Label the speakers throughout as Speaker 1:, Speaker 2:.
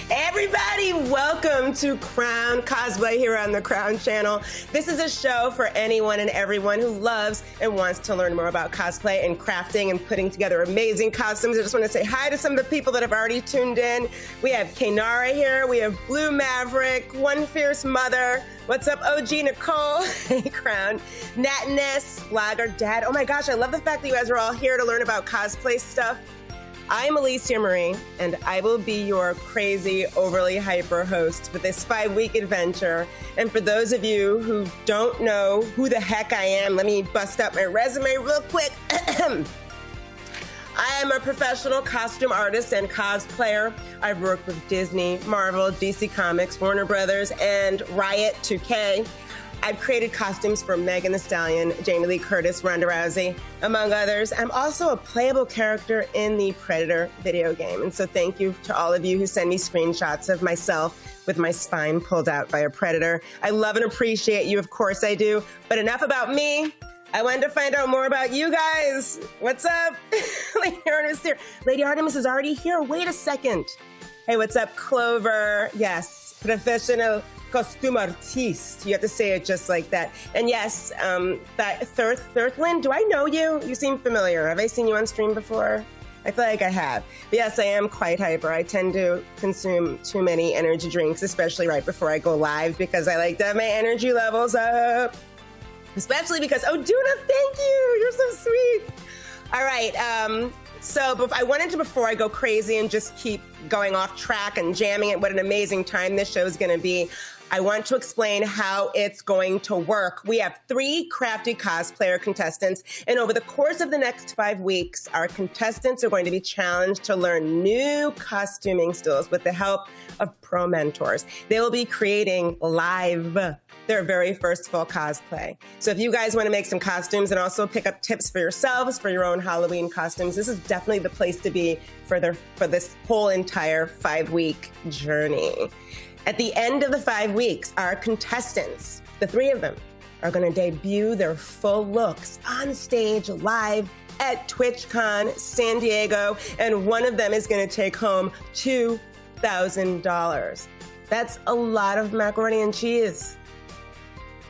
Speaker 1: Everybody, welcome to Crown Cosplay here on the Crown Channel. This is a show for anyone and everyone who loves and wants to learn more about cosplay and crafting and putting together amazing costumes. I just want to say hi to some of the people that have already tuned in. We have Kaynara here, we have Blue Maverick, One Fierce Mother. What's up, OG Nicole? Hey, Crown. Nat Ness, Blogger Dad. Oh my gosh, I love the fact that you guys are all here to learn about cosplay stuff. I'm AliciaMarie, and I will be your crazy, overly hyper host for this 5-week adventure. And for those of you who don't know who the heck I am, let me bust up my resume real quick. I am a professional costume artist and cosplayer. I've worked with Disney, Marvel, DC Comics, Warner Brothers, and Riot 2K. I've created costumes for Megan Thee Stallion, Jamie Lee Curtis, Ronda Rousey, among others. I'm also a playable character in the Predator video game. And so thank you to all of you who send me screenshots of myself with my spine pulled out by a predator. I love and appreciate you, of course I do. But enough about me. I wanted to find out more about you guys. What's up? Lady Artemis here. Lady Artemis is already here. Wait a second. Hey, what's up, Clover? Yes, professional costume artiste. You have to say it just like that. And yes, that Thirthland, do I know you? You seem familiar. Have I seen you on stream before? I feel like I have. But yes, I am quite hyper. I tend to consume too many energy drinks, especially right before I go live, because I like to have my energy levels up. Especially because, oh, Duna, thank you. You're so sweet. All right. So I wanted to, before I go crazy and just keep going off track and jamming it, what an amazing time this show is going to be, I want to explain how it's going to work. We have 3 crafty cosplayer contestants, and over the course of the next 5 weeks, our contestants are going to be challenged to learn new costuming skills with the help of pro mentors. They will be creating live their very first full cosplay. So if you guys want to make some costumes and also pick up tips for yourselves for your own Halloween costumes, this is definitely the place to be for this whole entire 5-week journey. At the end of the 5 weeks, our contestants, the 3 of them, are going to debut their full looks on stage live at TwitchCon San Diego, and one of them is going to take home $2,000. That's a lot of macaroni and cheese.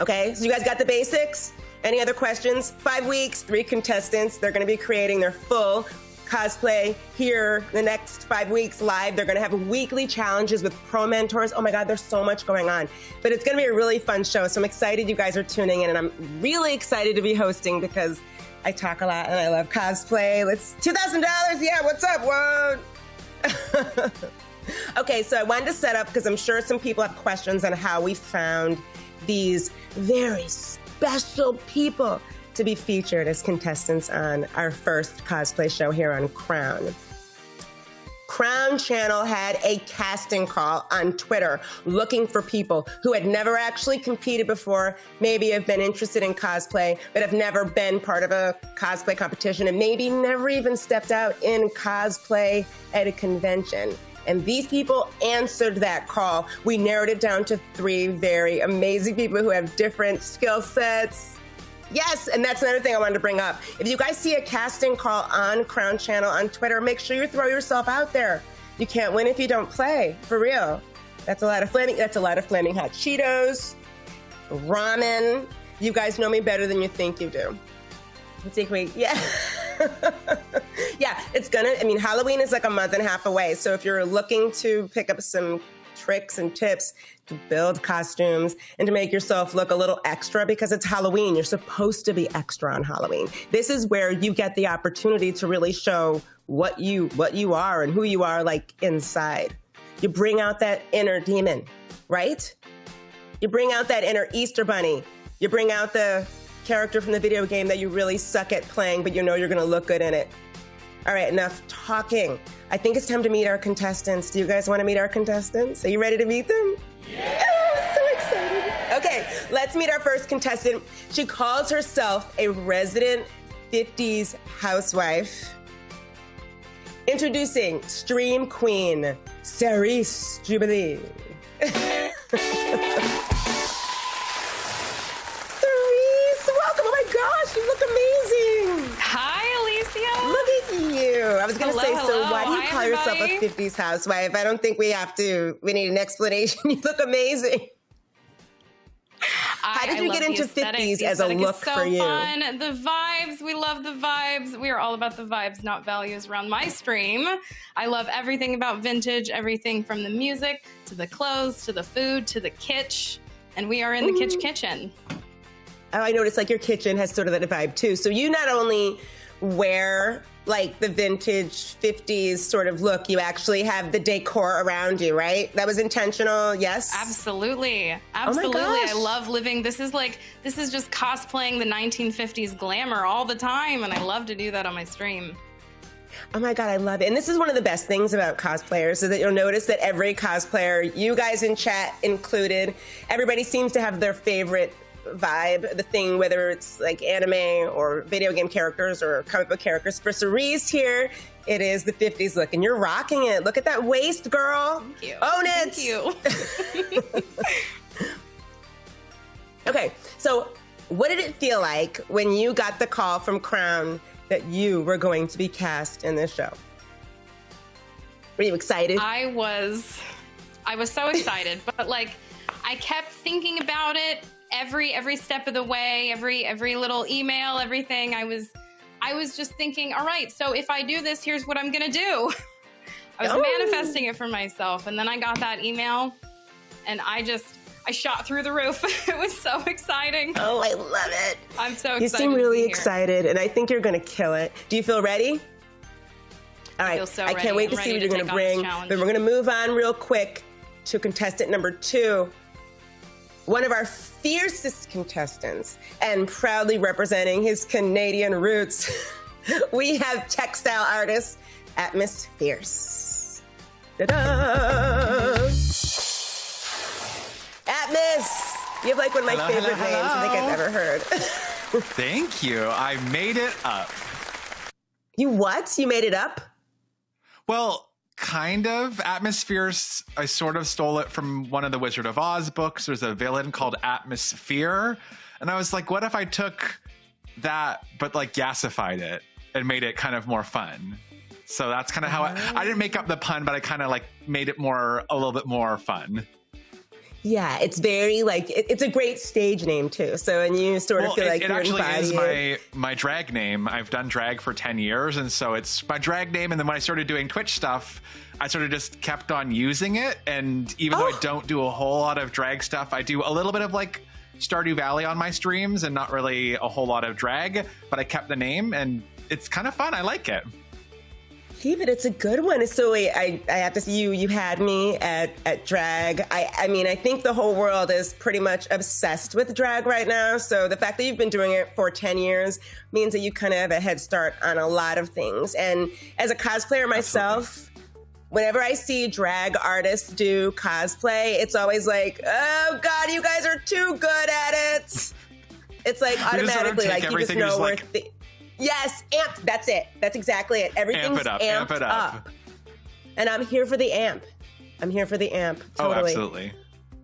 Speaker 1: Okay, so you guys got the basics? Any other questions? 5 weeks, 3 contestants. They're going to be creating their full cosplay here the next 5 weeks live. They're going to have weekly challenges with pro mentors. Oh my God, there's so much going on. But it's going to be a really fun show. So I'm excited you guys are tuning in, and I'm really excited to be hosting because I talk a lot and I love cosplay. Let's $2,000. Yeah, what's up? Whoa. Okay, so I wanted to set up because I'm sure some people have questions on how we found these very special people to be featured as contestants on our first cosplay show here on Crown. Crown Channel had a casting call on Twitter looking for people who had never actually competed before, maybe have been interested in cosplay, but have never been part of a cosplay competition and maybe never even stepped out in cosplay at a convention. And these people answered that call. We narrowed it down to 3 very amazing people who have different skill sets. Yes, and that's another thing I wanted to bring up. If you guys see a casting call on Crown Channel on Twitter, make sure you throw yourself out there. You can't win if you don't play, for real. That's a lot of flaming hot Cheetos, ramen. You guys know me better than you think you do. Let's see, yeah. Yeah, Halloween is like a month and a half away. So if you're looking to pick up some tricks and tips to build costumes and to make yourself look a little extra, because it's Halloween, you're supposed to be extra on Halloween. This is where you get the opportunity to really show what you are and who you are like inside. You bring out that inner demon, right? You bring out that inner Easter bunny. You bring out the character from the video game that you really suck at playing, but you know you're gonna look good in it. All right, enough talking. I think it's time to meet our contestants. Do you guys want to meet our contestants? Are you ready to meet them? Yeah! Oh, I'm so excited. Okay, let's meet our first contestant. She calls herself a resident 50s housewife. Introducing Stream Queen, Cerise Jubilee. Cerise, welcome. Oh my gosh, you look amazing.
Speaker 2: Hi, Alicia.
Speaker 1: Look at you. I was going to say, so why do you call yourself a 50s housewife? I don't think we need an explanation. You look amazing. How did you get into 50s as a look for you?
Speaker 2: Fun. The vibes, we love the vibes. We are all about the vibes, not values around my stream. I love everything about vintage, everything from the music to the clothes to the food to the kitsch. And we are in the kitchen.
Speaker 1: Oh, I noticed like your kitchen has sort of that vibe too. So you not only wear like the vintage 50s sort of look, you actually have the decor around you, right? That was intentional, yes?
Speaker 2: Absolutely. Absolutely. Oh my gosh. I love living. This is just cosplaying the 1950s glamour all the time. And I love to do that on my stream.
Speaker 1: Oh my God, I love it. And this is one of the best things about cosplayers is that you'll notice that every cosplayer, you guys in chat included, everybody seems to have their favorite vibe, the thing, whether it's like anime or video game characters or comic book characters. For Cerise here, it is the 50s look, and you're rocking it. Look at that waist, girl.
Speaker 2: Thank you.
Speaker 1: Own it.
Speaker 2: Thank you.
Speaker 1: Okay, so what did it feel like when you got the call from Crown that you were going to be cast in this show? Were you excited?
Speaker 2: I was so excited, but like I kept thinking about it every step of the way, every little email, everything. I was just thinking, all right, so if I do this, here's what I'm gonna do. I was manifesting it for myself, and then I got that email, and I shot through the roof. It was so exciting.
Speaker 1: Oh, I love it.
Speaker 2: I'm so excited.
Speaker 1: You seem really excited, and I think you're gonna kill it. Do you feel ready? All right, I can't wait to see what you're gonna bring, but we're gonna move on real quick to contestant number 2. One of our fiercest contestants and proudly representing his Canadian roots, we have textile artist Atmos Fierce. Ta-da! Atmos, you have like one of my favorite names I think I've ever heard.
Speaker 3: Thank you. I made it up.
Speaker 1: You what? You made it up?
Speaker 3: Well, kind of. Atmospheres, I sort of stole it from one of the Wizard of Oz books. There's a villain called Atmosphere. And I was like, what if I took that, but like gasified it and made it kind of more fun? So that's kind of how I didn't make up the pun, but I kind of like made it a little bit more fun. Yeah, it's very like, it's a great stage name too. So, and you sort of feel like it you're
Speaker 1: actually
Speaker 3: is my drag name. I've done drag for 10 years. And so it's my drag name. And then when I started doing Twitch stuff, I sort of just kept on using it. And even though I don't do a whole lot of drag stuff, I do a little bit of like Stardew Valley on my streams and not really a whole lot of drag, but I kept the name and it's kind of fun. I like it.
Speaker 1: Yeah, but it's a good one. So wait, I have to see you had me at drag. I mean, I think the whole world is pretty much obsessed with drag right now. So the fact that you've been doing it for 10 years means that you kind of have a head start on a lot of things. And as a cosplayer myself, whenever I see drag artists do cosplay, it's always like, oh God, you guys are too good at it. It's like automatically like you just know where yes, amped. That's it. That's exactly it. Everything's amped up. And I'm here for the amp. I'm here for the amp. Totally.
Speaker 3: Oh, absolutely.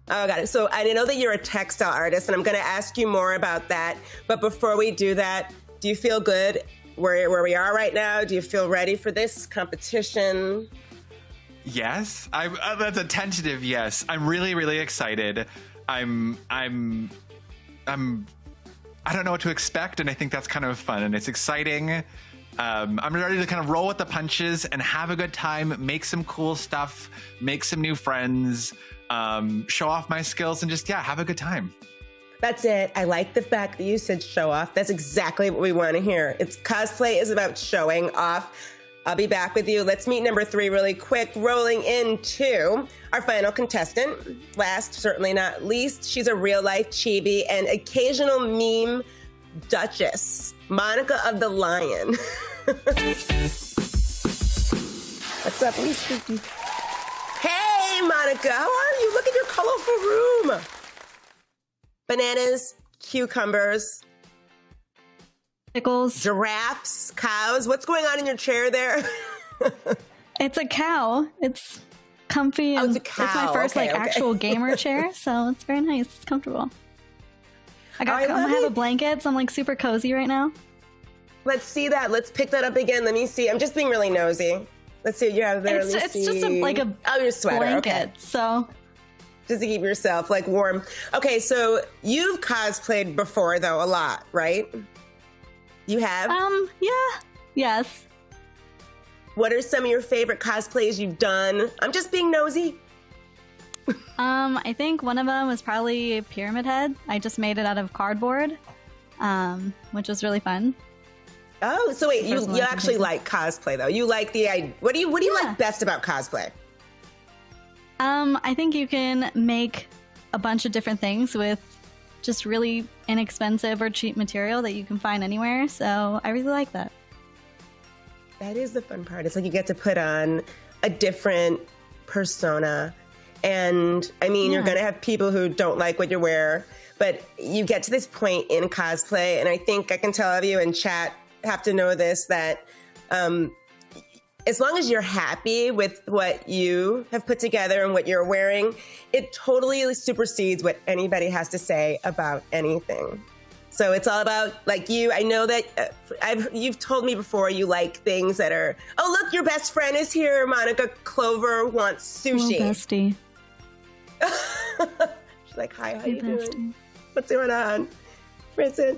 Speaker 1: Oh, got it. So I know that you're a textile artist, and I'm going to ask you more about that. But before we do that, do you feel good where we are right now? Do you feel ready for this competition?
Speaker 3: Yes. That's a tentative yes. I'm really, really excited. I don't know what to expect, and I think that's kind of fun, and it's exciting. I'm ready to kind of roll with the punches and have a good time, make some cool stuff, make some new friends, show off my skills, and just, have a good time.
Speaker 1: That's it. I like the fact that you said show off. That's exactly what we want to hear. Cosplay is about showing off. I'll be back with you. Let's meet number 3 really quick. Rolling into our final contestant. Last, certainly not least, she's a real-life chibi and occasional meme Duchess, Monica of the Lion. What's up, Lisa? Hey, Monica, how are you? Look at your colorful room. Bananas, cucumbers,
Speaker 4: pickles,
Speaker 1: giraffes, cows. What's going on in your chair there?
Speaker 4: It's a cow. It's comfy. And
Speaker 1: it's a cow.
Speaker 4: It's my first actual gamer chair, so it's very nice. It's comfortable. I have a blanket, so I'm like super cozy right now.
Speaker 1: Let's see that. Let's pick that up again. Let me see. I'm just being really nosy. Let's see what you have there.
Speaker 4: It's just
Speaker 1: your sweater.
Speaker 4: blanket,
Speaker 1: Okay.
Speaker 4: so
Speaker 1: Just to keep yourself like warm. Okay, so you've cosplayed before though, a lot, right? You have?
Speaker 4: yeah, yes.
Speaker 1: What are some of your favorite cosplays you've done? I'm just being nosy.
Speaker 4: I think one of them was probably Pyramid Head. I just made it out of cardboard, which was really fun.
Speaker 1: Oh, so wait, you
Speaker 4: First one I can
Speaker 1: actually
Speaker 4: think of.
Speaker 1: like cosplay though. You like what do you
Speaker 4: Yeah.
Speaker 1: like best about cosplay?
Speaker 4: I think you can make a bunch of different things with just really inexpensive or cheap material that you can find anywhere. So I really like that.
Speaker 1: That is the fun part. It's like you get to put on a different persona. And I mean, you're
Speaker 4: Yeah.
Speaker 1: going to have people who don't like what you wear, but you get to this point in cosplay. And I think I can tell all of you in chat have to know this, that as long as you're happy with what you have put together and what you're wearing, it totally supersedes what anybody has to say about anything. So it's all about like you. I know that you've told me before you like things that are, oh, look, your best friend is here. Monica Clover wants sushi.
Speaker 4: Hello, bestie.
Speaker 1: She's like, hi, how
Speaker 4: Hey,
Speaker 1: you doing?
Speaker 4: bestie.
Speaker 1: What's going on? Prison.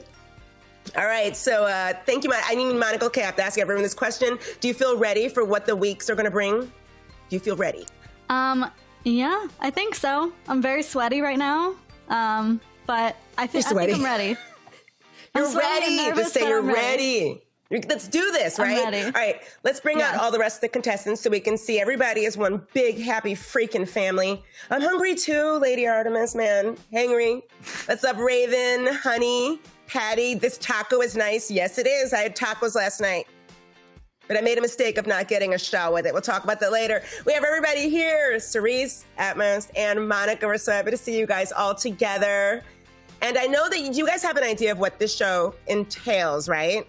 Speaker 1: All right, so thank you. I mean, Monica, okay, I have to ask everyone this question. Do you feel ready for what the weeks are going to bring? Do you feel ready?
Speaker 4: Yeah, I think so. I'm very sweaty right now, but I think I'm ready.
Speaker 1: You're
Speaker 4: I'm sweaty and
Speaker 1: ready.
Speaker 4: nervous,
Speaker 1: Just say
Speaker 4: but
Speaker 1: you're
Speaker 4: I'm
Speaker 1: ready. Let's do this,
Speaker 4: I'm
Speaker 1: right?
Speaker 4: ready.
Speaker 1: All right, let's bring out
Speaker 4: Yes.
Speaker 1: all the rest of the contestants so we can see everybody as one big, happy, freaking family. I'm hungry too, Lady Artemis, man. Hangry. What's up, Raven, Honey, Patty? This taco is nice. Yes, it is. I had tacos last night, but I made a mistake of not getting a shot with it. We'll talk about that later. We have everybody here, Cerise, Atmos, and Monica. We're so happy to see you guys all together. And I know that you guys have an idea of what this show entails, right?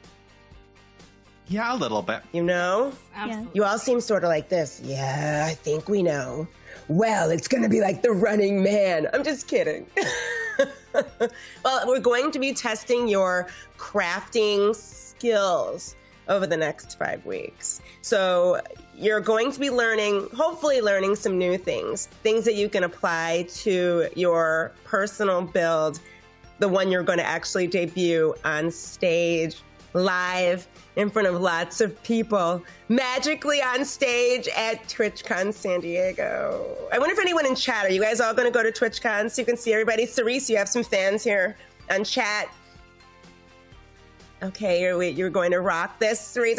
Speaker 3: Yeah, a little bit.
Speaker 1: You know?
Speaker 2: Absolutely.
Speaker 1: You all seem sort of like this. Yeah, I think we know. Well, it's going to be like the Running Man. I'm just kidding. Well, we're going to be testing your crafting skills over the next 5 weeks. So you're going to be learning, hopefully learning some new things that you can apply to your personal build, the one you're going to actually debut on stage, live, in front of lots of people, magically on stage at TwitchCon San Diego. I wonder if anyone in chat, are you guys all going to go to TwitchCon so you can see everybody? Cerise, you have some fans here on chat. Okay, you're going to rock this, Cerise.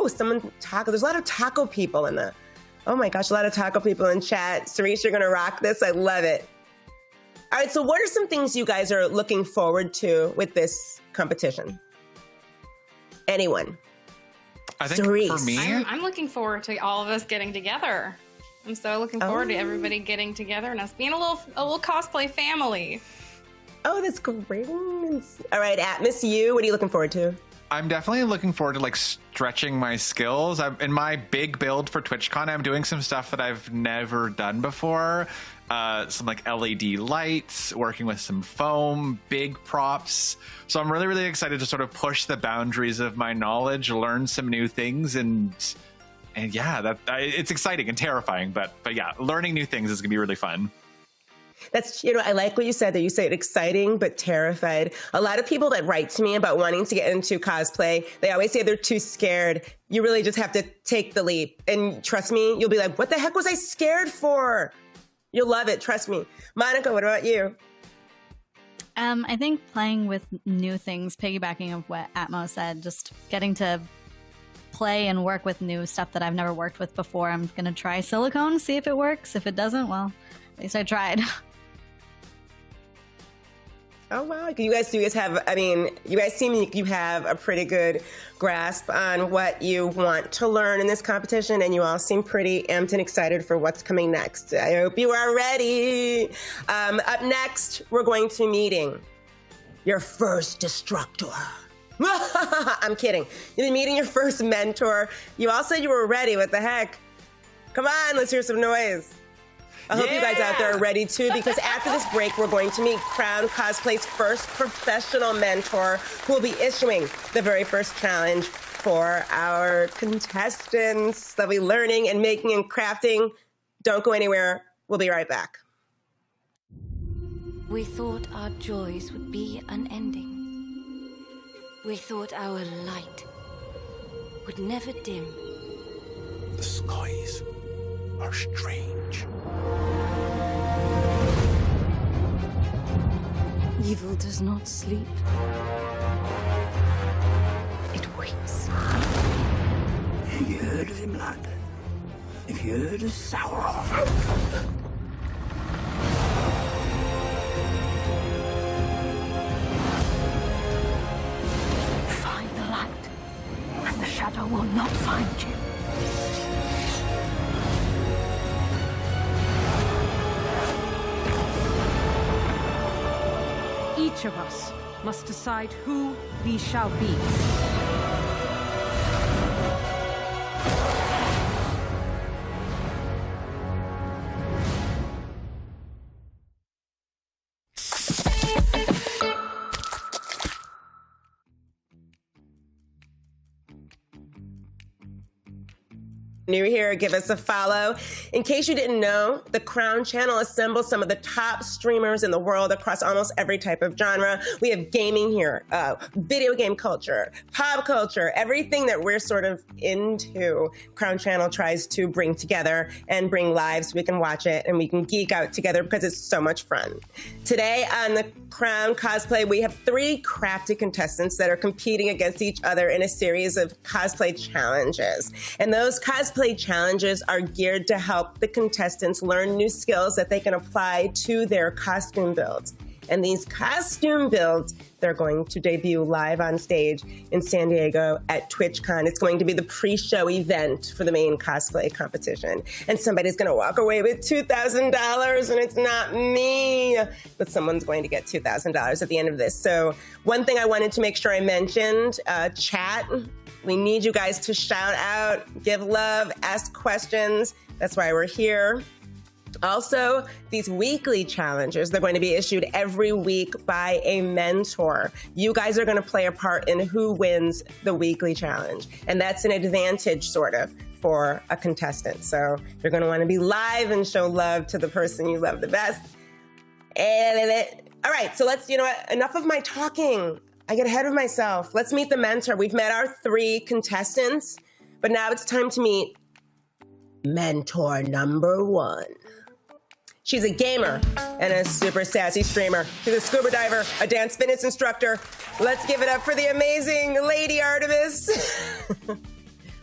Speaker 1: Someone taco. There's a lot of taco people in the. Oh my gosh, a lot of taco people in chat. Cerise, you're going to rock this. I love it. All right, so what are some things you guys are looking forward to with this competition? Anyone?
Speaker 3: I think
Speaker 1: Cerise.
Speaker 3: for me,
Speaker 2: I'm looking forward to all of us getting together. I'm so looking forward to everybody getting together and us being a little cosplay family.
Speaker 1: Oh, that's great. All right, Atmos, what are you looking forward to?
Speaker 3: I'm definitely looking forward to like stretching my skills. In my big build for TwitchCon, I'm doing some stuff that I've never done before. Some like LED lights, working with some foam, big props. So I'm really, really excited to sort of push the boundaries of my knowledge, learn some new things, and yeah, it's exciting and terrifying. But yeah, learning new things is gonna be really fun.
Speaker 1: That's, I like what you said, that you say it exciting but terrified. A lot of people that write to me about wanting to get into cosplay, they always say they're too scared. You really just have to take the leap. And trust me, you'll be like, what the heck was I scared for? You'll love it. Trust me. Monica, what about you?
Speaker 4: I think playing with new things, piggybacking of what Atmo said, just getting to play and work with new stuff that I've never worked with before. I'm going to try silicone, see if it works. If it doesn't, well, at least I tried.
Speaker 1: Oh, wow. You guys have, you guys seem like you have a pretty good grasp on what you want to learn in this competition, and you all seem pretty amped and excited for what's coming next. I hope you are ready. Up next, we're going to be meeting your first destructor. I'm kidding. You'll be meeting your first mentor. You all said you were ready. What the heck? Come on, let's hear some noise. I hope you guys out there are ready too, because after this break, we're going to meet Crown Cosplay's first professional mentor who will be issuing the very first challenge for our contestants. They'll be learning and making and crafting. Don't go anywhere. We'll be right back.
Speaker 5: We thought our joys would be unending. We thought our light would never dim.
Speaker 6: The skies are strange.
Speaker 5: Evil does not sleep. It waits.
Speaker 6: Have you heard of him, lad? Have you heard of Sauron?
Speaker 5: Find the light, and the shadow will not find you.
Speaker 7: Each of us must decide who we shall be.
Speaker 1: New here, give us a follow. In case you didn't know, the Crown channel assembles some of the top streamers in the world across almost every type of genre. We have gaming here, video game culture, pop culture, everything that we're sort of into. Crown channel tries to bring together and bring live so we can watch it and we can geek out together because it's so much fun. Today on the Crown Cosplay, we have 3 crafty contestants that are competing against each other in a series of cosplay challenges. And those cosplay challenges are geared to help the contestants learn new skills that they can apply to their costume builds. And these costume builds, they're going to debut live on stage in San Diego at TwitchCon. It's going to be the pre-show event for the main cosplay competition. And somebody's going to walk away with $2,000, and it's not me, but someone's going to get $2,000 at the end of this. So one thing I wanted to make sure I mentioned, chat. We need you guys to shout out, give love, ask questions. That's why we're here. Also, these weekly challenges, they're going to be issued every week by a mentor. You guys are going to play a part in who wins the weekly challenge. And that's an advantage, sort of, for a contestant. So you're going to want to be live and show love to the person you love the best. All right, so let's, you know what, enough of my talking. I get ahead of myself. Let's meet the mentor. We've met our 3 contestants, but now it's time to meet mentor number 1. She's a gamer and a super sassy streamer. She's a scuba diver, a dance fitness instructor. Let's give it up for the amazing LadyArt3m1s.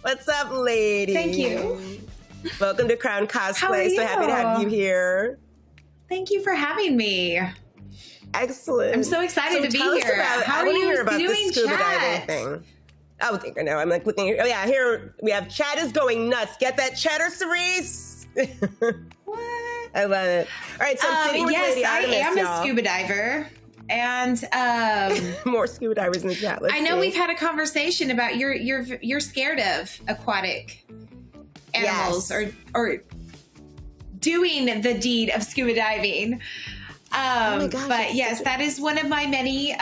Speaker 1: What's up, lady?
Speaker 8: Thank you.
Speaker 1: Welcome to Crown Cosplay.
Speaker 8: How are you?
Speaker 1: So happy to have you here.
Speaker 8: Thank you for having me.
Speaker 1: Excellent.
Speaker 8: I'm so excited to be here. How are you
Speaker 1: about
Speaker 8: doing,
Speaker 1: the scuba
Speaker 8: chat?
Speaker 1: diving thing. I think I know. I'm like looking. Oh yeah, here we have chat is going nuts. Get that cheddar, Cerise.
Speaker 8: What?
Speaker 1: I love it. All right, so I'm sitting with
Speaker 8: yes,
Speaker 1: Lady
Speaker 8: I
Speaker 1: Artemis,
Speaker 8: am
Speaker 1: y'all.
Speaker 8: a scuba diver, and
Speaker 1: More scuba divers in the chat. Let's
Speaker 8: I know
Speaker 1: see.
Speaker 8: we've had a conversation about you're scared of aquatic animals or doing the deed of scuba diving.
Speaker 1: Oh my gosh,
Speaker 8: But yes, that is one of my many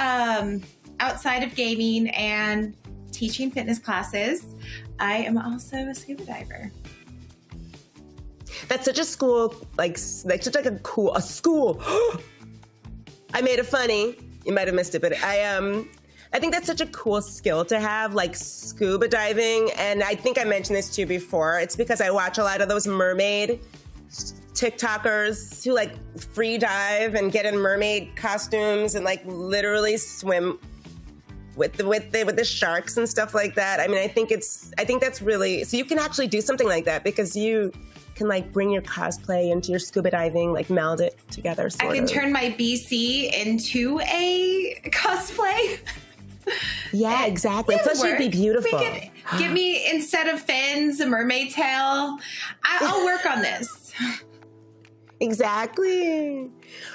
Speaker 8: outside of gaming and teaching fitness classes. I am also a scuba diver.
Speaker 1: That's such a school, like such like a school. I made it funny. You might have missed it, but I think that's such a cool skill to have, like scuba diving. And I think I mentioned this to you before. It's because I watch a lot of those mermaid TikTokers who like free dive and get in mermaid costumes and like literally swim with the sharks and stuff like that. I mean, I think that's really, so you can actually do something like that because you can like bring your cosplay into your scuba diving, like meld it together.
Speaker 8: I can turn my BC into a cosplay.
Speaker 1: Yeah, exactly. Plus, you'd be beautiful.
Speaker 8: Give me, instead of fins, a mermaid tail. I'll work on this.
Speaker 1: Exactly. All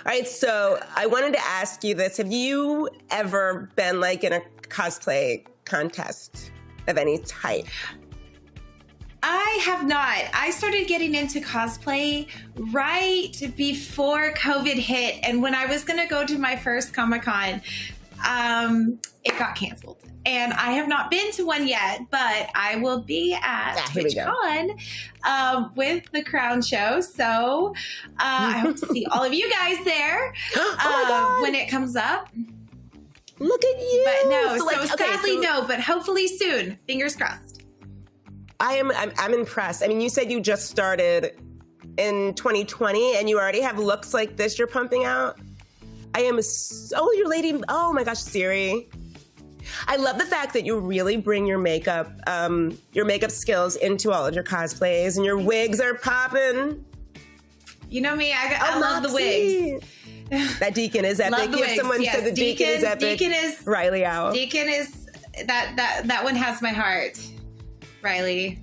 Speaker 1: right, so I wanted to ask you this. Have you ever been like in a cosplay contest of any type?
Speaker 8: I have not. I started getting into cosplay right before COVID hit. And when I was going to go to my first Comic-Con, it got canceled. And I have not been to one yet, but I will be at TwitchCon with the Crown Show. So I hope to see all of you guys there when it comes up.
Speaker 1: Look at you.
Speaker 8: But no, sadly no, but hopefully soon. Fingers crossed.
Speaker 1: I'm impressed. I mean, you said you just started in 2020 and you already have looks like this you're pumping out. I am your lady. Oh my gosh, Siri. I love the fact that you really bring your makeup skills into all of your cosplays, and your wigs are popping.
Speaker 8: You know me, I love the wigs.
Speaker 1: That Deacon is epic. If someone said the Deacon is epic,
Speaker 8: Deacon is
Speaker 1: Riley Owl.
Speaker 8: Deacon is that one has my heart. Riley.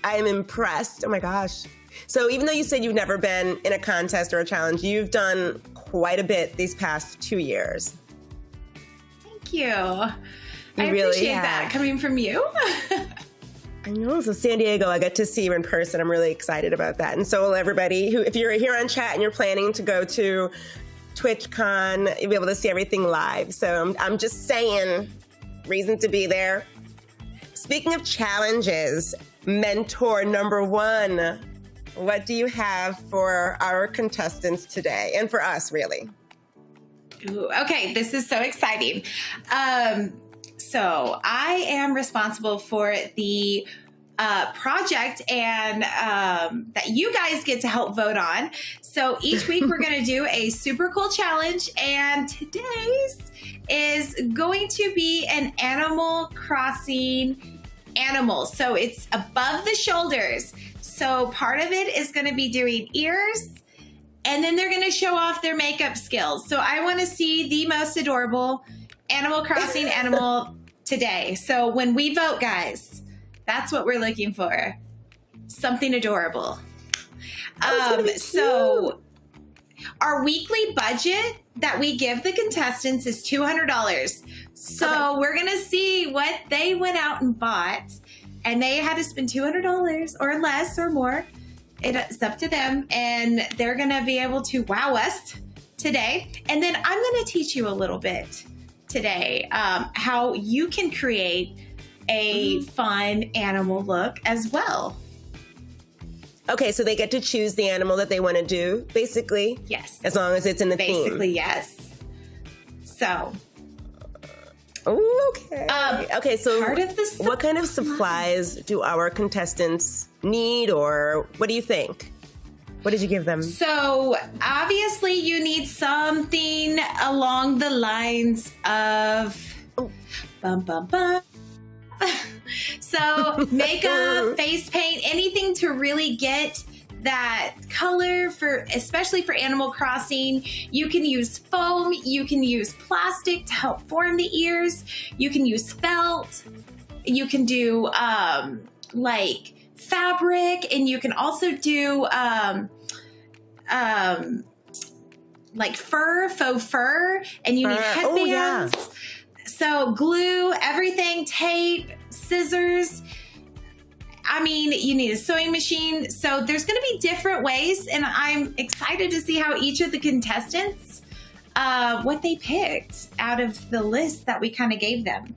Speaker 1: I am impressed. Oh my gosh. So even though you said you've never been in a contest or a challenge, you've done quite a bit these past 2 years.
Speaker 8: Thank you. I appreciate that coming from you.
Speaker 1: I know. So San Diego, I get to see you in person. I'm really excited about that. And so will everybody who, if you're here on chat and you're planning to go to TwitchCon, you'll be able to see everything live. So I'm just saying, reason to be there. Speaking of challenges, mentor number 1, what do you have for our contestants today? And for us, really?
Speaker 8: Ooh, okay, this is so exciting. So I am responsible for the project and that you guys get to help vote on. So each week we're going to do a super cool challenge, and today's is going to be an Animal Crossing animal. So it's above the shoulders. So part of it is going to be doing ears, and then they're going to show off their makeup skills. So I want to see the most adorable Animal Crossing animal today. So when we vote, guys, that's what we're looking for. Something adorable. So our weekly budget that we give the contestants is $200. So we're going to see what they went out and bought. And they had to spend $200 or less or more. It's up to them. And they're going to be able to wow us today. And then I'm going to teach you a little bit today how you can create a fun animal look as well.
Speaker 1: Okay, so they get to choose the animal that they want to do, basically?
Speaker 8: Yes.
Speaker 1: As long as it's in the theme?
Speaker 8: Basically, yes. So...
Speaker 1: Oh, okay. Okay, so
Speaker 8: part of the
Speaker 1: what kind of supplies do our contestants need, or what do you think? What did you give them?
Speaker 8: So obviously you need something along the lines of bum bum bum. So makeup, face paint, anything to really get that color for, especially for Animal Crossing. You can use foam, you can use plastic to help form the ears, you can use felt, you can do like fabric, and you can also do like faux fur, and you need headbands.
Speaker 1: Oh, yeah.
Speaker 8: So glue, everything, tape, scissors. I mean, you need a sewing machine. So there's going to be different ways, and I'm excited to see how each of the contestants, what they picked out of the list that we kind of gave them.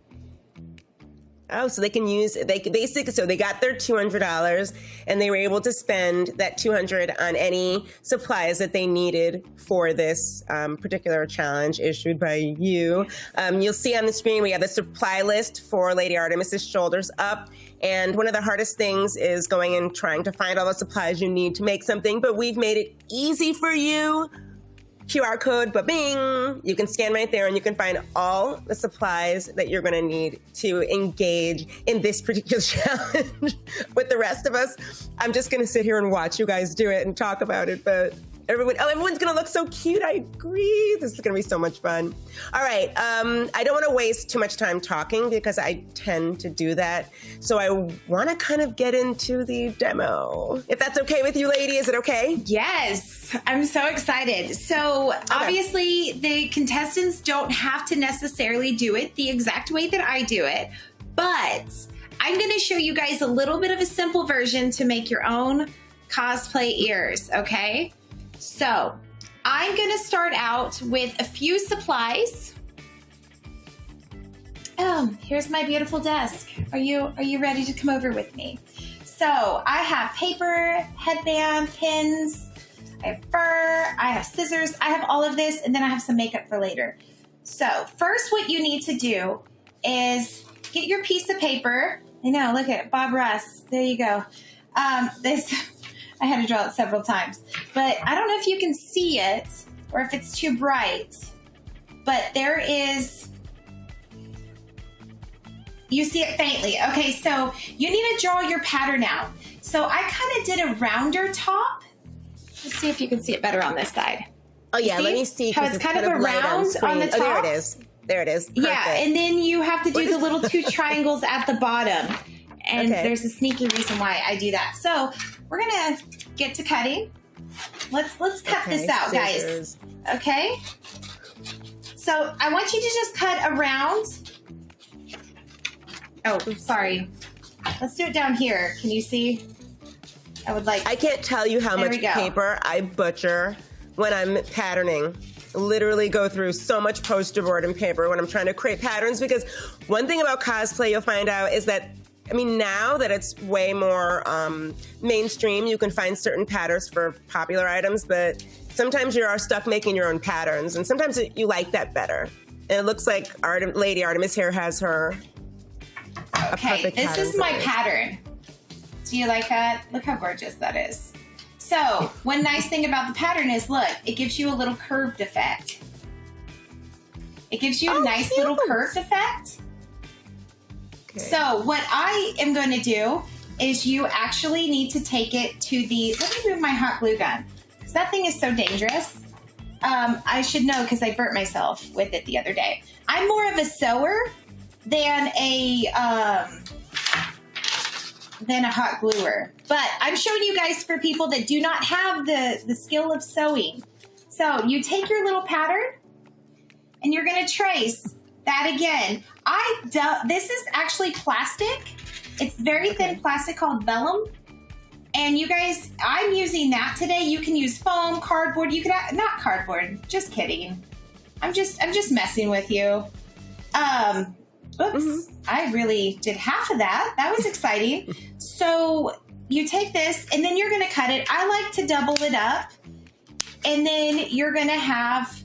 Speaker 1: Oh, so they can use, so they got their $200 and they were able to spend that $200 on any supplies that they needed for this particular challenge issued by you. You'll see on the screen, we have the supply list for Lady Artemis's Shoulders Up. And one of the hardest things is going and trying to find all the supplies you need to make something, but we've made it easy for you. QR code, ba-bing. You can scan right there and you can find all the supplies that you're gonna need to engage in this particular challenge with the rest of us. I'm just gonna sit here and watch you guys do it and talk about it, but everyone's gonna look so cute. I agree. This is gonna be so much fun. All right, I don't wanna waste too much time talking because I tend to do that. So I wanna kind of get into the demo. If that's okay with you, lady, is it okay?
Speaker 8: Yes, I'm so excited. So obviously the contestants don't have to necessarily do it the exact way that I do it, but I'm going to show you guys a little bit of a simple version to make your own cosplay ears, okay? So I'm going to start out with a few supplies. Here's my beautiful desk. Are you ready to come over with me? So I have paper, headband, pins, I have fur, I have scissors, I have all of this, and then I have some makeup for later. So first what you need to do is get your piece of paper. I know, look at it, Bob Ross. There you go. This, I had to draw it several times, but I don't know if you can see it or if it's too bright, but there is, you see it faintly. Okay, so you need to draw your pattern out. So I kind of did a rounder top. Let's see if you can see it better on this side.
Speaker 1: Oh yeah, let me see.
Speaker 8: How it's kind of a round on the top.
Speaker 1: Oh, there it is. There it is. Perfect.
Speaker 8: Yeah, and then you have to do the little two triangles at the bottom. And there's a sneaky reason why I do that. So we're gonna get to cutting. Let's cut this out, guys. Okay. So I want you to just cut around. Oh, sorry. Let's do it down here. Can you see? I
Speaker 1: can't tell you how much paper I butcher when I'm patterning. Literally go through so much poster board and paper when I'm trying to create patterns, because one thing about cosplay you'll find out is that, I mean, now that it's way more mainstream, you can find certain patterns for popular items, but sometimes you are stuck making your own patterns, and sometimes you like that better. And it looks like Lady Artemis here has her.
Speaker 8: Okay, this is my pattern. Do you like that? Look how gorgeous that is. So, one nice thing about the pattern is, look, it gives you a little curved effect. It gives you a nice little curved effect. Okay. So, what I am going to do is you actually need to take it to the, let me move my hot glue gun, because that thing is so dangerous. I should know because I burnt myself with it the other day. I'm more of a sewer than a hot gluer. But I'm showing you guys for people that do not have the skill of sewing. So you take your little pattern and you're going to trace that again. This is actually plastic. It's very thin plastic called vellum. And you guys, I'm using that today. You can use foam, cardboard. You could not cardboard. Just kidding. I'm just messing with you. Oops, I really did half of that. That was exciting. So you take this and then you're going to cut it. I like to double it up. And then you're going to have,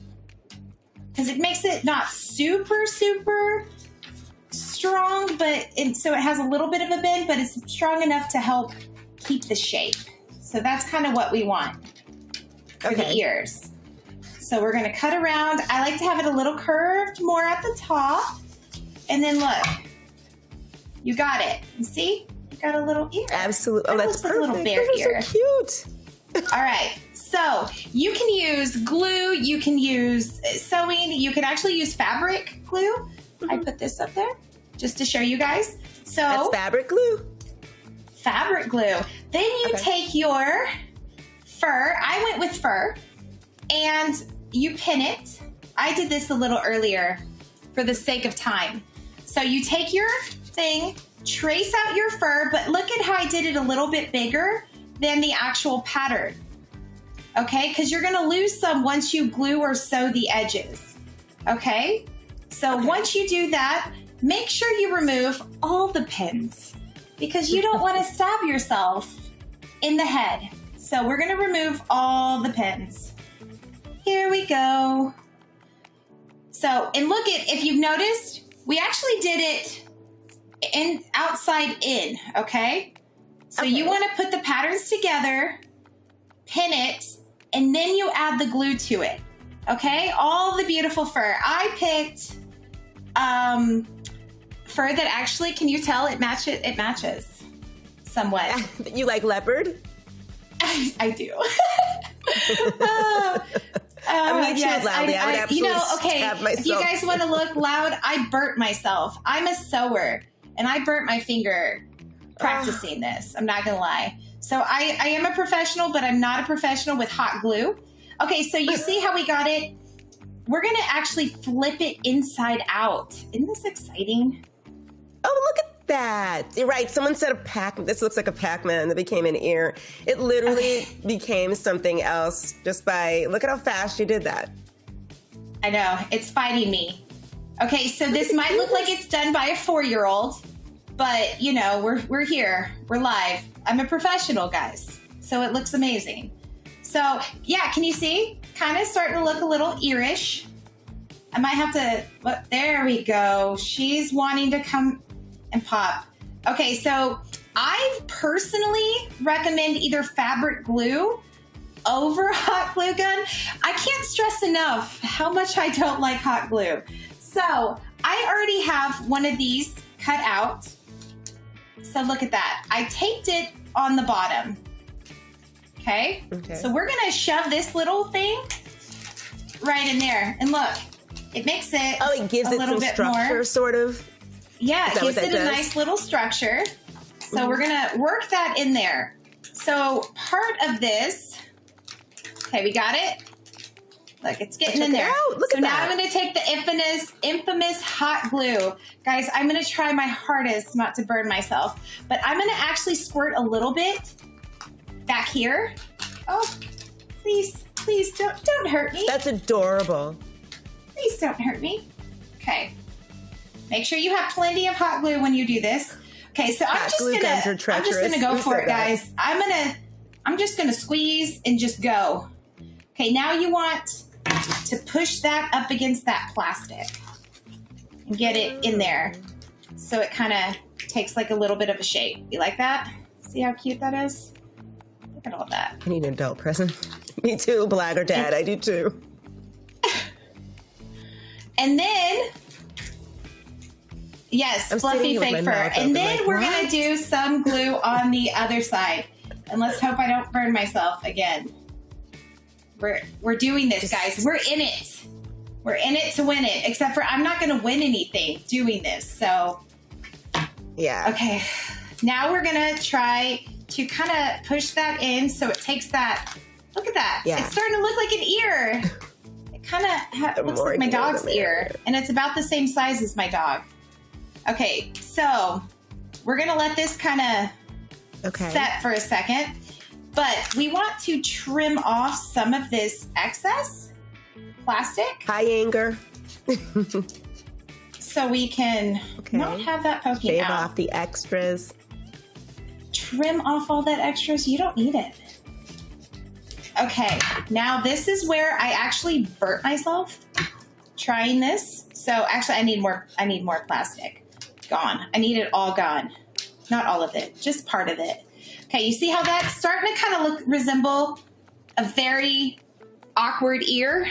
Speaker 8: because it makes it not super, super strong, so it has a little bit of a bend, but it's strong enough to help keep the shape. So that's kind of what we want for the ears. So we're going to cut around. I like to have it a little curved more at the top. And then look, you got it. You see? You got a little ear.
Speaker 1: Absolutely. Oh, that's perfect.
Speaker 8: A little bear ear.
Speaker 1: So cute.
Speaker 8: All right. So you can use glue. You can use sewing. You can actually use fabric glue. I put this up there just to show you guys. So
Speaker 1: that's fabric glue.
Speaker 8: Fabric glue. Then you take your fur. I went with fur. And you pin it. I did this a little earlier for the sake of time. So you take your thing, trace out your fur, but look at how I did it a little bit bigger than the actual pattern. Okay, because you're gonna lose some once you glue or sew the edges. Okay, so once you do that, make sure you remove all the pins because you don't want to stab yourself in the head. So we're gonna remove all the pins. Here we go. So, and look at, if you've noticed, we actually did it outside in, okay? So you want to put the patterns together, pin it, and then you add the glue to it, okay? All the beautiful fur. I picked fur that actually, can you tell it matches somewhat.
Speaker 1: You like leopard?
Speaker 8: I do.
Speaker 1: I'm going to chew loudly. I would absolutely stab myself.
Speaker 8: If you guys want to look loud, I burnt myself. I'm a sewer, and I burnt my finger practicing this. I'm not going to lie. So I am a professional, but I'm not a professional with hot glue. Okay, so you see how we got it? We're going to actually flip it inside out. Isn't this exciting?
Speaker 1: Oh, look at that. You're right. Someone said this looks like a Pac-Man that became an ear. It literally became something else just by, look at how fast you did that.
Speaker 8: I know. It's fighting me. Okay, so this might look like it's done by a 4-year-old, but you know, we're here. We're live. I'm a professional, guys. So it looks amazing. So yeah, can you see? Kind of starting to look a little earish. I might have to, look, there we go. She's wanting to come and pop. Okay, so I personally recommend either fabric glue over hot glue gun. I can't stress enough how much I don't like hot glue. So I already have one of these cut out. So look at that. I taped it on the bottom. Okay. So we're gonna shove this little thing right in there. And look, it makes it
Speaker 1: it gives it some structure, more. Sort of.
Speaker 8: Yeah, it gives it a nice little structure. So we're gonna work that in there. So part of this, okay, we got it. Look, it's getting in there. So now I'm gonna take the infamous hot glue. Guys, I'm gonna try my hardest not to burn myself, but I'm gonna actually squirt a little bit back here. Oh, please don't hurt me.
Speaker 1: That's adorable.
Speaker 8: Please don't hurt me. Okay. Make sure you have plenty of hot glue when you do this. Okay, so I'm just gonna go for it, guys. I'm just gonna squeeze and just go. Okay, now you want to push that up against that plastic and get it in there. So it kind of takes like a little bit of a shape. You like that? See how cute that is? Look at all that.
Speaker 1: I need an adult present. Me too, Blagger Dad. I do too.
Speaker 8: And then, yes, fluffy fake fur. And then we're going to do some glue on the other side. And let's hope I don't burn myself again. We're doing this, guys. We're in it. We're in it to win it. Except for I'm not going to win anything doing this. So,
Speaker 1: yeah.
Speaker 8: Okay. Now we're going to try to kind of push that in so it takes that. Look at that. Yeah. It's starting to look like an ear. It kind of looks like my dog's ear. And it's about the same size as my dog. Okay. So we're going to let this kind of set for a second. But we want to trim off some of this excess plastic.
Speaker 1: High anger.
Speaker 8: So we can not have that poking out.
Speaker 1: Shave off the extras.
Speaker 8: Trim off all that extras. You don't need it. Okay, now this is where I actually burnt myself trying this. So actually I need more plastic. Gone. I need it all gone. Not all of it, just part of it. Okay, you see how that's starting to kind of resemble a very awkward ear?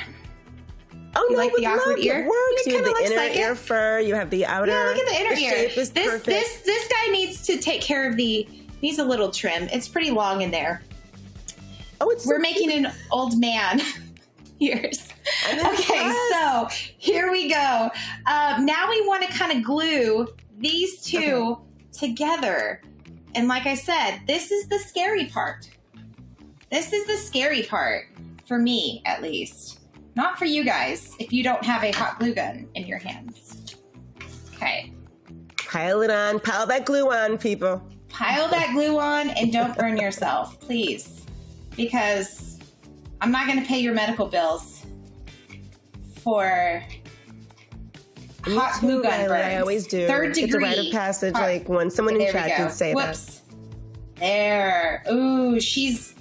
Speaker 1: Oh,
Speaker 8: you like the awkward ear?
Speaker 1: It works. You have the inner
Speaker 8: like
Speaker 1: ear fur. You have the outer.
Speaker 8: Yeah, look at the inner ear.
Speaker 1: Shape is perfect.
Speaker 8: This guy needs to take care of needs a little trim. It's pretty long in there.
Speaker 1: Oh,
Speaker 8: we're making an old man ears. Okay, so here we go. Now we want to kind of glue these two together. And like I said, this is the scary part. This is the scary part for me, at least. Not for you guys, if you don't have a hot glue gun in your hands. Okay.
Speaker 1: Pile it on. Pile that glue on, people.
Speaker 8: Pile that glue on and don't burn yourself, please. Because I'm not going to pay your medical bills for hot glue gun burns.
Speaker 1: I always do.
Speaker 8: Third degree.
Speaker 1: It's a rite of passage, like when someone in chat can say
Speaker 8: that. There. Ooh, she's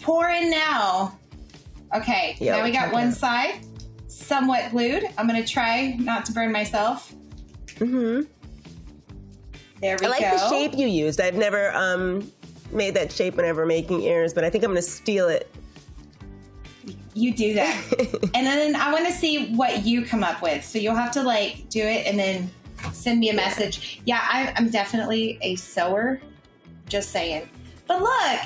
Speaker 8: pouring now. Okay, now we got one side somewhat glued. I'm going to try not to burn myself.
Speaker 1: Mm-hmm.
Speaker 8: There we go.
Speaker 1: I like the shape you used. I've never made that shape whenever making ears, but I think I'm going to steal it.
Speaker 8: You do that. And then I want to see what you come up with. So you'll have to like do it and then send me a message. Yeah, I'm definitely a sewer. Just saying. But look,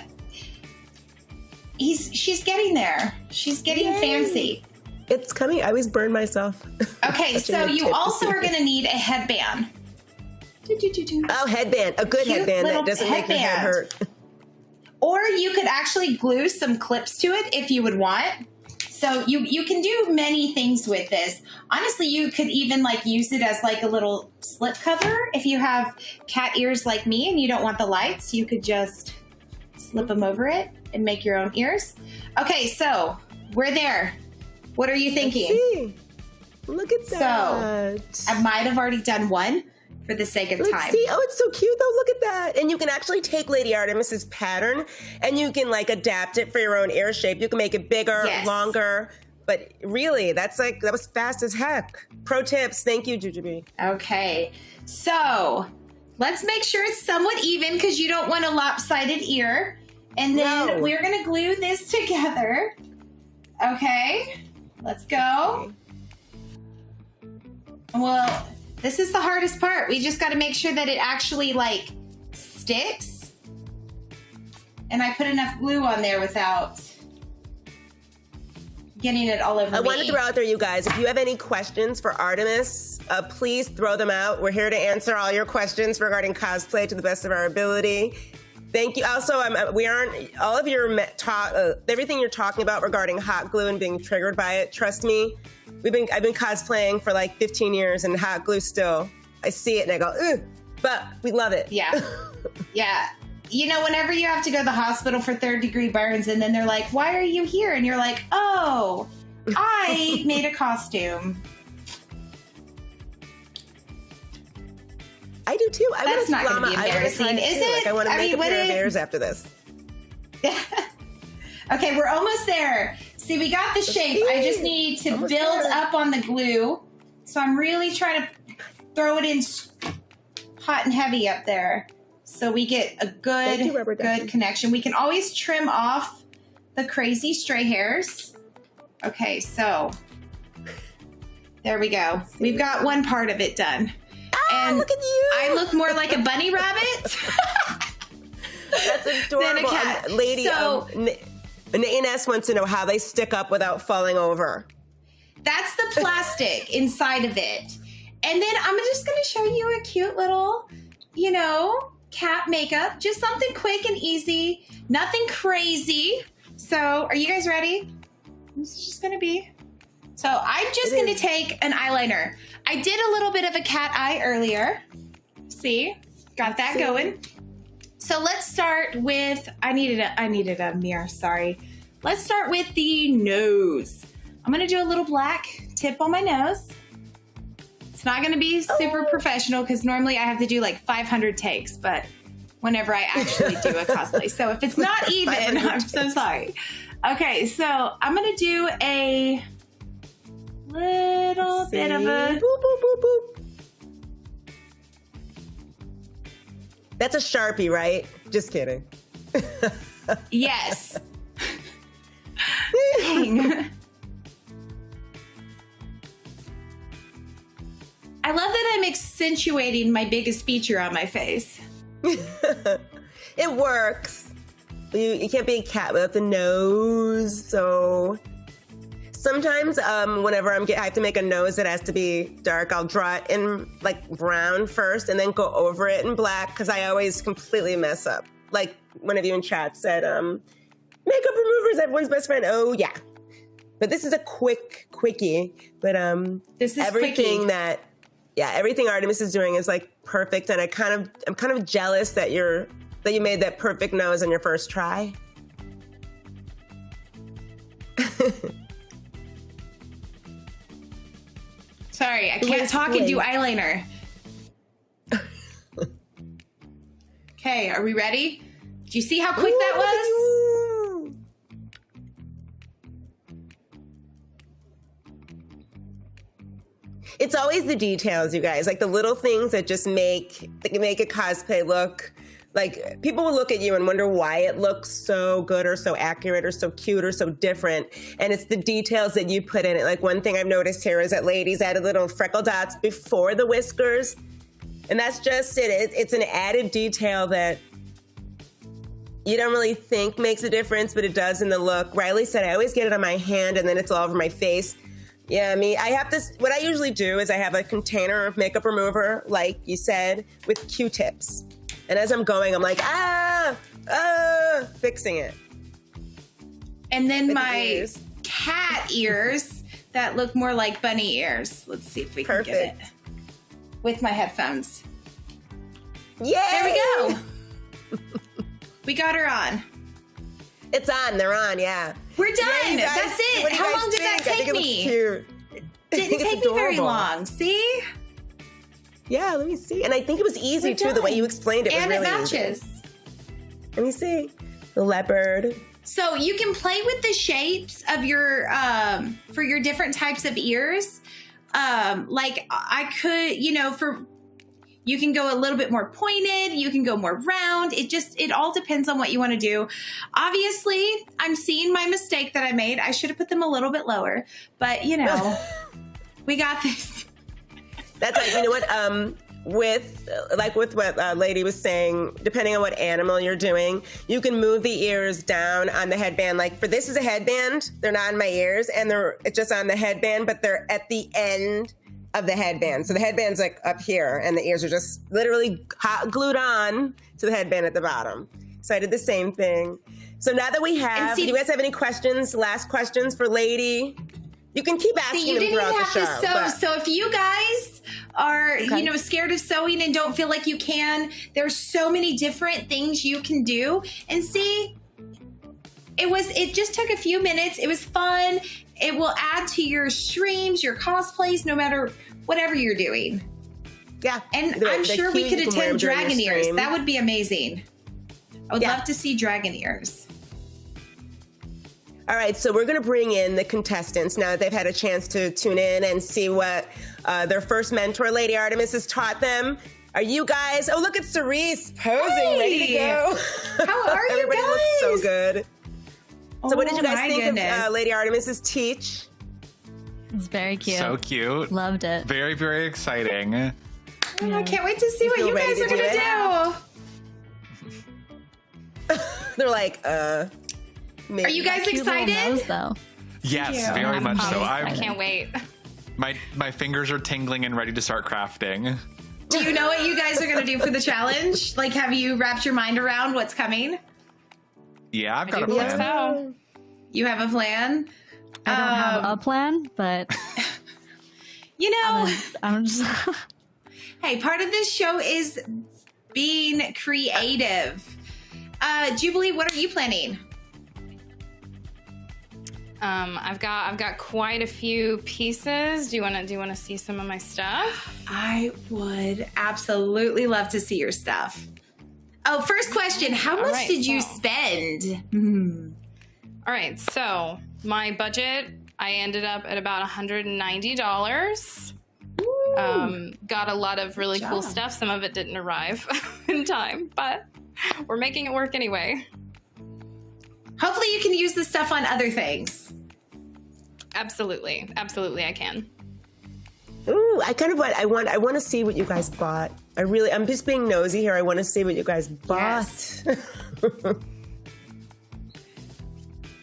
Speaker 8: she's getting there. She's getting fancy.
Speaker 1: It's coming. I always burn myself.
Speaker 8: Okay, so you also are going to need a headband.
Speaker 1: Oh, headband. A good headband that doesn't make your head hurt.
Speaker 8: Or you could actually glue some clips to it if you would want. So you can do many things with this. Honestly, you could even like use it as like a little slip cover. If you have cat ears like me and you don't want the lights, you could just slip them over it and make your own ears. Okay, so we're there. What are you thinking?
Speaker 1: Let's see. Look at that.
Speaker 8: So I might have already done one for the sake of time.
Speaker 1: See, oh, it's so cute though. Look at that. And you can actually take Lady Artemis's pattern and you can like adapt it for your own ear shape. You can make it bigger, longer. But really, that was fast as heck. Pro tips. Thank you, Jujubee.
Speaker 8: Okay. So let's make sure it's somewhat even because you don't want a lopsided ear. And then we're going to glue this together. Okay. Let's go. Well, this is the hardest part. We just got to make sure that it actually like sticks. And I put enough glue on there without getting it all over me.
Speaker 1: I want to throw out there, you guys, if you have any questions for Artemis, please throw them out. We're here to answer all your questions regarding cosplay to the best of our ability. Thank you. Also, we aren't all of your everything you're talking about regarding hot glue and being triggered by it. Trust me, I've been cosplaying for like 15 years, and hot glue still. I see it and I go, ugh, but we love it.
Speaker 8: Yeah, yeah. You know, whenever you have to go to the hospital for 3rd-degree burns, and then they're like, "Why are you here?" and you're like, "Oh, I made a costume."
Speaker 1: I do too.
Speaker 8: That's not going to be embarrassing, is it?
Speaker 1: Like, I want to make a pair of ears after this.
Speaker 8: Okay, we're almost there. See, we got the shape. I just need to build up on the glue. So I'm really trying to throw it in hot and heavy up there so we get a good connection. We can always trim off the crazy stray hairs. Okay, so there we go. We've got one part of it done. And
Speaker 1: look at you.
Speaker 8: I look more like a bunny rabbit.
Speaker 1: That's adorable.
Speaker 8: Than a cat.
Speaker 1: Lady,
Speaker 8: So,
Speaker 1: Ines wants to know how they stick up without falling over.
Speaker 8: that's the plastic inside of it. And then I'm just going to show you a cute little, you know, cat makeup. Just something quick and easy. Nothing crazy. So are you guys ready? It's just going to be... So I'm just going to take an eyeliner. I did a little bit of a cat eye earlier. See? Got that going. So let's start with... I needed a mirror, sorry. Let's start with the nose. I'm going to do a little black tip on my nose. It's not going to be super professional because normally I have to do like 500 takes, but whenever I actually do a cosplay. So if it's not even, I'm so sorry. Okay, so I'm going to do a little bit of a...
Speaker 1: Boop, boop, boop, boop. That's a Sharpie, right? Just kidding.
Speaker 8: Yes. Dang. I love that I'm accentuating my biggest feature on my face.
Speaker 1: It works. You can't be a cat without the nose, so... Sometimes whenever I have to make a nose that has to be dark, I'll draw it in like brown first and then go over it in black because I always completely mess up. Like one of you in chat said, makeup removers, everyone's best friend. Oh yeah. But this is a quickie. But
Speaker 8: this is
Speaker 1: everything
Speaker 8: quickie.
Speaker 1: Everything Artemis is doing is like perfect, and I'm kind of jealous that you made that perfect nose on your first try.
Speaker 8: Sorry, I can't talk and do eyeliner. Okay, are we ready? Do you see how quick that was?
Speaker 1: It's always the details, you guys, like the little things that just make a cosplay look like people will look at you and wonder why it looks so good or so accurate or so cute or so different. And it's the details that you put in it. Like one thing I've noticed here is that ladies added little freckle dots before the whiskers. And that's just it. It's an added detail that you don't really think makes a difference, but it does in the look. Riley said, I always get it on my hand and then it's all over my face. Yeah, what I usually do is I have a container of makeup remover, like you said, with Q-tips. And as I'm going, I'm like, fixing it.
Speaker 8: And then my cat ears that look more like bunny ears. Let's see if we can get it with my headphones.
Speaker 1: Yay!
Speaker 8: There we go. We got her on.
Speaker 1: It's on. They're on. Yeah.
Speaker 8: We're done.
Speaker 1: Yeah,
Speaker 8: That's it. How long did that take me? Didn't take me very long. See?
Speaker 1: Yeah, let me see. And I think it was easy too. The way you explained it was
Speaker 8: and
Speaker 1: really
Speaker 8: it matches.
Speaker 1: Easy. Let me see. The leopard.
Speaker 8: So you can play with the shapes of your for your different types of ears. Like I could, you can go a little bit more pointed, you can go more round. It all depends on what you want to do. Obviously, I'm seeing my mistake that I made. I should have put them a little bit lower, but we got this.
Speaker 1: That's right. You know what? With what Lady was saying, depending on what animal you're doing, you can move the ears down on the headband. Like for this is a headband, they're not in my ears, and it's just on the headband, but they're at the end of the headband. So the headband's like up here, and the ears are just literally hot glued on to the headband at the bottom. So I did the same thing. So now that we have, do you guys have any questions? Last questions for Lady? You can keep asking them throughout the show.
Speaker 8: So if you guys are, scared of sewing and don't feel like you can, there's so many different things you can do. And see, it just took a few minutes. It was fun. It will add to your streams, your cosplays, no matter whatever you're doing.
Speaker 1: Yeah.
Speaker 8: And I'm sure we could attend dragon ears. That would be amazing. I would love to see dragon ears.
Speaker 1: All right, so we're going to bring in the contestants now that they've had a chance to tune in and see what their first mentor, Lady Artemis, has taught them. Are you guys? Oh, look at Cerise posing, ready to go.
Speaker 8: How are you
Speaker 1: Everybody
Speaker 8: guys?
Speaker 1: looks so good. So what did you guys think of Lady Artemis's teach?
Speaker 4: It's very cute.
Speaker 3: So cute.
Speaker 4: Loved it.
Speaker 3: Very, very exciting.
Speaker 8: I can't wait to see what you guys are going to do.
Speaker 1: They're like, maybe.
Speaker 8: Are you guys excited?
Speaker 4: Nose, though.
Speaker 3: Yes, very much so.
Speaker 2: I can't wait.
Speaker 3: My fingers are tingling and ready to start crafting.
Speaker 8: Do you know what you guys are going to do for the challenge? Like, have you wrapped your mind around what's coming?
Speaker 3: Yeah, I've got a plan.
Speaker 2: So.
Speaker 8: You have a plan?
Speaker 4: I don't have a plan, but I'm just
Speaker 8: hey, part of this show is being creative. Jubilee, what are you planning?
Speaker 2: I've got quite a few pieces. Do you want to see some of my stuff?
Speaker 8: I would absolutely love to see your stuff. Oh, first question. How much did you spend?
Speaker 2: All right. So my budget, I ended up at about $190. Got a lot of really cool stuff. Some of it didn't arrive in time, but we're making it work anyway.
Speaker 8: Hopefully you can use this stuff on other things.
Speaker 2: Absolutely. Absolutely I can.
Speaker 1: Ooh, I want to see what you guys bought. I'm just being nosy here. I want to see what you guys bought.
Speaker 8: Yes.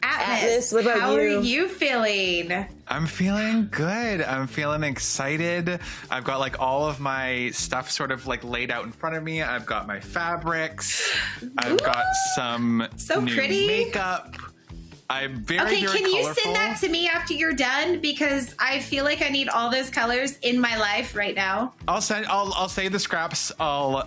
Speaker 1: Atlas, what about
Speaker 8: how are you feeling?
Speaker 3: I'm feeling good. I'm feeling excited. I've got like all of my stuff sort of like laid out in front of me. I've got my fabrics. I've got some new makeup. I'm very
Speaker 8: can
Speaker 3: colorful.
Speaker 8: You send that to me after you're done? Because I feel like I need all those colors in my life right now.
Speaker 3: I'll save the scraps. I'll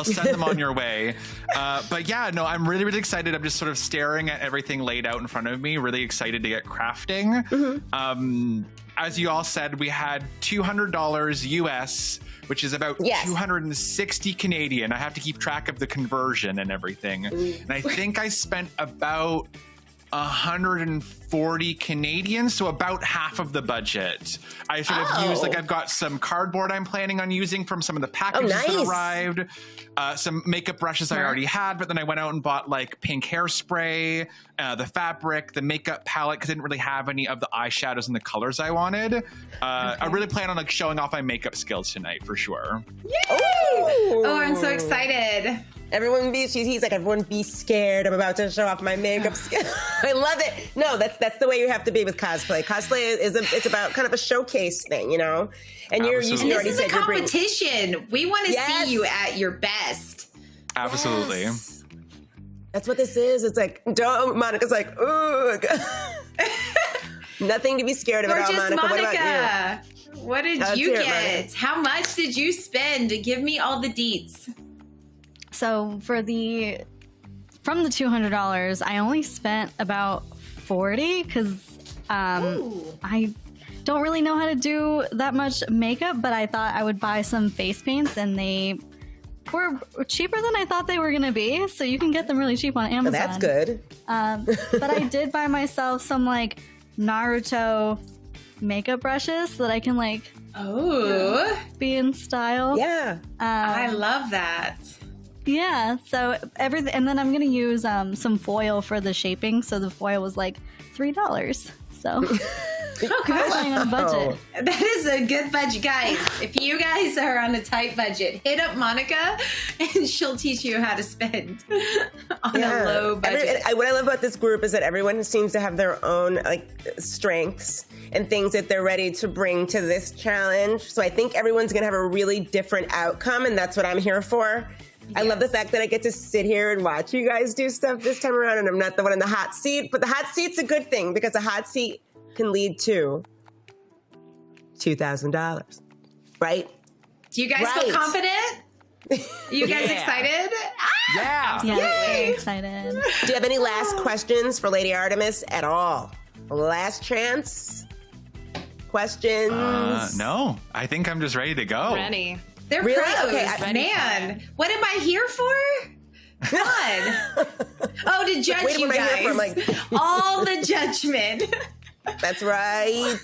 Speaker 3: send them on your way. But yeah, no, I'm really, really excited. I'm just sort of staring at everything laid out in front of me. Really excited to get crafting. Mm-hmm. As you all said, we had $200 US, which is about 260 Canadian. I have to keep track of the conversion and everything. And I think I spent about 140 Canadian, so about half of the budget. I sort of used, like, I've got some cardboard I'm planning on using from some of the packages that arrived. Some makeup brushes I already had, but then I went out and bought like pink hairspray, the fabric, the makeup palette, because I didn't really have any of the eyeshadows and the colors I wanted. I really plan on like showing off my makeup skills tonight for sure.
Speaker 8: Yay! Oh, I'm so excited.
Speaker 1: He's like, everyone be scared. I'm about to show off my makeup skills. I love it. No, that's the way you have to be with cosplay. Cosplay it's about kind of a showcase thing, you know? And you already
Speaker 8: said a competition. We want to see you at your best.
Speaker 3: Absolutely.
Speaker 1: Yes. That's what this is. It's like, Monica's like, ooh. Nothing to be scared of at all,
Speaker 8: Gorgeous
Speaker 1: Monica. What about
Speaker 8: Monica. What did
Speaker 1: Let's
Speaker 8: you
Speaker 1: hear it,
Speaker 8: get?
Speaker 1: Monica.
Speaker 8: How much did you spend? Give me all the deets.
Speaker 4: So from the $200, I only spent about $40 because I don't really know how to do that much makeup, but I thought I would buy some face paints, and they were cheaper than I thought they were going to be. So you can get them really cheap on Amazon.
Speaker 1: Well, that's good.
Speaker 4: But I did buy myself some like Naruto makeup brushes so that I can like be in style.
Speaker 1: Yeah.
Speaker 8: I love that.
Speaker 4: Yeah, so everything, and then I'm gonna use some foil for the shaping. So the foil was like $3. So flying on a budget.
Speaker 8: That is a good budget, guys. If you guys are on a tight budget, hit up Monica, and she'll teach you how to spend on a low budget.
Speaker 1: What I love about this group is that everyone seems to have their own like strengths and things that they're ready to bring to this challenge. So I think everyone's gonna have a really different outcome, and that's what I'm here for. I love the fact that I get to sit here and watch you guys do stuff this time around, and I'm not the one in the hot seat. But the hot seat's a good thing, because a hot seat can lead to $2,000, right?
Speaker 8: Do you guys feel confident? You guys excited?
Speaker 3: Yeah.
Speaker 4: Very excited.
Speaker 1: Do you have any last questions for Lady Artemis at all? Last chance? Questions?
Speaker 3: No, I think I'm just ready to go.
Speaker 2: Ready.
Speaker 8: They're
Speaker 1: Really?
Speaker 8: pros.
Speaker 1: Okay,
Speaker 8: Man, what am I here for? God. Oh, to judge
Speaker 1: Wait,
Speaker 8: you
Speaker 1: what am I here for?
Speaker 8: guys.
Speaker 1: I'm like-
Speaker 8: All the judgment.
Speaker 1: That's right.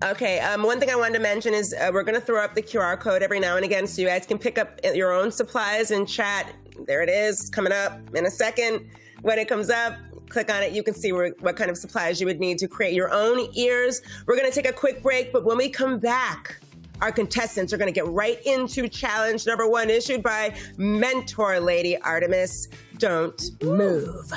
Speaker 1: Okay, one thing I wanted to mention is we're going to throw up the QR code every now and again so you guys can pick up your own supplies and chat. There it is, coming up in a second. When it comes up, click on it. You can see what kind of supplies you would need to create your own ears. We're going to take a quick break, but when we come back, our contestants are going to get right into challenge number 1, issued by mentor Lady Artemis. Don't move.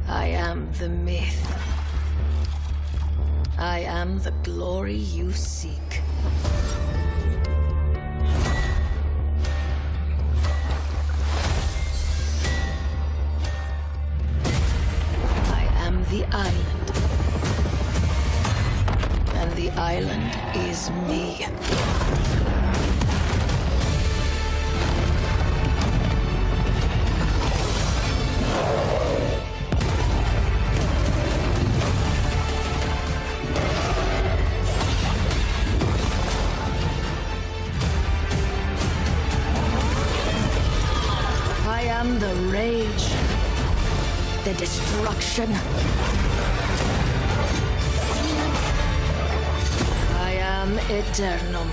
Speaker 5: I am the myth. I am the glory you seek. I am the island. And the island is me. I am the rage, the destruction. I am Eternum.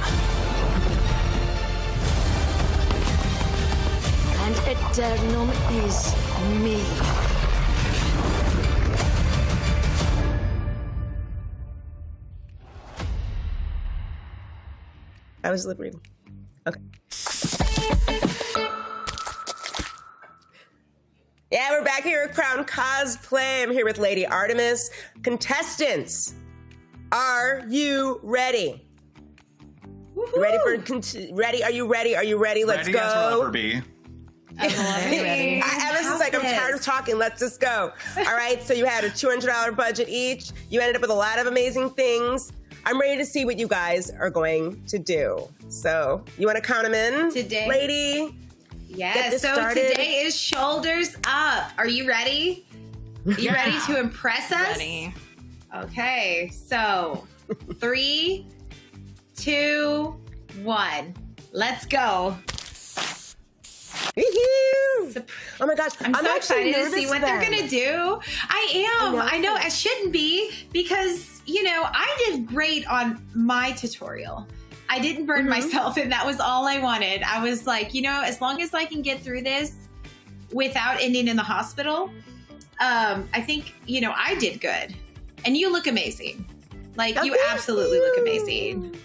Speaker 5: And Eternum is me.
Speaker 1: I was lip reading. Okay. Yeah, we're back here at Crown Cosplay. I'm here with Lady Artemis. Contestants, are you ready? You ready for ready? Are you ready? Are you ready? Let's
Speaker 3: Ready
Speaker 1: go.
Speaker 3: as we'll ever be.
Speaker 1: Evan's is like, I'm tired of talking. Let's just go. All right. So you had a $200 budget each. You ended up with a lot of amazing things. I'm ready to see what you guys are going to do. So you want to count them in
Speaker 8: Today.
Speaker 1: lady?
Speaker 8: Yes, so
Speaker 1: started.
Speaker 8: today is shoulders up. Are you ready? Are you ready to impress us?
Speaker 2: Ready.
Speaker 8: Okay, so 3, 2, 1. Let's go.
Speaker 1: Woohoo! Oh my gosh,
Speaker 8: I'm so
Speaker 1: actually
Speaker 8: excited to see
Speaker 1: nervous
Speaker 8: what they're
Speaker 1: then.
Speaker 8: going to do. I am. I know I shouldn't be because, you know, I did great on my tutorial. I didn't burn myself, and that was all I wanted. I was like, you know, as long as I can get through this without ending in the hospital, I think, you know, I did good. And you look amazing. Like, you absolutely look amazing.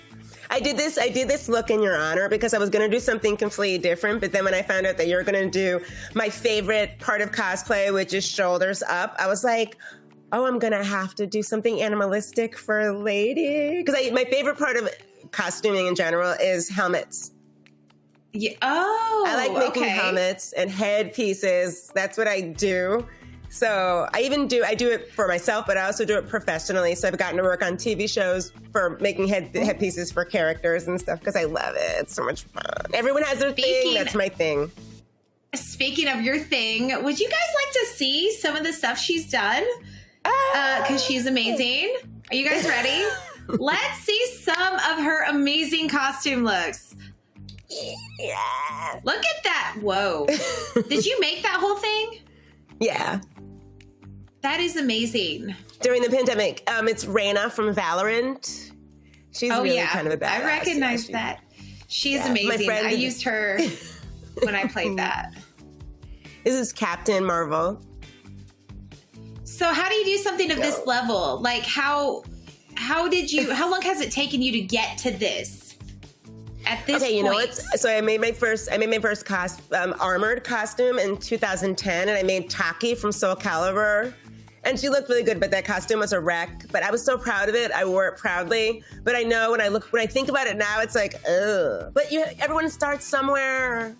Speaker 1: I did this look in your honor because I was going to do something completely different. But then when I found out that you're going to do my favorite part of cosplay, which is shoulders up, I was like, oh, I'm going to have to do something animalistic for a lady. Because my favorite part of costuming in general is helmets.
Speaker 8: Yeah. Oh,
Speaker 1: I like making helmets and headpieces. That's what I do. So I do it for myself, but I also do it professionally. So I've gotten to work on TV shows for making headpieces for characters and stuff because I love it. It's so much fun. Everyone has their thing. That's my thing.
Speaker 8: Speaking of your thing, would you guys like to see some of the stuff she's done? Because she's amazing. Are you guys ready? Let's see some of her amazing costume looks.
Speaker 1: Yeah.
Speaker 8: Look at that. Whoa. Did you make that whole thing?
Speaker 1: Yeah.
Speaker 8: That is amazing.
Speaker 1: During the pandemic, it's Reyna from Valorant. She's really kind of a badass.
Speaker 8: I recognize that. She is amazing. I used her when I played that.
Speaker 1: This is Captain Marvel.
Speaker 8: So how do you do something of this level? Like how long has it taken you to get to this? At this point?
Speaker 1: You know what? So I made my first armored costume in 2010, and I made Taki from Soul Calibur. And she looked really good, but that costume was a wreck. But I was so proud of it. I wore it proudly. But I know when I think about it now, it's like, ugh. But everyone starts somewhere.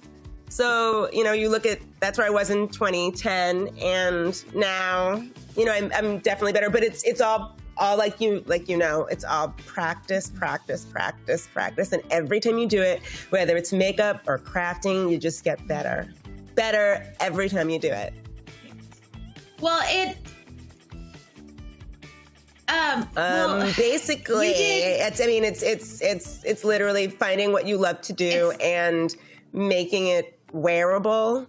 Speaker 1: So, you look at, that's where I was in 2010. And now, I'm definitely better. But it's all it's all practice. And every time you do it, whether it's makeup or crafting, you just get better. Better every time you do it.
Speaker 8: Well,
Speaker 1: basically, it's literally finding what you love to do and making it wearable.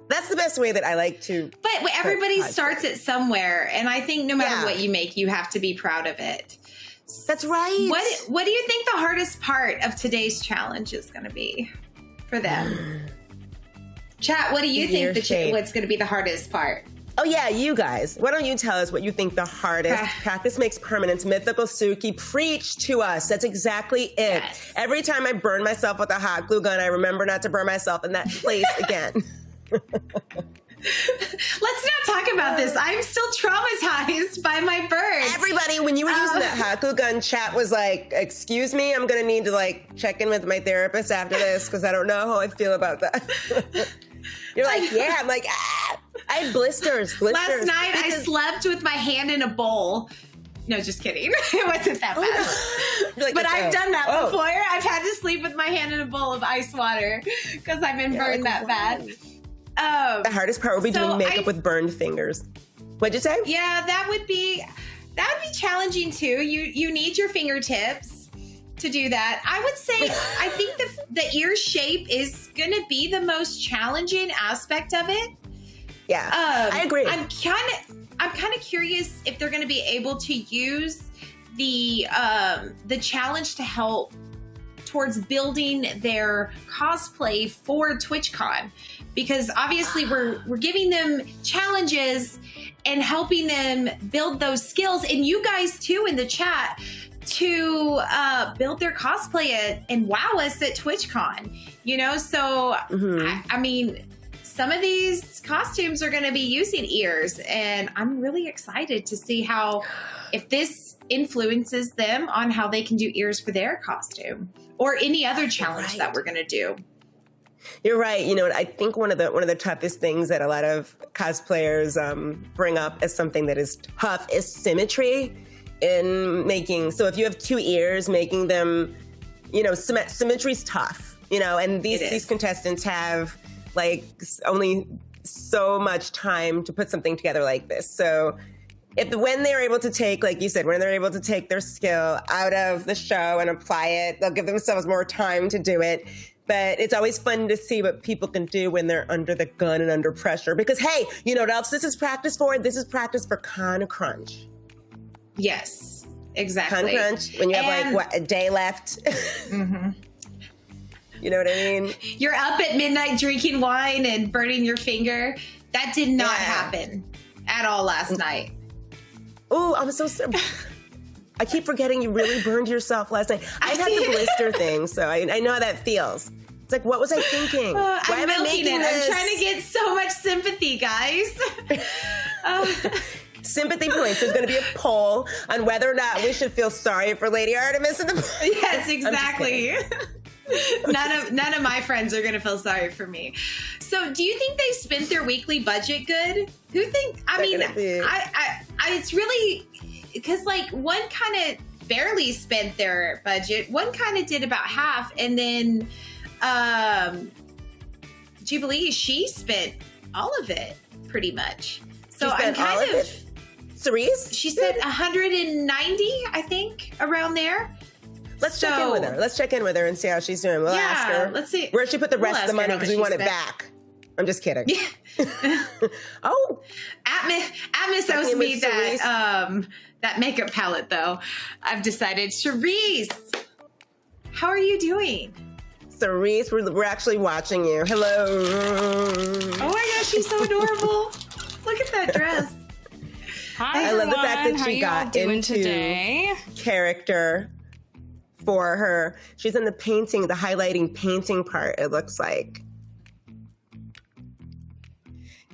Speaker 1: That's the best way that I like to.
Speaker 8: But everybody starts it somewhere, and I think no matter what you make, you have to be proud of it.
Speaker 1: That's right.
Speaker 8: What do you think the hardest part of today's challenge is going to be for them? Chat, what do you think what's going to be the hardest part?
Speaker 1: Oh, yeah, you guys. Why don't you tell us what you think the hardest? Practice makes permanence. Mythical Suki, preach to us. That's exactly it. Yes. Every time I burn myself with a hot glue gun, I remember not to burn myself in that place again.
Speaker 8: Let's not talk about this. I'm still traumatized by my burn.
Speaker 1: Everybody, when you were using that hot glue gun, chat was like, excuse me, I'm going to need to check in with my therapist after this because I don't know how I feel about that. You're like, yeah. I'm like, I had blisters.
Speaker 8: Last night I slept with my hand in a bowl. No, just kidding. It wasn't that bad. But I've done that before. I've had to sleep with my hand in a bowl of ice water because I've been burned that bad.
Speaker 1: The hardest part would be doing makeup with burned fingers. What'd you say?
Speaker 8: Yeah, that would be challenging too. You need your fingertips to do that. I would say I think the ear shape is going to be the most challenging aspect of it.
Speaker 1: Yeah, I agree.
Speaker 8: I'm kind of curious if they're going to be able to use the challenge to help towards building their cosplay for TwitchCon, because obviously we're giving them challenges and helping them build those skills, and you guys too in the chat to build their cosplay and wow us at TwitchCon. So I mean, some of these costumes are going to be using ears, and I'm really excited to see if this influences them on how they can do ears for their costume or any other challenge that we're going to do.
Speaker 1: You're right. I think one of the toughest things that a lot of cosplayers bring up as something that is tough is symmetry in making. So if you have two ears, making them, symmetry's tough, and these contestants have only so much time to put something together like this. So when they're able to take, like you said, when they're able to take their skill out of the show and apply it, they'll give themselves more time to do it. But it's always fun to see what people can do when they're under the gun and under pressure. Because, hey, you know what else this is practice for? This is practice for Con Crunch.
Speaker 8: Yes, exactly.
Speaker 1: Con Crunch, when you have a day left.
Speaker 8: Mm-hmm.
Speaker 1: You know what I mean? You're
Speaker 8: up at midnight drinking wine and burning your finger. That did not happen at all last night.
Speaker 1: Oh, I'm so sorry. I keep forgetting you really burned yourself last night. I've had the blister thing, so I know how that feels. It's like, what was I thinking? Why
Speaker 8: I'm
Speaker 1: am I making
Speaker 8: it.
Speaker 1: this?
Speaker 8: I'm trying to get so much sympathy, guys.
Speaker 1: sympathy points. There's going to be a poll on whether or not we should feel sorry for Lady Artemis in the.
Speaker 8: Yes, exactly. None of my friends are going to feel sorry for me. So, do you think they spent their weekly budget good? Who think? I mean, it's really because like one kind of barely spent their budget. One kind of did about half, and then Jubilee, she spent all of it pretty much. So I'm kind of.
Speaker 1: Cerise?
Speaker 8: She said 190, I think, around there.
Speaker 1: Let's check in with her. Let's check in with her and see how she's doing. We'll ask her.
Speaker 8: Let's see.
Speaker 1: Where she put the rest of the money because we want it back. I'm just kidding. Oh.
Speaker 8: Atmos owes me that makeup palette, though. I've decided. Cerise, how are you doing?
Speaker 1: Cerise, we're actually watching you. Hello.
Speaker 8: Oh my gosh, she's so adorable. Look at that dress.
Speaker 2: Hi,
Speaker 1: I love the fact that she got into
Speaker 2: today?
Speaker 1: Character for her. She's in the painting, the highlighting painting part, it looks like.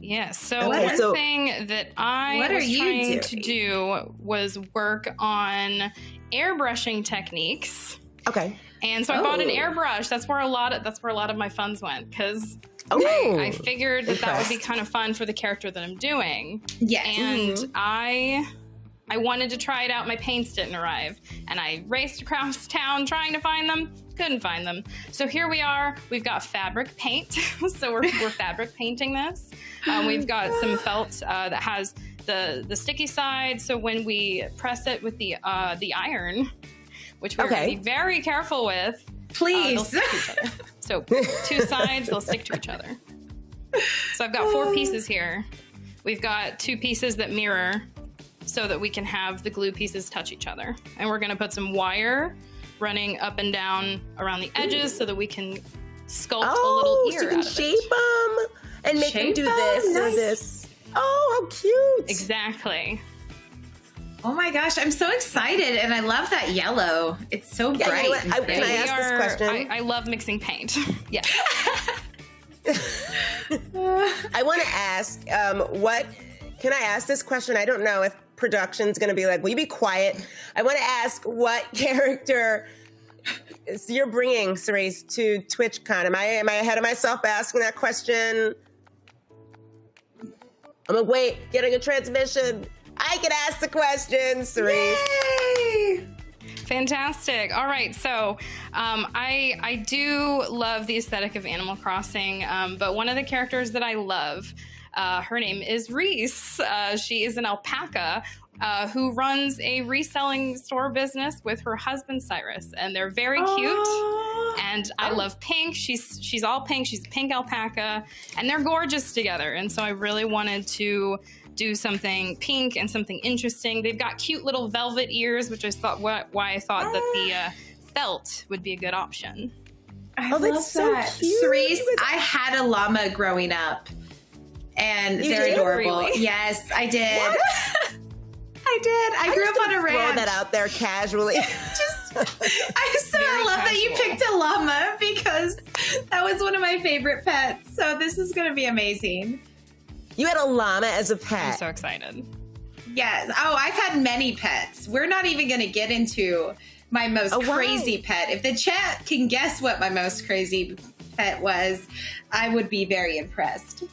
Speaker 2: Yeah, so one thing that I was trying to do was work on airbrushing techniques.
Speaker 1: Okay.
Speaker 2: And so I bought an airbrush. That's where a lot of my funds went because I figured that would be kind of fun for the character that I'm doing.
Speaker 8: Yes.
Speaker 2: And I wanted to try it out. My paints didn't arrive. And I raced across town trying to find them. Couldn't find them. So here we are. We've got fabric paint. So we're fabric painting this. We've got some felt that has the sticky side. So when we press it with the iron, which we're going to be very careful with.
Speaker 8: Please.
Speaker 2: They'll stick to each other. So 2 sides, they'll stick to each other. So I've got 4 pieces here. We've got 2 pieces that mirror so that we can have the glue pieces touch each other. And we're going to put some wire running up and down around the edges so that we can sculpt a little ear
Speaker 1: so you can shape them and make them do this or this. Oh, how cute.
Speaker 2: Exactly.
Speaker 8: Oh my gosh, I'm so excited, and I love that yellow. It's so bright.
Speaker 1: You know can I ask this question?
Speaker 2: I love mixing paint. Yes.
Speaker 1: I want to ask, can I ask this question? I don't know if production's going to be like, will you be quiet? I want to ask what character you're bringing, Cerise, to TwitchCon. Am I ahead of myself by asking that question? I'm going to wait, getting a transmission. I can ask the question, Cerise.
Speaker 8: Yay!
Speaker 2: Fantastic. All right. So I do love the aesthetic of Animal Crossing, but one of the characters that I love, her name is Reese. She is an alpaca who runs a reselling store business with her husband, Cyrus. And they're very cute. And I love pink. She's all pink. She's a pink alpaca. And they're gorgeous together. And so I really wanted to do something pink and something interesting. They've got cute little velvet ears, which I thought why I thought that the felt would be a good option.
Speaker 8: I love that. So cute. Cerise, I had a llama growing up, and they're adorable.
Speaker 2: Really?
Speaker 8: Yes, I did. I did. I grew up on a ranch.
Speaker 1: Throw that out there casually.
Speaker 8: I love that you picked a llama because that was one of my favorite pets. So this is going to be amazing.
Speaker 1: You had a llama as a pet.
Speaker 2: I'm so excited.
Speaker 8: Yes. Oh, I've had many pets. We're not even going to get into my most crazy pet. If the chat can guess what my most crazy pet was, I would be very impressed.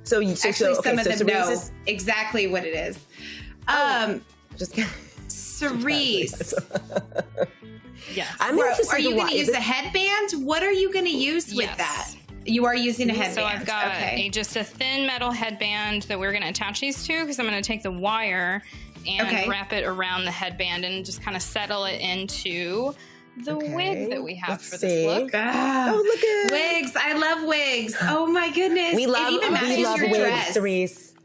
Speaker 1: So
Speaker 8: some of them know exactly what it is.
Speaker 1: Just kidding.
Speaker 8: Cerise.
Speaker 2: Yes.
Speaker 8: Are you going to use a headband? What are you going to use with that? You are using a headband.
Speaker 2: So I've got just a thin metal headband that we're going to attach these to because I'm going to take the wire and wrap it around the headband and just kind of settle it into the wig that we have for this look.
Speaker 8: Oh,
Speaker 1: look at
Speaker 8: wigs. I love wigs. Oh my goodness.
Speaker 1: We love
Speaker 8: your
Speaker 1: wigs,
Speaker 8: dress.
Speaker 1: Cerise.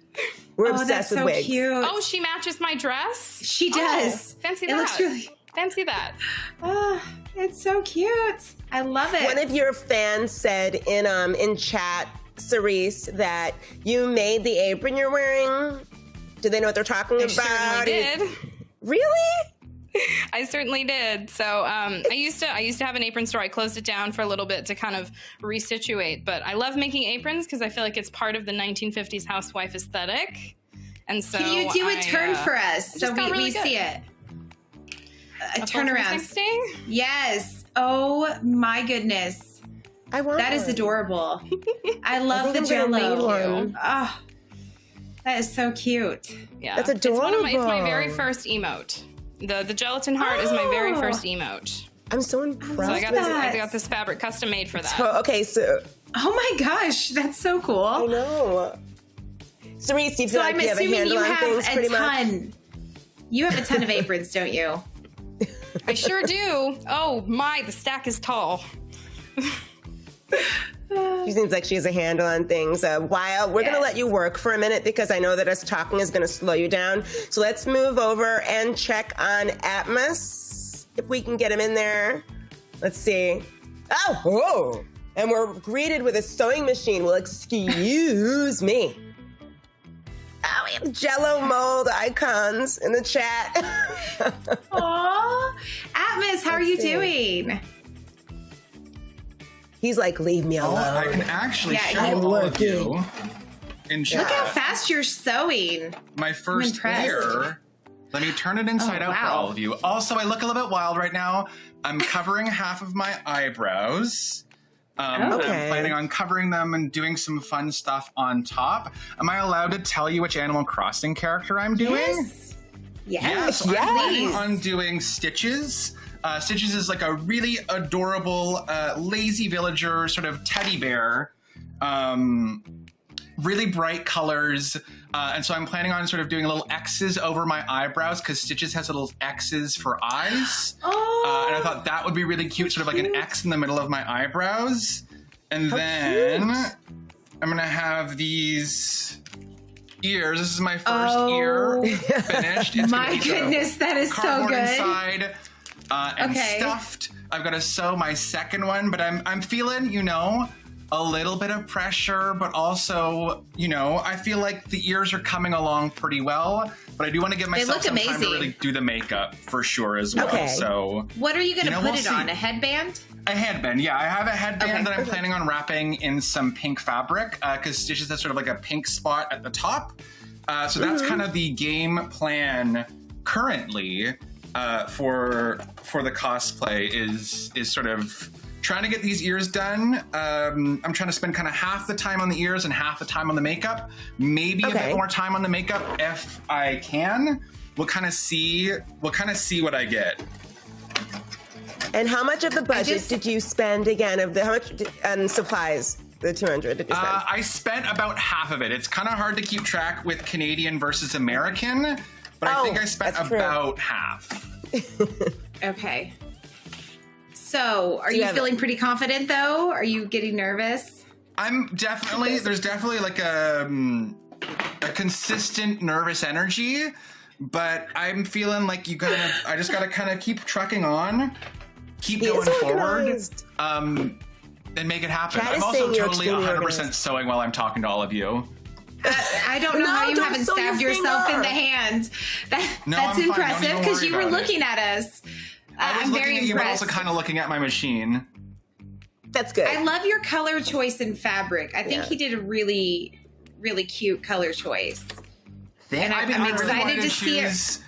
Speaker 1: We're obsessed with wigs.
Speaker 8: Cute.
Speaker 2: Oh, she matches my dress?
Speaker 8: She does.
Speaker 2: Fancy that.
Speaker 8: It looks really...
Speaker 2: Fancy that.
Speaker 8: Oh, it's so cute. I love it.
Speaker 1: One of your fans said in chat, Cerise, that you made the apron you're wearing. Do they know what they're talking about?
Speaker 2: Certainly did.
Speaker 1: Really?
Speaker 2: I certainly did. So I used to have an apron store. I closed it down for a little bit to kind of resituate. But I love making aprons because I feel like it's part of the 1950s housewife aesthetic. And so
Speaker 8: can you do a turn for us so we see it? A turn around. Yes. Oh my goodness. That is adorable. I love the jello. Oh, that is so cute.
Speaker 2: Yeah,
Speaker 1: that's adorable.
Speaker 2: It's my very first emote. The gelatin heart is my very first emote.
Speaker 1: I'm so impressed.
Speaker 2: So I got this fabric custom made for that.
Speaker 1: So, okay, so.
Speaker 8: Oh my gosh, that's so cool.
Speaker 1: I know. Cerise, do you feel like you have a handle on things pretty much?
Speaker 8: You have a ton of aprons, don't you?
Speaker 2: I sure do. Oh my, the stack is tall.
Speaker 1: She seems like she has a handle on things. While we're going to let you work for a minute because I know that us talking is going to slow you down. So let's move over and check on Atmos, if we can get him in there. Let's see. Oh, whoa. And we're greeted with a sewing machine. Well, excuse me. Oh, we have Jello mold icons in the chat.
Speaker 8: Aw. Atmos, how are you doing?
Speaker 1: He's like, leave me alone.
Speaker 3: I can actually show all of you in chat.
Speaker 8: Look how fast you're sewing.
Speaker 3: My first ear. Let me turn it inside out for all of you. Also, I look a little bit wild right now. I'm covering half of my eyebrows. I'm planning on covering them and doing some fun stuff on top. Am I allowed to tell you which Animal Crossing character I'm doing?
Speaker 8: Yes.
Speaker 3: I'm planning on doing Stitches. Stitches is like a really adorable, lazy villager sort of teddy bear. Really bright colors. And so I'm planning on sort of doing little X's over my eyebrows because Stitches has little X's for eyes. And I thought that would be really cute, sort of like an X in the middle of my eyebrows. And then I'm going to have these ears. This is my first ear finished. It's
Speaker 8: my goodness, that is so good.
Speaker 3: Inside. And stuffed. I've got to sew my second one, but I'm feeling, a little bit of pressure, but also, I feel like the ears are coming along pretty well, but I do want to give myself some time to really do the makeup for sure as well. Okay. So
Speaker 8: what are you going to put it on? A headband?
Speaker 3: A headband, yeah. I have a headband that I'm planning on wrapping in some pink fabric because Stitches has sort of like a pink spot at the top. So that's kind of the game plan currently for the cosplay is sort of trying to get these ears done. I'm trying to spend kind of half the time on the ears and half the time on the makeup. Maybe a bit more time on the makeup if I can. We'll kind of see what I get.
Speaker 1: And how much of the budget did you spend again? How much on supplies? The 200 did you spend?
Speaker 3: I spent about half of it. It's kind of hard to keep track with Canadian versus American, but I think I spent about half.
Speaker 8: Okay. So, are you feeling pretty confident though? Are you getting nervous?
Speaker 3: There's definitely like a consistent nervous energy, but I'm feeling like I just gotta kind of keep trucking on, keep going forward, and make it happen. I'm also totally 100% sewing while I'm talking to all of you.
Speaker 8: I don't know how you haven't stabbed yourself in the hand. That's impressive because you were looking at us. I'm very impressed.
Speaker 3: You were also kind of looking at my machine.
Speaker 1: That's good.
Speaker 8: I love your color choice in fabric. I think he did a really, really cute color choice. And I'm excited to see it.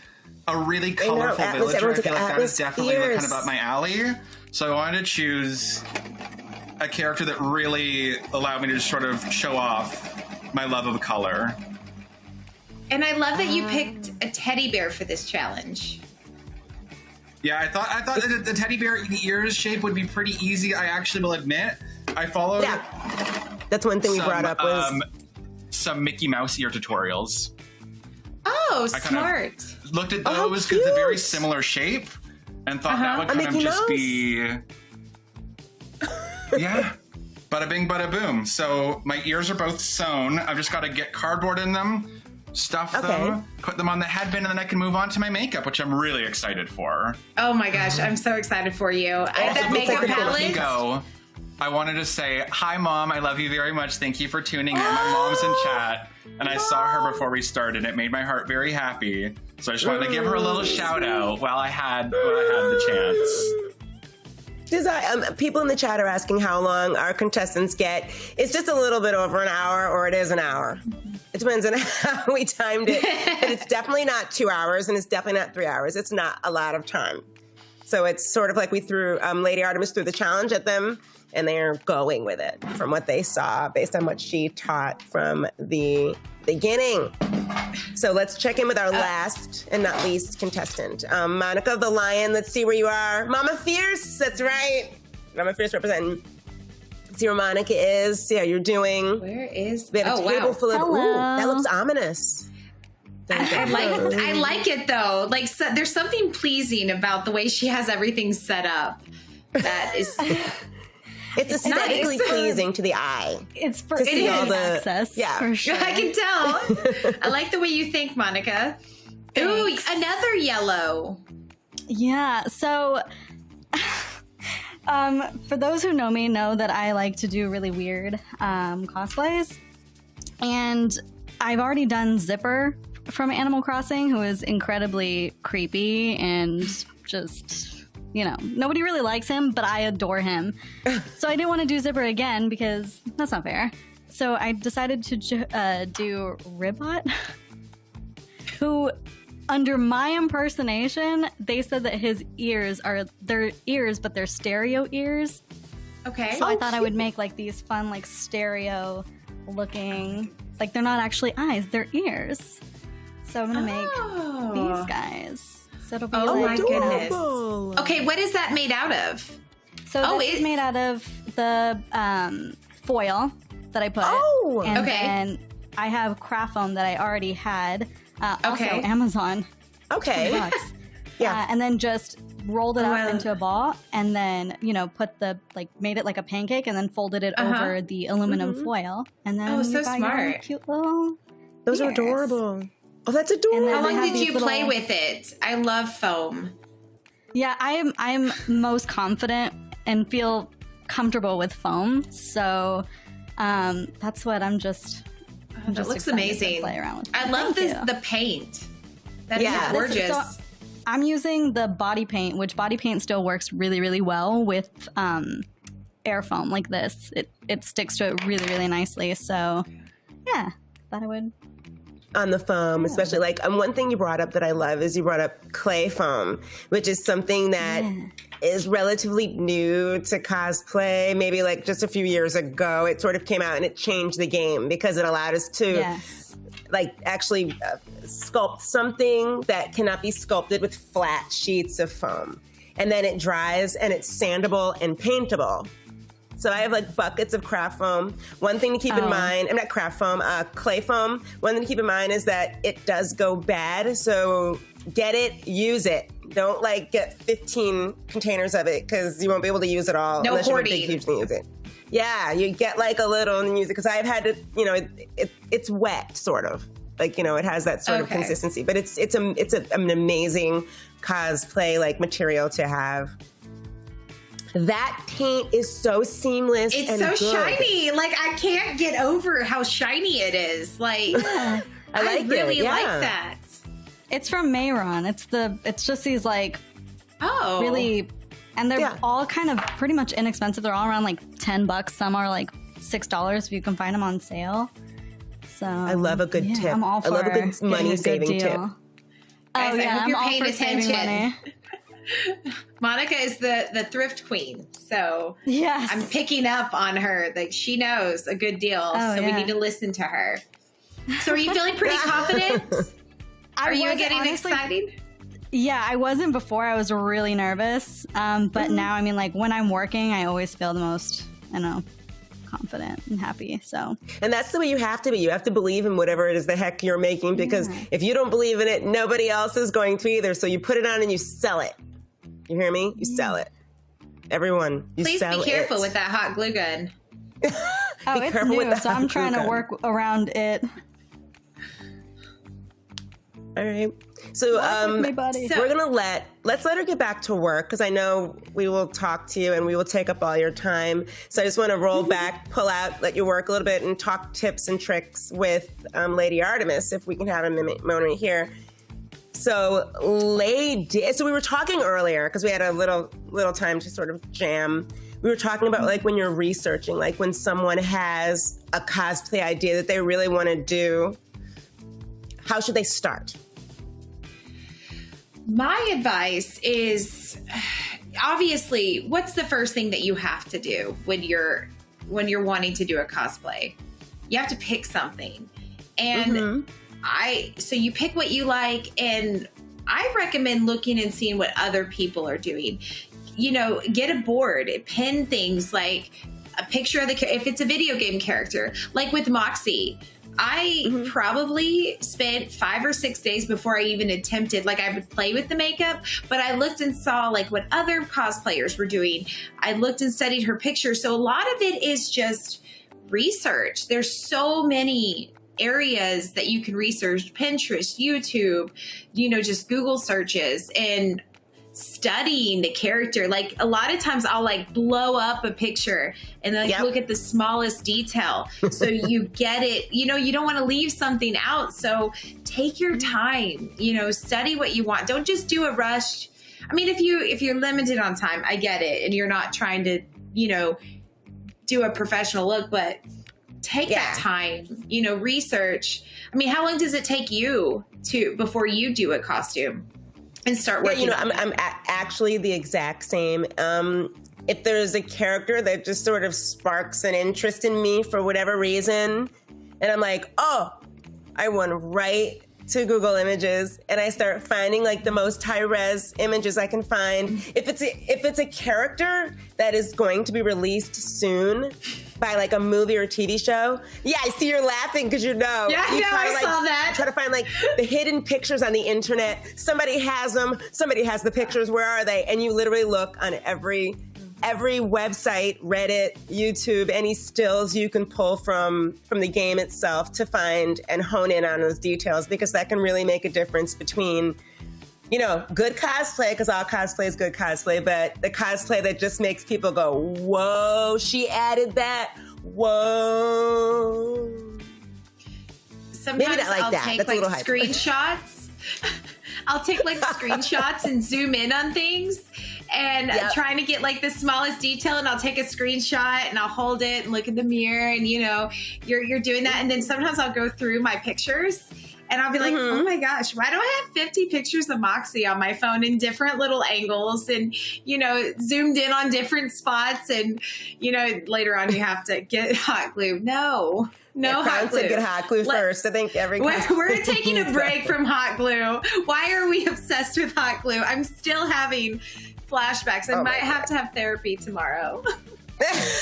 Speaker 3: A really colorful villager. I feel like that is definitely kind of up my alley. So I wanted to choose a character that really allowed me to just sort of show off my love of color.
Speaker 8: And I love that you picked a teddy bear for this challenge.
Speaker 3: Yeah, I thought that the teddy bear ears shape would be pretty easy. I actually will admit, I followed.
Speaker 1: Yeah, that's one thing we brought up was
Speaker 3: some Mickey Mouse ear tutorials.
Speaker 8: Oh, smart!
Speaker 3: Looked at those because they're very similar shape, and thought that would kind of just be, bada bing, bada boom. So my ears are both sewn. I've just got to get cardboard in them. Stuff them, put them on the headband, and then I can move on to my makeup, which I'm really excited for.
Speaker 8: Oh my gosh, I'm so excited for you. That makeup palette.
Speaker 3: I wanted to say, hi, Mom. I love you very much. Thank you for tuning in. My mom's in chat, and I saw her before we started. It made my heart very happy. So I just wanted to give her a little shout out while I had the chance.
Speaker 1: People in the chat are asking how long our contestants get. It's just a little bit over an hour, or it is an hour. It depends on how we timed it. But it's definitely not 2 hours, and it's definitely not 3 hours. It's not a lot of time. So it's sort of like we threw, Lady Artemis threw the challenge at them, and they're going with it from what they saw based on what she taught from the beginning. So let's check in with our last and not least contestant. Monica the Lion, let's see where you are. Mama Fierce, that's right. Mama Fierce representing. Let's see where Monica is, see how you're doing.
Speaker 8: Where is...
Speaker 1: We have a table full of...
Speaker 4: Hello.
Speaker 1: Ooh, that looks ominous.
Speaker 8: I like it though. Like there's something pleasing about the way she has everything set up. That is...
Speaker 1: It's aesthetically pleasing to the eye.
Speaker 4: It's for
Speaker 1: to see all the
Speaker 4: access.
Speaker 1: Yeah,
Speaker 4: for sure.
Speaker 8: I can tell. I like the way you think, Monica. Ooh, another yellow.
Speaker 4: Yeah. So, for those who know me, know that I like to do really weird cosplays, and I've already done Zipper from Animal Crossing, who is incredibly creepy and just. You know, nobody really likes him, but I adore him. So I didn't want to do Zipper again because that's not fair. So I decided to do Ribbot, who, under my impersonation, they said that his ears are their ears, but they're stereo ears.
Speaker 8: Okay.
Speaker 4: So I thought I would make like these fun, like stereo looking, like they're not actually eyes, they're ears. So I'm gonna make these guys. So it'll be
Speaker 8: my goodness. Okay, what is that made out of?
Speaker 4: So this is made out of the foil that I put.
Speaker 1: Oh,
Speaker 4: and
Speaker 8: okay.
Speaker 4: then I have craft foam that I already had. Also Amazon.
Speaker 1: Okay.
Speaker 4: $20.
Speaker 1: Yeah.
Speaker 4: And then just rolled it up into a ball, and then put made it like a pancake, and then folded it over the aluminum foil, and then
Speaker 8: so
Speaker 4: you got
Speaker 8: smart.
Speaker 4: your cute little.
Speaker 1: Those are adorable. Oh, that's adorable.
Speaker 8: How long did you play with it? I love foam.
Speaker 4: Yeah, I'm most confident and feel comfortable with foam, so that's what I'm just.
Speaker 8: That looks amazing.
Speaker 4: Play around with.
Speaker 8: I love the paint. That's gorgeous.
Speaker 4: I'm using the body paint, which body paint still works really, really well with air foam like this. It sticks to it really, really nicely. So, yeah, thought I would.
Speaker 1: On the foam, especially one thing you brought up that I love is you brought up clay foam, which is something that is relatively new to cosplay. Maybe just a few years ago, it sort of came out and it changed the game because it allowed us to actually sculpt something that cannot be sculpted with flat sheets of foam. And then it dries and it's sandable and paintable. So I have buckets of craft foam. One thing to keep in mind, I'm not craft foam, clay foam. One thing to keep in mind is that it does go bad. So get it, use it. Don't get 15 containers of it because you won't be able to use it all unless you're a big, huge thing to use it. Yeah, you get a little and use it because I've had to, it's wet sort of. It has that sort of consistency. But it's an amazing cosplay material to have. That paint is so seamless.
Speaker 8: It's
Speaker 1: and
Speaker 8: so
Speaker 1: good.
Speaker 8: shiny. I can't get over how shiny it is. I really like that.
Speaker 4: It's from Mayron. It's just these really, and they're all kind of pretty much inexpensive. They're all around $10. Some are $6 if you can find them on sale. So
Speaker 1: I love a good tip.
Speaker 4: I'm all for
Speaker 1: I love a good money saving tip.
Speaker 8: Guys, I hope you're paying attention. Monica is the thrift queen, so
Speaker 4: yes.
Speaker 8: I'm picking up on her. She knows a good deal, we need to listen to her. So are you feeling pretty confident? Are you getting excited?
Speaker 4: Yeah, I wasn't before. I was really nervous, but now, when I'm working, I always feel the most, confident and happy. So,
Speaker 1: and that's the way you have to be. You have to believe in whatever it is the heck you're making, because if you don't believe in it, nobody else is going to either. So you put it on and you sell it. You hear me? You sell it. Everyone, you
Speaker 8: Please
Speaker 1: sell
Speaker 8: be careful
Speaker 1: it.
Speaker 8: with that hot glue gun.
Speaker 4: It's new, so I'm trying to work around it.
Speaker 1: All right. So, we're gonna let's let her get back to work, because I know we will talk to you and we will take up all your time. So I just want to roll back, pull out, let you work a little bit, and talk tips and tricks with Lady Artemis, if we can have a moment here. So so we were talking earlier, because we had a little time to sort of jam. We were talking about like when you're researching, like when someone has a cosplay idea that they really want to do, how should they start?
Speaker 8: My advice is, obviously, what's the first thing that you have to do when you're wanting to do a cosplay? You have to pick something. And so you pick what you like, and I recommend looking and seeing what other people are doing. You know, get a board, pin things like a picture of if it's a video game character, like with Moxie. I probably spent 5 or 6 days before I even attempted, like I would play with the makeup, but I looked and saw like what other cosplayers were doing. I looked and studied her picture. So a lot of it is just research. There's so many areas that you can research: Pinterest, YouTube, you know, just Google searches, and studying the character. Like a lot of times I'll like blow up a picture and then look at the smallest detail. So you get it, you know, you don't want to leave something out. So take your time, you know, study what you want. Don't just do a rush. I mean, if you're limited on time, I get it. And you're not trying to, you know, do a professional look, but take that time, you know, research. I mean, how long does it take you before you do a costume and start working?
Speaker 1: Yeah, you know, I'm actually the exact same. If there's a character that just sort of sparks an interest in me for whatever reason, and I'm like, oh, I went right to Google Images and I start finding like the most high-res images I can find. If it's a character that is going to be released soon by like a movie or TV show, I see you're laughing because you know.
Speaker 8: Yeah, I saw that.
Speaker 1: Try to find like the hidden pictures on the internet. Somebody has them. Somebody has the pictures. Where are they? And you literally look on every website, Reddit, YouTube, any stills you can pull from the game itself to find and hone in on those details, because that can really make a difference between, you know, good cosplay, because all cosplay is good cosplay, but the cosplay that just makes people go, whoa, she added that, whoa.
Speaker 8: Sometimes
Speaker 1: maybe not like
Speaker 8: I'll
Speaker 1: that.
Speaker 8: take
Speaker 1: That's
Speaker 8: like
Speaker 1: a little hyper.
Speaker 8: screenshots. I'll take like screenshots and zoom in on things and trying to get like the smallest detail, and I'll take a screenshot and I'll hold it and look in the mirror, and you know, you're doing that. And then sometimes I'll go through my pictures and I'll be like, oh my gosh, why do I have 50 pictures of Moxie on my phone in different little angles and, you know, zoomed in on different spots? And, you know, later on you have to get hot glue. No, hot glue.
Speaker 1: Get hot glue first. I think
Speaker 8: we're taking a break from hot glue. Why are we obsessed with hot glue? I'm still having flashbacks. I might have to have therapy tomorrow.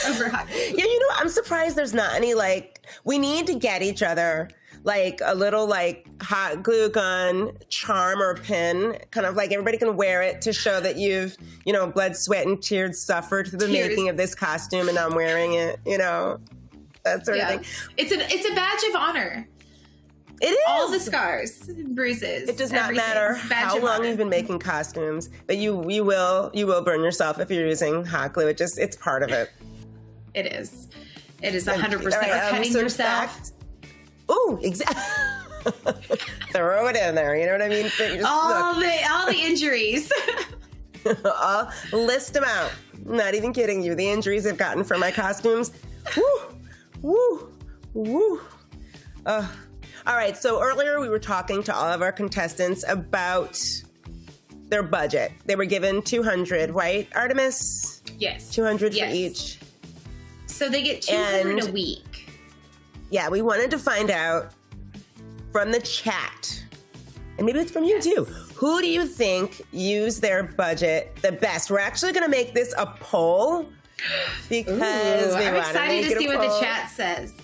Speaker 8: Over hot glue.
Speaker 1: Yeah, you know, I'm surprised there's not any, like, we need to get each other like a little like hot glue gun charm or pin, kind of like everybody can wear it to show that you've, you know, blood, sweat, and tears suffered through the making of this costume, and I'm wearing it, you know, that sort of thing.
Speaker 8: It's a badge of honor.
Speaker 1: It is.
Speaker 8: All the scars, bruises.
Speaker 1: It does not matter how long you've been making costumes, but you will burn yourself if you're using hot glue. It's part of it.
Speaker 8: It is. It is 100%. Cutting yourself.
Speaker 1: Ooh, exactly. Throw it in there. You know what I mean?
Speaker 8: All the injuries.
Speaker 1: List them out. I'm not even kidding you. The injuries I've gotten from my costumes. Woo. All right. So earlier we were talking to all of our contestants about their budget. They were given $200, right, Artemis?
Speaker 8: Yes.
Speaker 1: $200 for each.
Speaker 8: So they get $200 a week.
Speaker 1: Yeah, we wanted to find out from the chat, and maybe it's from you too, who do you think used their budget the best? We're actually going to make this a poll because
Speaker 8: I'm excited to see what the chat says.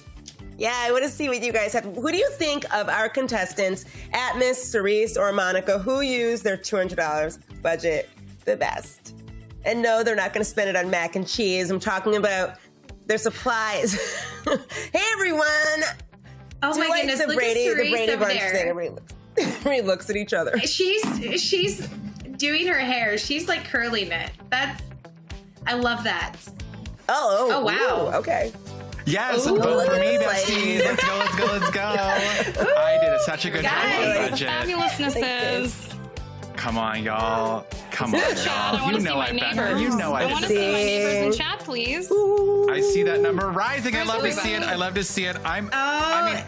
Speaker 1: Yeah, I want to see what you guys have. Who do you think of our contestants, Atmos, Cerise, or Monica, who used their $200 budget the best? And no, they're not going to spend it on mac and cheese. I'm talking about their supplies. Hey, everyone.
Speaker 8: Oh, my goodness. Look at Cerise over there.
Speaker 1: We looks at each other.
Speaker 8: She's doing her hair. She's like curling it. I love that.
Speaker 1: Oh
Speaker 8: wow.
Speaker 1: Ooh, okay.
Speaker 3: Yes,
Speaker 8: Ooh,
Speaker 3: vote for me,
Speaker 1: like-
Speaker 3: besties. Let's go. I did such a good job on the
Speaker 2: Guys,
Speaker 3: budget.
Speaker 2: fabulousnesses.
Speaker 3: Come on, y'all. Come on,
Speaker 2: Chat, I
Speaker 3: y'all.
Speaker 2: want
Speaker 3: You
Speaker 2: to see
Speaker 3: know
Speaker 2: my
Speaker 3: I bet.
Speaker 2: neighbors.
Speaker 3: You know
Speaker 2: I
Speaker 3: I
Speaker 2: want to
Speaker 3: did.
Speaker 2: see my neighbors in chat, please.
Speaker 3: I see that number rising. I
Speaker 2: Where's
Speaker 3: love to see it.
Speaker 2: everybody?
Speaker 3: I love to see it. I mean,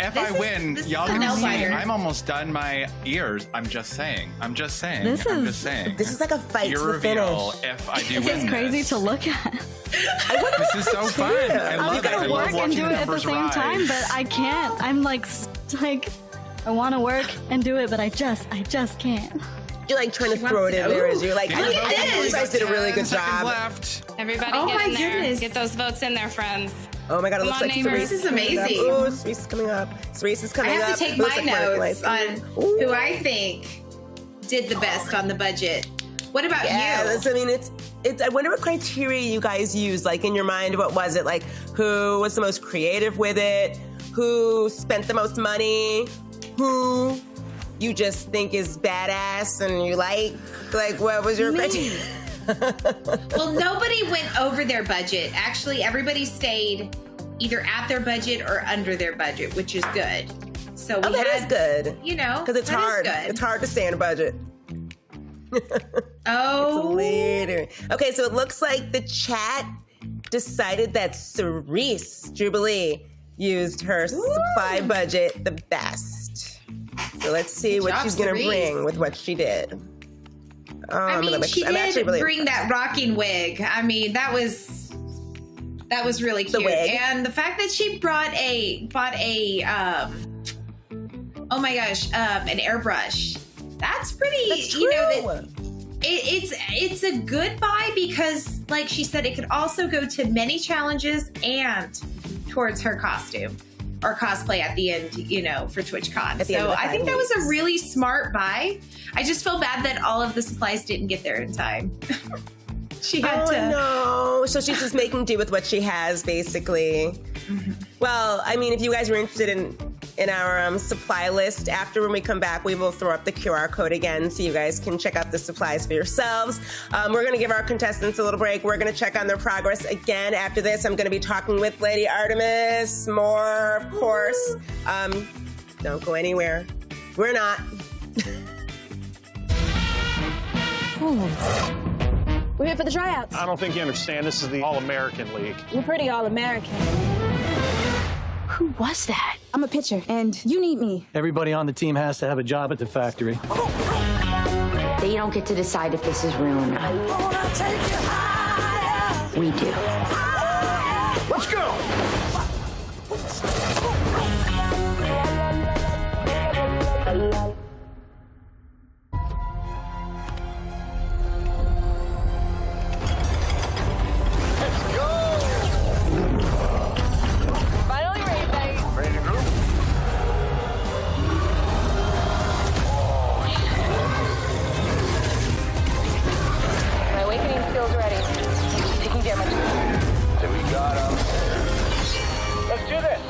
Speaker 3: if
Speaker 8: this
Speaker 3: I
Speaker 8: is-
Speaker 3: win,
Speaker 8: this
Speaker 3: y'all
Speaker 8: is a
Speaker 3: can
Speaker 8: nail
Speaker 3: see
Speaker 8: biter.
Speaker 3: I'm almost done my ears. I'm just saying.
Speaker 4: This
Speaker 1: This is like a fight
Speaker 3: Your
Speaker 1: to the
Speaker 3: reveal
Speaker 1: finish.
Speaker 3: if I do win
Speaker 4: It's crazy
Speaker 3: this.
Speaker 4: to look at.
Speaker 3: This is so fun. I
Speaker 4: I
Speaker 3: love
Speaker 4: was
Speaker 3: it. I
Speaker 4: gonna
Speaker 3: love
Speaker 4: work and
Speaker 3: watching
Speaker 4: do
Speaker 3: the
Speaker 4: it at the
Speaker 3: numbers
Speaker 4: same
Speaker 3: rise.
Speaker 4: time, but I can't. I'm like I want to work and do it, but I just can't.
Speaker 1: You're like trying to
Speaker 8: She
Speaker 1: throw
Speaker 8: wants
Speaker 1: it in
Speaker 8: to-
Speaker 1: there.
Speaker 8: Ooh,
Speaker 1: As you're like,
Speaker 3: Get
Speaker 8: look
Speaker 3: your
Speaker 8: at
Speaker 3: votes in,
Speaker 8: this.
Speaker 1: You guys did a really
Speaker 3: 10
Speaker 1: good
Speaker 3: seconds
Speaker 1: job.
Speaker 3: left.
Speaker 2: Everybody
Speaker 8: Oh
Speaker 2: get
Speaker 8: my
Speaker 2: in there.
Speaker 8: goodness.
Speaker 2: Get those votes in there, friends.
Speaker 1: oh my god, it
Speaker 2: Come
Speaker 1: looks
Speaker 2: on,
Speaker 1: like
Speaker 2: neighbors.
Speaker 8: This is amazing.
Speaker 1: Oh, Cerise is coming up. Cerise is
Speaker 8: I
Speaker 1: coming up.
Speaker 8: have to take
Speaker 1: Looks
Speaker 8: my
Speaker 1: like Mark
Speaker 8: notes
Speaker 1: Lights.
Speaker 8: on who I think did the best on the budget. What about
Speaker 1: Yeah,
Speaker 8: you?
Speaker 1: I mean, it's. I wonder what criteria you guys use. Like in your mind, what was it? Like who was the most creative with it? Who spent the most money? Who you just think is badass and you like? Like what was your criteria?
Speaker 8: Well, nobody went over their budget. Actually, everybody stayed either at their budget or under their budget, which is good. So we
Speaker 1: Oh, that is
Speaker 8: had,
Speaker 1: good.
Speaker 8: you know,
Speaker 1: Because it's
Speaker 8: that is
Speaker 1: hard.
Speaker 8: good.
Speaker 1: It's hard to stay on a budget.
Speaker 8: Oh,
Speaker 1: Later. Okay, so it looks like the chat decided that Cerise Jubilee used her supply budget the best. So let's see
Speaker 8: Good
Speaker 1: what
Speaker 8: job,
Speaker 1: she's going to
Speaker 8: Cerise.
Speaker 1: bring with what she did.
Speaker 8: I mean, she
Speaker 1: I'm actually
Speaker 8: did
Speaker 1: really
Speaker 8: bring that rocking wig. I mean, that was really cute.
Speaker 1: wig.
Speaker 8: And the fact that she bought a oh my gosh, an airbrush. That's pretty.
Speaker 1: That's
Speaker 8: You know,
Speaker 1: true.
Speaker 8: that it's a good buy because, like she said, it could also go to many challenges and towards her costume or cosplay at the end, you know, for TwitchCon.
Speaker 1: At the end
Speaker 8: So
Speaker 1: of the
Speaker 8: I think that was
Speaker 1: 5
Speaker 8: a really smart buy. I just feel bad that all of the supplies didn't get there in time. She had
Speaker 1: Oh
Speaker 8: to.
Speaker 1: no! So she's just making do with what she has, basically. Well, I mean, if you guys were interested in our supply list, after when we come back, we will throw up the QR code again, so you guys can check out the supplies for yourselves. We're going to give our contestants a little break. We're going to check on their progress again. After this, I'm going to be talking with Lady Artemis more, of course. Don't go anywhere. We're not.
Speaker 9: We're here for the tryouts.
Speaker 10: I don't think you understand. This is the All-American League.
Speaker 9: We're pretty all-American.
Speaker 5: Who was that?
Speaker 9: I'm a pitcher, and you need me.
Speaker 11: Everybody on the team has to have a job at the factory.
Speaker 5: They don't get to decide if this is real or not. We do.
Speaker 10: Let's go!
Speaker 9: Finally ready, baby.
Speaker 10: Ready to go?
Speaker 9: My awakening skills ready. Taking damage.
Speaker 10: Then we got him. Let's do this.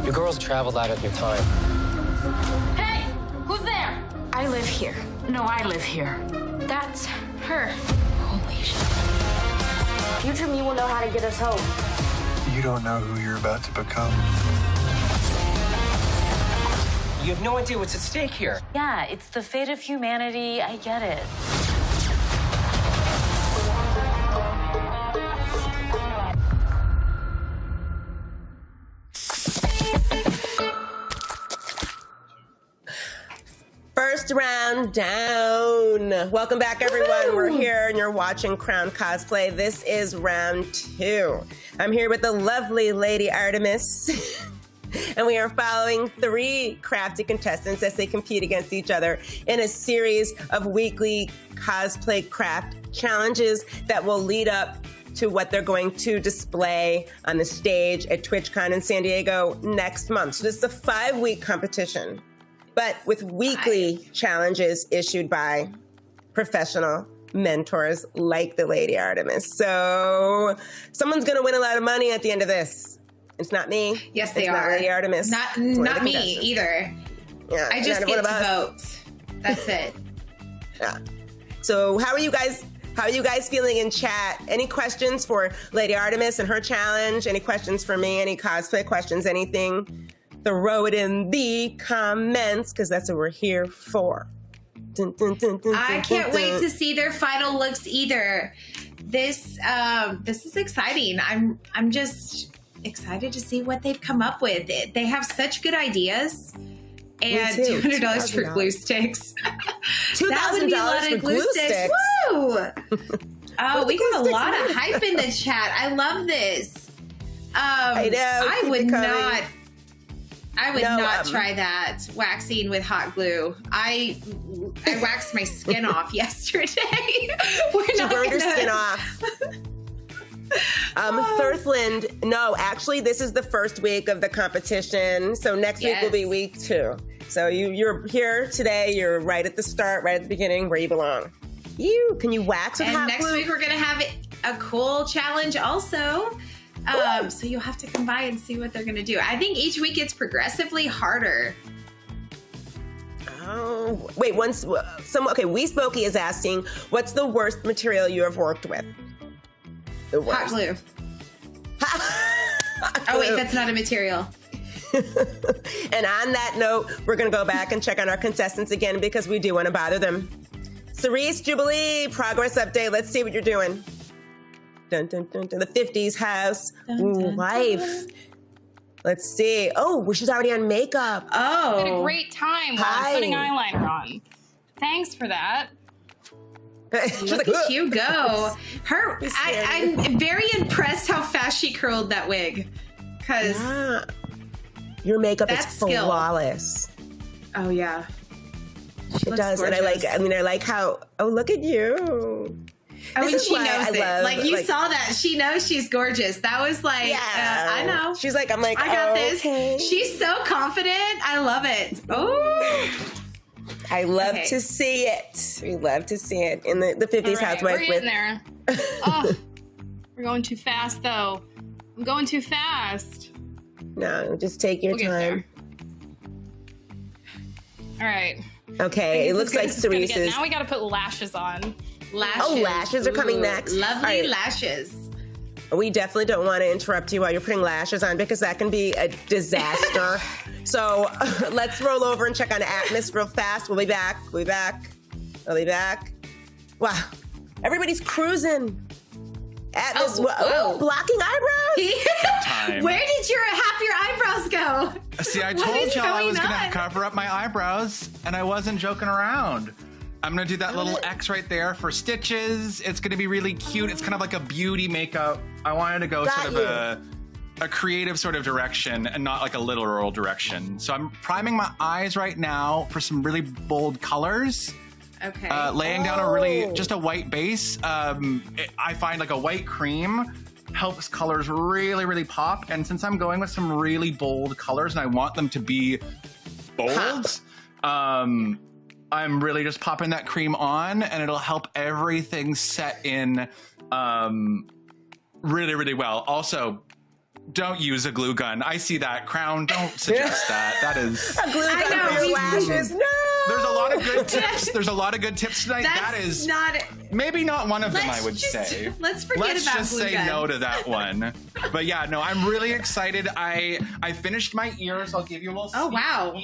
Speaker 11: You girls traveled out of your time.
Speaker 5: Hey! Who's there? I live here. No, I live here. That's her. Holy shit. Future me will know how to get us home.
Speaker 6: You don't know who you're about to become.
Speaker 11: You have no idea what's at stake here.
Speaker 12: Yeah, it's the fate of humanity. I get it.
Speaker 1: First round down. Welcome back, everyone. We're here and you're watching Crown Cosplay. This is round 2. I'm here with the lovely Lady Artemis. And we are following 3 crafty contestants as they compete against each other in a series of weekly cosplay craft challenges that will lead up to what they're going to display on the stage at TwitchCon in San Diego next month. So this is a 5-week competition, but with weekly challenges issued by professional mentors like the Lady Artemis. So someone's going to win a lot of money at the end of this. It's not me.
Speaker 8: Yes, they
Speaker 1: it's
Speaker 8: are.
Speaker 1: Not Lady Artemis.
Speaker 8: Not me either.
Speaker 1: Yeah,
Speaker 8: I just get to vote. That's it.
Speaker 1: Yeah. So how are you guys feeling in chat? Any questions for Lady Artemis and her challenge? Any questions for me? Any cosplay questions? Anything? Throw it in the comments, because that's what we're here for. Dun, dun, dun, dun,
Speaker 8: I can't wait to see their final looks either. This is exciting. I'm just excited to see what they've come up with. They have such good ideas. And $200 for glue sticks.
Speaker 1: $2,000 for glue sticks.
Speaker 8: Woo! Oh, we got a lot of hype in the chat. I love this.
Speaker 1: I know.
Speaker 8: I would not try that, waxing with hot glue. I waxed my skin off yesterday.
Speaker 1: You burned your skin off. Thirthland, no, actually, this is the first week of the competition. So next week will be week 2. So you're here today. You're right at the start, right at the beginning, where you belong. Can you wax with hot glue?
Speaker 8: And next week we're gonna have a cool challenge also. So you'll have to come by and see what they're gonna do. I think each week it's progressively harder.
Speaker 1: Oh, wait, okay, We Spokey is asking, what's the worst material you have worked with? The worst.
Speaker 8: Hot glue. Oh wait, that's not a material.
Speaker 1: And on that note, we're going to go back and check on our contestants again because we do want to bother them. Cerise Jubilee, progress update. Let's see what you're doing. Dun, dun, dun, dun. The 50s house. Life. Let's see. Oh, she's already on makeup.
Speaker 2: I had a great time while I'm putting eyeliner on. Thanks for that.
Speaker 8: Look at you go. I'm very impressed how fast she curled that wig. Because
Speaker 1: your makeup is flawless.
Speaker 8: Oh yeah,
Speaker 1: it does, gorgeous. And I like how. Oh, look at you.
Speaker 8: I mean, she knows it. Like you saw that. She knows she's gorgeous. That was like, I know.
Speaker 1: She's like, I
Speaker 8: got this. She's so confident. I love it. Oh.
Speaker 1: I love to see it. We love to see it in the 50s housewife.
Speaker 2: We're getting there. Oh, we're going too fast, though. I'm going too fast.
Speaker 1: No, just take your time.
Speaker 2: All right.
Speaker 1: Okay, it looks like Cerise.
Speaker 2: Now we got to put lashes on.
Speaker 8: Lashes.
Speaker 1: Oh, lashes are coming next.
Speaker 8: Lovely lashes.
Speaker 1: We definitely don't want to interrupt you while you're putting lashes on because that can be a disaster. So let's roll over and check on Atmos real fast. We'll be back. We'll be back. Wow. Everybody's cruising. Atmos, blocking eyebrows?
Speaker 8: Where did half your eyebrows go?
Speaker 3: See, I told y'all I was going to cover up my eyebrows, and I wasn't joking around. I'm going to do that little X right there for stitches. It's going to be really cute. It's kind of like a beauty makeup. I wanted to go sort of a creative sort of direction and not like a literal direction. So I'm priming my eyes right now for some really bold colors.
Speaker 8: Okay.
Speaker 3: Laying down just a white base. I find like a white cream helps colors really, really pop. And since I'm going with some really bold colors and I want them to be bold, I'm really just popping that cream on and it'll help everything set in really, really well. Also, don't use a glue gun. I see that. Crown, don't suggest that. That is...
Speaker 1: A glue gun for your lashes. No!
Speaker 3: There's a lot of good tips. There's a lot of good tips tonight.
Speaker 8: That
Speaker 3: is
Speaker 8: not...
Speaker 3: Maybe not one of them, I would say.
Speaker 8: Let's forget about glue guns.
Speaker 3: Let's just say no to that one. But yeah, no, I'm really excited. I finished my ears. I'll give you a little
Speaker 8: Oh, wow.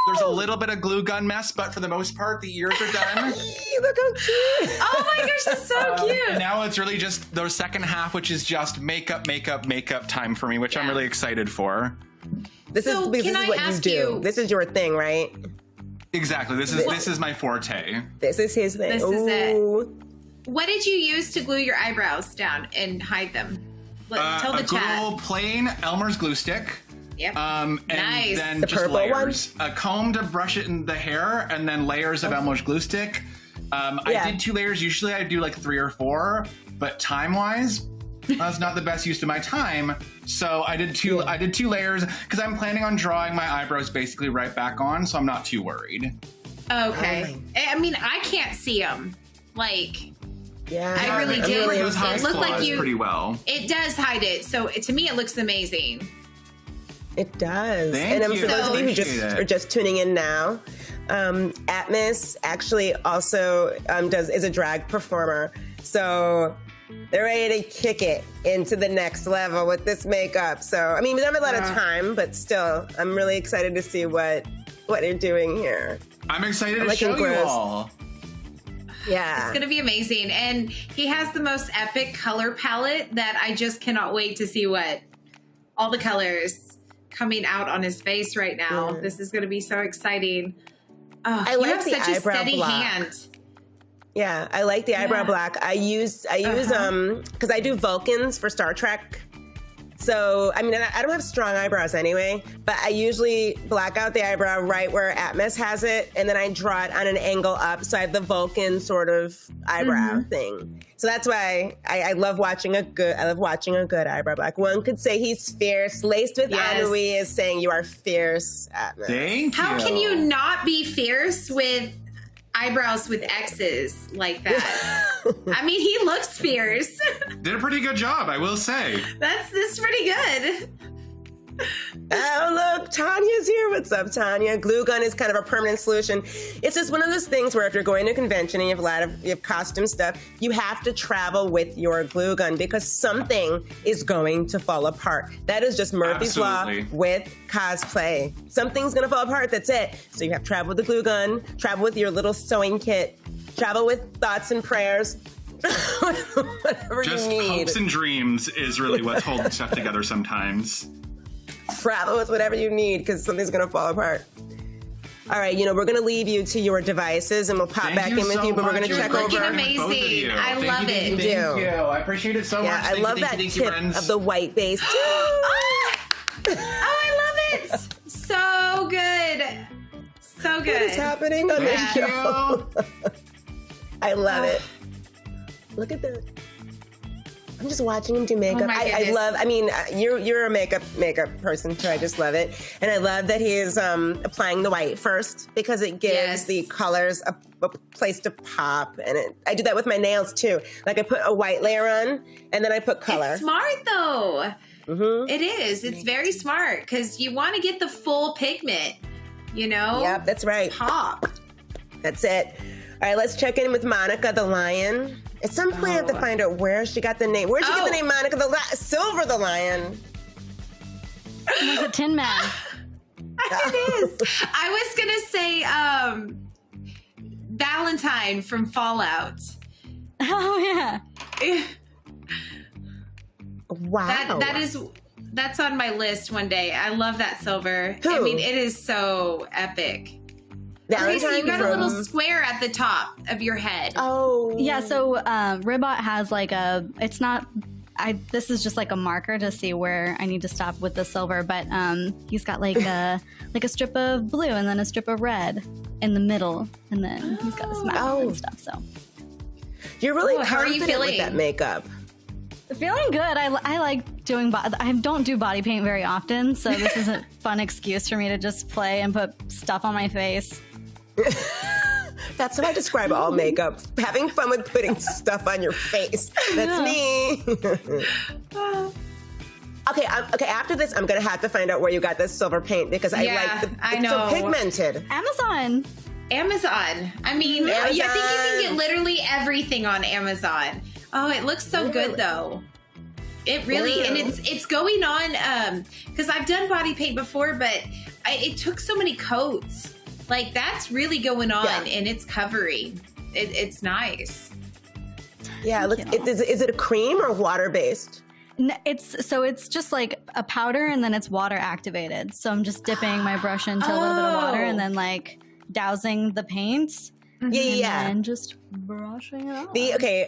Speaker 3: There's a little bit of glue gun mess, but for the most part, the ears are done.
Speaker 1: Look how cute.
Speaker 8: Oh my gosh, that's so cute.
Speaker 3: And now it's really just the second half, which is just makeup time for me, which I'm really excited for.
Speaker 1: This is what you do. This is your thing, right?
Speaker 3: Exactly. This is my forte.
Speaker 1: This is his thing.
Speaker 8: This is it. What did you use to glue your eyebrows down and hide them? Tell the chat.
Speaker 3: A good plain Elmer's glue stick.
Speaker 8: Yep.
Speaker 3: And
Speaker 8: nice.
Speaker 3: then
Speaker 1: the
Speaker 3: just layers. A comb to brush it in the hair, and then layers of Elmer's glue stick. I did 2 layers. Usually I do like 3 or 4, but time-wise, that's not the best use of my time. So I did 2 layers because I'm planning on drawing my eyebrows basically right back on, so I'm not too worried.
Speaker 8: Okay. I mean, I can't see them. Like,
Speaker 1: Yeah,
Speaker 8: I really did.
Speaker 3: It was
Speaker 8: It looked like you
Speaker 3: pretty well.
Speaker 8: It does hide it, so to me, it looks amazing.
Speaker 1: It does.
Speaker 3: Thank
Speaker 1: and
Speaker 3: you.
Speaker 1: for those of you who are just tuning in now, Atmos actually also is a drag performer. So they're ready to kick it into the next level with this makeup. So, I mean, we don't have a lot of time, but still, I'm really excited to see what they're doing here.
Speaker 3: I'm excited to show you all.
Speaker 1: Yeah.
Speaker 8: It's going to be amazing. And he has the most epic color palette that I just cannot wait to see what all the colors coming out on his face right now.
Speaker 1: Yeah.
Speaker 8: This is going to be so exciting. Oh,
Speaker 1: I like
Speaker 8: you have
Speaker 1: the
Speaker 8: such a
Speaker 1: eyebrow
Speaker 8: steady
Speaker 1: block.
Speaker 8: hand.
Speaker 1: Yeah, I like the eyebrow black. I use because I do Vulcans for Star Trek. So, I mean, I don't have strong eyebrows anyway, but I usually black out the eyebrow right where Atmos has it, and then I draw it on an angle up, so I have the Vulcan sort of eyebrow thing. So that's why I love watching a good eyebrow black. One could say he's fierce. Laced with ennui is saying you are fierce, Atmos.
Speaker 3: Thank you.
Speaker 8: How can you not be fierce with eyebrows with X's like that? I mean, he looks fierce.
Speaker 3: Did a pretty good job, I will say.
Speaker 8: That's pretty good.
Speaker 1: Oh, look, Tanya's here. What's up, Tanya? Glue gun is kind of a permanent solution. It's just one of those things where if you're going to a convention and you have costume stuff, you have to travel with your glue gun because something is going to fall apart. That is just Murphy's Law with cosplay. Something's going to fall apart. That's it. So you have to travel with the glue gun, travel with your little sewing kit, travel with thoughts and prayers. Whatever
Speaker 3: Just
Speaker 1: you need.
Speaker 3: hopes and dreams is really what's holding stuff together sometimes.
Speaker 1: Travel with whatever you need because something's going to fall apart. All right, we're going to leave you to your devices and we'll pop back in with you, but we're going to check over.
Speaker 8: Looking amazing. I love it.
Speaker 3: Thank you. I appreciate it so much.
Speaker 1: Yeah, I love that tip of the white base.
Speaker 8: Oh, I love it. So good. So good.
Speaker 1: What is happening on this show? I love it. Look at that. I'm just watching him do makeup. You're a makeup person too. I just love it. And I love that he is applying the white first because it gives the colors a place to pop. And I do that with my nails too. Like I put a white layer on and then I put color.
Speaker 8: It's smart though. Mm-hmm. It is. It's very smart because you want to get the full pigment,
Speaker 1: Yep, that's right.
Speaker 8: Pop.
Speaker 1: That's it. All right, let's check in with Monica the Lion. At some point, I have to find out where she got the name. Where'd she get the name Monica the Silver the Lion?
Speaker 4: Like the Tin Man.
Speaker 8: It is. I was going to say Valentine from Fallout.
Speaker 4: Oh, yeah.
Speaker 1: Wow.
Speaker 8: That's on my list one day. I love that silver.
Speaker 1: Who?
Speaker 8: I mean, it is so epic. Okay, so you got a little square at the top of your head.
Speaker 1: Oh.
Speaker 4: Yeah, so Ribot has like this is just like a marker to see where I need to stop with the silver, but he's got like a strip of blue and then a strip of red in the middle, and then he's got this map and stuff, so.
Speaker 1: You're really
Speaker 8: how are you
Speaker 1: confident
Speaker 8: feeling
Speaker 1: with that makeup.
Speaker 4: Feeling good. I like doing I don't do body paint very often, so this is a fun excuse for me to just play and put stuff on my face.
Speaker 1: That's how I describe all makeup. Having fun with putting stuff on your face. That's me. Okay, after this, I'm going to have to find out where you got this silver paint because I it's so pigmented.
Speaker 4: Amazon.
Speaker 8: I mean, I think you can get literally everything on Amazon. Oh, it looks so good though. It really, and it's going on, because I've done body paint before, but it took so many coats. Like that's really going on and it's covering. It's nice.
Speaker 1: Yeah, is it a cream or water-based?
Speaker 4: No, it's just like a powder and then it's water activated. So I'm just dipping my brush into a little bit of water and then like dousing the paint. And just brushing it off.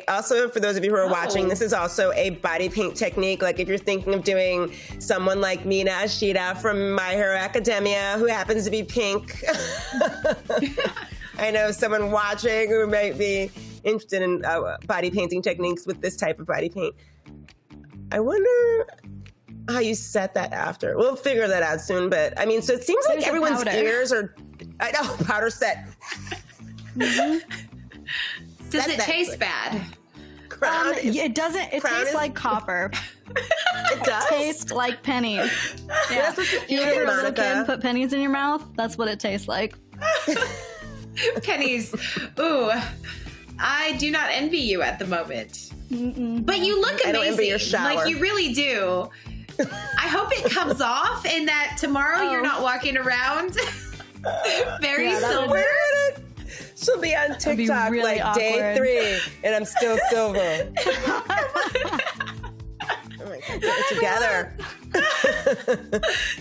Speaker 1: Also for those of you who are watching, this is also a body paint technique. Like if you're thinking of doing someone like Mina Ashita from My Hero Academia, who happens to be pink. I know someone watching who might be interested in body painting techniques with this type of body paint. I wonder how you set that after. We'll figure that out soon, but I mean, so it seems like everyone's ears are, I know, powder set.
Speaker 8: Does it taste bad?
Speaker 1: Crown
Speaker 4: it doesn't. It tastes like copper.
Speaker 1: It does?
Speaker 4: It tastes like pennies. Yeah. You ever a little kid put pennies in your mouth? That's what it tastes like.
Speaker 8: Pennies. Ooh. I do not envy you at the moment. But you look amazing.
Speaker 1: I don't envy your shower.
Speaker 8: Like, you really do. I hope it comes off and that tomorrow you're not walking around very silver.
Speaker 1: She'll be on TikTok
Speaker 4: really
Speaker 1: like
Speaker 4: awkward.
Speaker 1: day 3 and I'm still silver. Oh my God, get it together.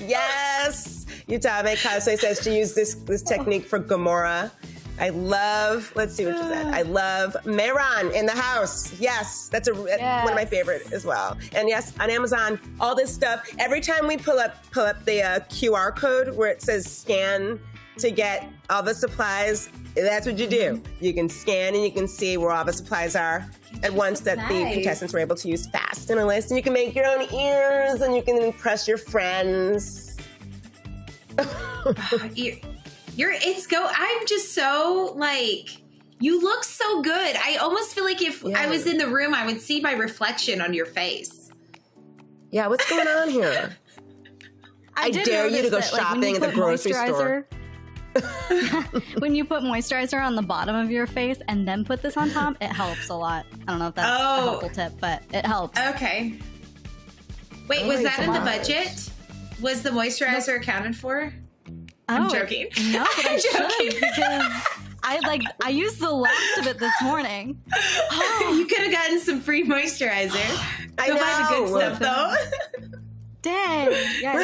Speaker 1: Yes. Utame Cosplay says she used this technique for Gamora. I love, let's see what she said. I love Meron in the house. Yes, that's one of my favorite as well. And yes, on Amazon, all this stuff. Every time we pull up the QR code where it says scan to get all the supplies, that's what you do. You can scan and you can see where all the supplies are at once that the contestants were able to use fast in a list. And you can make your own ears and you can impress your friends.
Speaker 8: I'm just so, like, you look so good. I almost feel like if I was in the room, I would see my reflection on your face.
Speaker 1: Yeah, what's going on here? I dare you to go shopping at the grocery store.
Speaker 4: When you put moisturizer on the bottom of your face and then put this on top, it helps a lot. I don't know if that's a helpful tip, but it helps.
Speaker 8: Okay. Wait, was that in the budget? Was the moisturizer accounted for? I'm joking.
Speaker 4: No, but I should because I used the last of it this morning.
Speaker 8: You could have gotten some free moisturizer.
Speaker 1: I know.
Speaker 8: Buy the good stuff though.
Speaker 4: Dang. Yeah.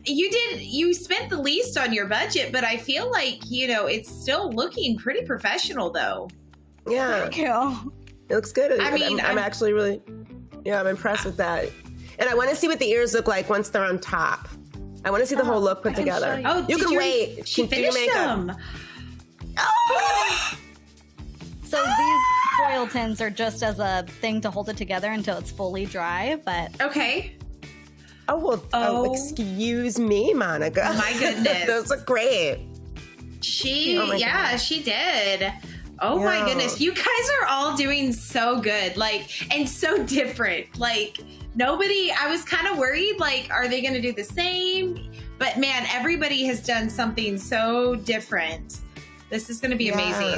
Speaker 8: You spent the least on your budget, but I feel like, it's still looking pretty professional though.
Speaker 1: Yeah.
Speaker 4: Thank you.
Speaker 1: It looks good.
Speaker 8: I'm
Speaker 1: actually really, I'm impressed with that. And I want to see what the ears look like once they're on top. I want to see the whole look put together.
Speaker 8: Oh,
Speaker 1: you can wait.
Speaker 8: She finished them.
Speaker 4: Oh! So these foil tins are just as a thing to hold it together until it's fully dry, but...
Speaker 8: Okay.
Speaker 1: Oh, well, excuse me, Monica.
Speaker 8: My goodness.
Speaker 1: Those look great.
Speaker 8: She did. Oh my goodness. You guys are all doing so good, and so different. I was kind of worried, are they going to do the same? But man, everybody has done something so different. This is going to be amazing.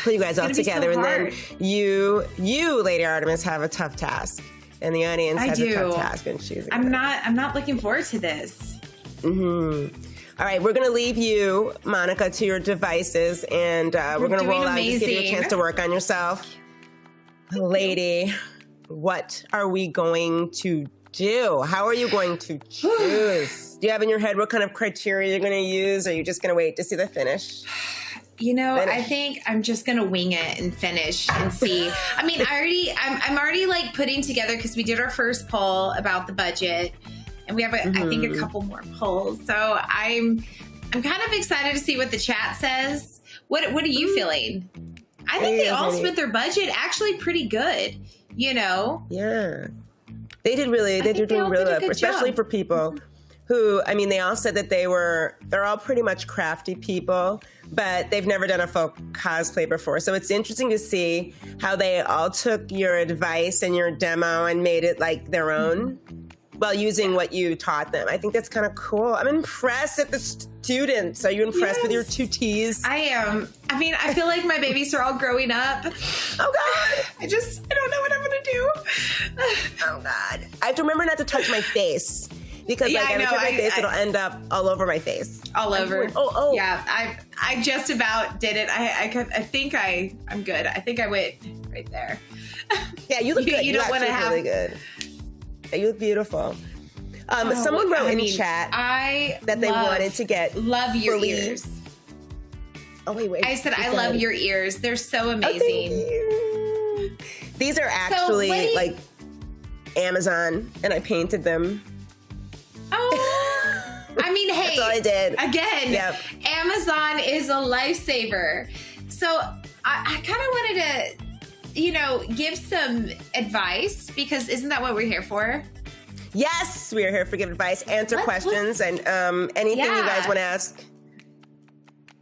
Speaker 1: Put you guys all together, and then you, LadyArt3m1s, have a tough task, and the audience has a tough task in choosing.
Speaker 8: I'm not looking forward to this.
Speaker 1: All right, we're going to leave you, Monica, to your devices, and we're going to roll out and just give you a chance to work on yourself. Lady, what are we going to do? How are you going to choose? Do you have in your head what kind of criteria you're going to use, or are you just going to wait to see the finish?
Speaker 8: I think I'm just going to wing it and finish and see. I'm already putting together, because we did our first poll about the budget. And we have, I think, a couple more polls. So I'm kind of excited to see what the chat says. What are you feeling? I think they all spent their budget actually pretty good. Yeah.
Speaker 1: They did really. They're doing really well, especially for people who. They all said that they're all pretty much crafty people, but they've never done a full cosplay before. So it's interesting to see how they all took your advice and your demo and made it like their own. Well, using what you taught them. I think that's kind of cool. I'm impressed at the students. Are you impressed with your 2 Ts?
Speaker 8: I am. I feel like my babies are all growing up.
Speaker 1: Oh, God.
Speaker 8: I don't know what I'm going to do.
Speaker 1: Oh, God. I have to remember not to touch my face. Because every time my face, it'll end up all over my face.
Speaker 8: All over.
Speaker 1: Oh.
Speaker 8: Yeah, I just about did it. I think I'm good. I think I went right there.
Speaker 1: Yeah, you look good. You don't want to have... really good. You look beautiful. Someone wrote in chat that they wanted to get
Speaker 8: love your ears.
Speaker 1: Oh, wait.
Speaker 8: I said I love your ears. They're so amazing.
Speaker 1: Oh, thank you. These are actually Amazon, and I painted them.
Speaker 8: Oh, hey,
Speaker 1: that's all I did.
Speaker 8: Again, Amazon is a lifesaver. So I kind of wanted to give some advice, because isn't that what we're here for?
Speaker 1: Yes, we are here for give advice, answer questions, and anything you guys want to ask.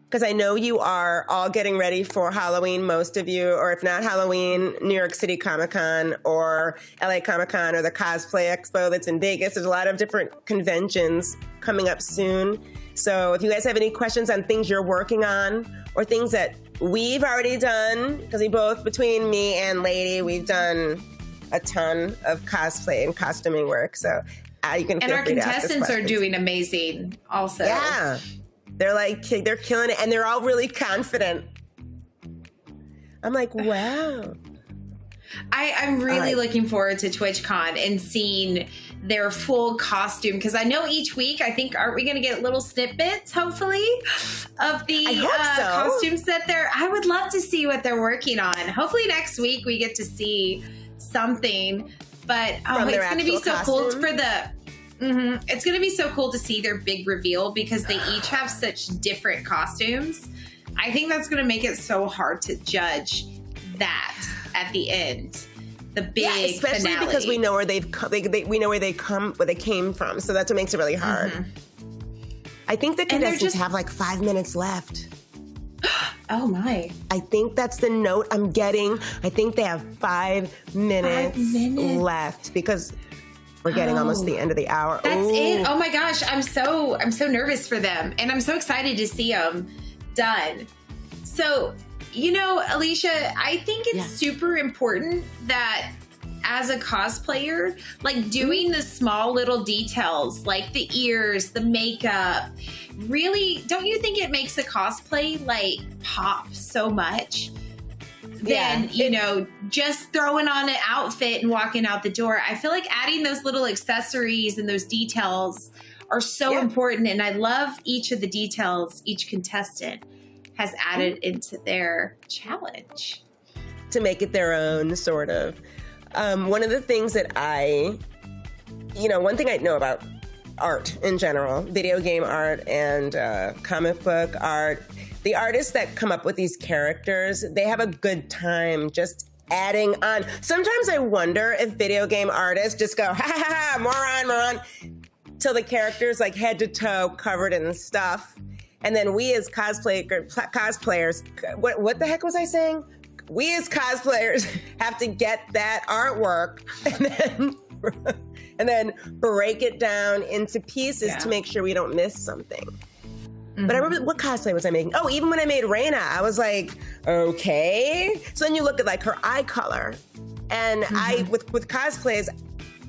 Speaker 1: because I know you are all getting ready for Halloween, most of you, or if not Halloween, New York City Comic-Con or LA Comic-Con or the Cosplay Expo that's in Vegas. There's a lot of different conventions coming up soon. So if you guys have any questions on things you're working on or things that we've already done, because we both, between me and Lady, we've done a ton of cosplay and costuming work. So you can feel
Speaker 8: and our
Speaker 1: free to ask us
Speaker 8: contestants are
Speaker 1: questions.
Speaker 8: doing amazing also.
Speaker 1: Yeah. They're killing it, and they're all really confident. I'm like, wow.
Speaker 8: I'm really looking forward to TwitchCon and seeing their full costume, because I know each week, I think, aren't we going to get little snippets, hopefully, of the costumes that I would love to see what they're working on. Hopefully next week we get to see something, but it's going to be so cool for the... It's going to be so cool to see their big reveal, because they each have such different costumes. I think that's going to make it so hard to judge that at the end. The big
Speaker 1: especially
Speaker 8: finale.
Speaker 1: because we know where we know where they came from. So that's what makes it really hard. I think the contestants have like 5 minutes left.
Speaker 8: Oh my.
Speaker 1: I think that's the note I'm getting. I think they have 5 minutes left, because we're getting almost the end of the hour.
Speaker 8: That's it. Oh my gosh, I'm so nervous for them, and I'm so excited to see them done. So, Alicia, I think it's super important that as a cosplayer, like doing the small little details, like the ears, the makeup, really, don't you think it makes a cosplay like pop so much? Than, just throwing on an outfit and walking out the door. I feel like adding those little accessories and those details are so important. And I love each of the details each contestant has added into their challenge.
Speaker 1: To make it their own, sort of. One of the things that one thing I know about art in general, video game art and comic book art, the artists that come up with these characters, they have a good time just adding on. Sometimes I wonder if video game artists just go, ha ha ha, moron, till the character's like head to toe covered in stuff. And then we as cosplayers, what the heck was I saying? We as cosplayers have to get that artwork and then break it down into pieces to make sure we don't miss something. But I remember, what cosplay was I making? Oh, even when I made Reina, I was like, okay. So then you look at like her eye color. And with cosplays,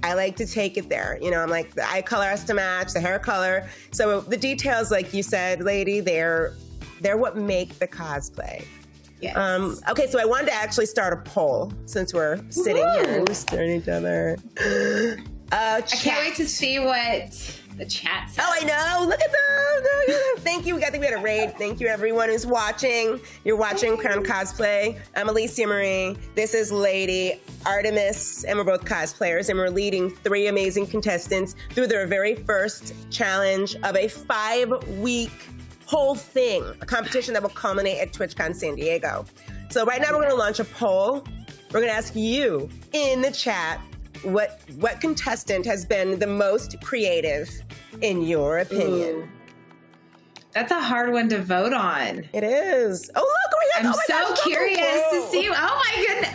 Speaker 1: I like to take it there. I'm like, the eye color has to match the hair color. So the details, like you said, Lady, they're what make the cosplay.
Speaker 8: Yes.
Speaker 1: Okay, so I wanted to actually start a poll since we're sitting here and staring at each other.
Speaker 8: I can't wait to see what the chat says.
Speaker 1: Oh, I know. Look at them. Thank you. I think we had a raid. Thank you, everyone who's watching. You're watching Crown Cosplay. I'm AliciaMarie. This is LadyArt3m1s, and we're both cosplayers, and we're leading 3 amazing contestants through their very first challenge of a 5-week whole thing, a competition that will culminate at TwitchCon San Diego. So right now we're going to launch a poll. We're going to ask you in the chat what contestant has been the most creative in your opinion.
Speaker 8: Ooh. That's a hard one to vote on.
Speaker 1: It is. Oh, look,
Speaker 8: I'm so curious to see. Oh my goodness.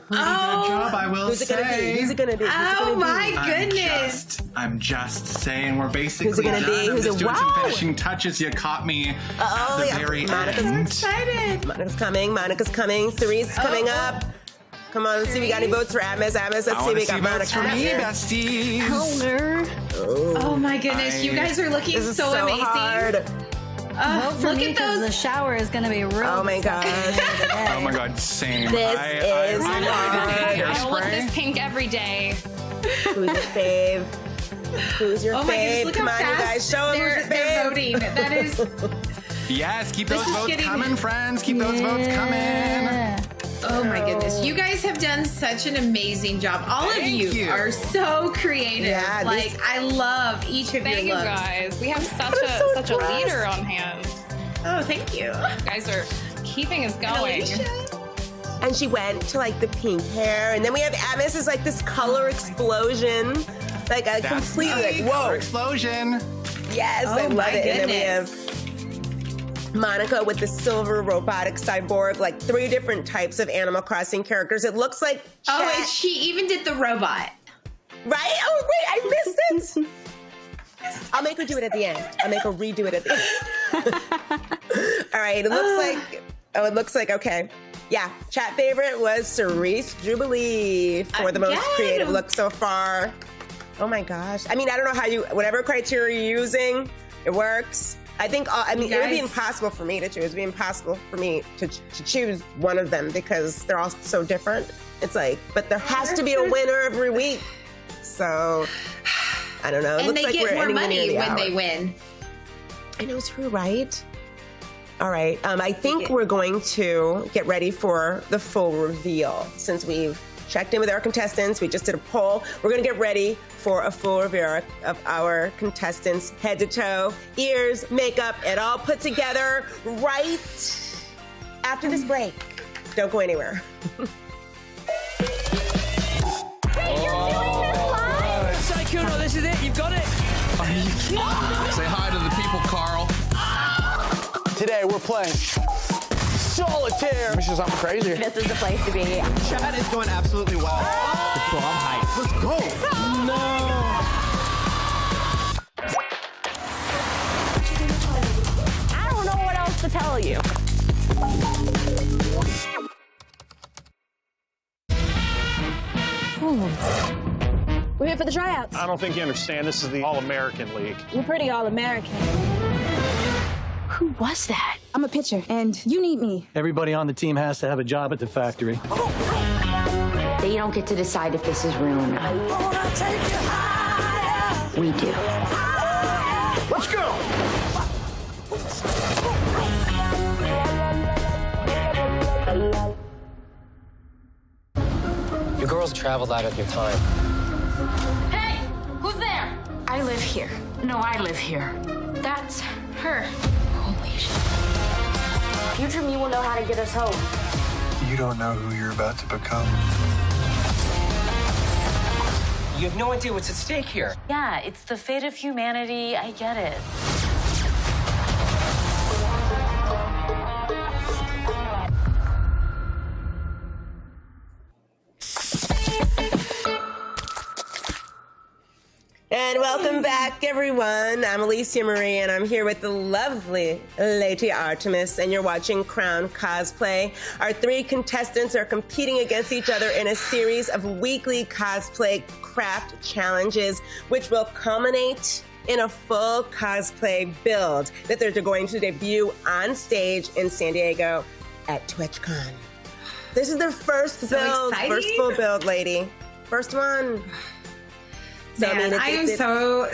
Speaker 3: Good job, I will say.
Speaker 1: Who's it gonna be?
Speaker 8: Oh my goodness.
Speaker 3: I'm just saying, we're basically
Speaker 1: Who's it gonna be?
Speaker 3: I'm just doing some finishing touches. You caught me at the very
Speaker 1: Monica's
Speaker 3: end.
Speaker 8: Excited.
Speaker 1: Monica's coming. 3's coming up. Come on, let's see. We got any votes for Atmos? Let's see. We got
Speaker 3: votes for me, besties.
Speaker 4: Hello.
Speaker 8: Oh my goodness, you guys are looking so amazing.
Speaker 1: Hard.
Speaker 4: Look at those. The shower is going to be real.
Speaker 1: Oh my god.
Speaker 3: Oh my god, same.
Speaker 1: This is
Speaker 2: I look this pink every day.
Speaker 1: Who's your fave? Who's your
Speaker 8: Oh my goodness,
Speaker 1: fave?
Speaker 8: look
Speaker 1: Come
Speaker 8: how
Speaker 1: on, you
Speaker 8: fast
Speaker 1: guys. Show them who's your
Speaker 8: they're
Speaker 1: fave.
Speaker 8: voting. That is.
Speaker 3: Yes, keep those
Speaker 8: This is
Speaker 3: votes
Speaker 8: getting-
Speaker 3: coming, friends. Keep those votes coming.
Speaker 8: Oh my goodness, you guys have done such an amazing job. All of you are so creative.
Speaker 1: Yeah,
Speaker 8: like I love each of
Speaker 2: Thank you
Speaker 8: your looks.
Speaker 2: guys. We have such a leader on hand.
Speaker 8: Oh, thank you.
Speaker 2: You guys are keeping us going.
Speaker 1: And she went to like the pink hair, and then we have Atmos is like this color explosion, like a completely like
Speaker 3: Color
Speaker 1: whoa
Speaker 3: explosion.
Speaker 1: Yes, I love it. And then we have Monica with the silver robotic cyborg, like 3 different types of Animal Crossing characters. It looks like
Speaker 8: Oh, and she even did the robot.
Speaker 1: Right? Oh, wait, I missed it. I'll make her do it at the end. I'll make her redo it at the end. All right, it looks like, okay. Yeah, chat favorite was Cerise Jubilee for the most creative look so far. Oh my gosh. I mean, I don't know whatever criteria you're using, it works. I think, it would be impossible for me to choose. It would be impossible for me to choose one of them because they're all so different. It's like, but there has to be a winner every week. So, I don't know. It
Speaker 8: and
Speaker 1: looks
Speaker 8: they
Speaker 1: like
Speaker 8: get
Speaker 1: we're
Speaker 8: more money when
Speaker 1: hour.
Speaker 8: they win.
Speaker 1: I know, true, right? All right. I think we're going to get ready for the full reveal. Since we've checked in with our contestants, we just did a poll. We're going to get ready for a full reveal of our contestants, head to toe, ears, makeup, it all put together right after this break. Don't go anywhere.
Speaker 13: Kuno, this is it. You've got it.
Speaker 14: Say hi to the people, Carl.
Speaker 15: Today we're playing solitaire. This is something crazy.
Speaker 9: This is the place to be.
Speaker 15: Chat is going absolutely well.
Speaker 13: Oh, I'm hyped.
Speaker 15: Let's go.
Speaker 9: No. I don't know what else to tell you. We're here for the tryouts.
Speaker 16: I don't think you understand. This is the All-American League.
Speaker 9: You're pretty All-American. Who was that?
Speaker 17: I'm a pitcher, and you need me.
Speaker 11: Everybody on the team has to have a job at the factory.
Speaker 5: They don't get to decide if this is real or not. We do.
Speaker 15: Let's go.
Speaker 11: You girls traveled out of your time.
Speaker 5: Hey, who's there? I live here. No, I live here. That's her. Holy shit. Future me will know how to get us home.
Speaker 18: You don't know who you're about to become.
Speaker 11: You have no idea what's at stake here.
Speaker 12: Yeah, it's the fate of humanity. I get it.
Speaker 1: And welcome back, everyone. I'm AliciaMarie, and I'm here with the lovely LadyArt3m1s, and you're watching Crown Cosplay. Our 3 contestants are competing against each other in a series of weekly cosplay craft challenges, which will culminate in a full cosplay build that they're going to debut on stage in San Diego at TwitchCon. This is their first build, first full build, lady. First one.
Speaker 8: So, man, I am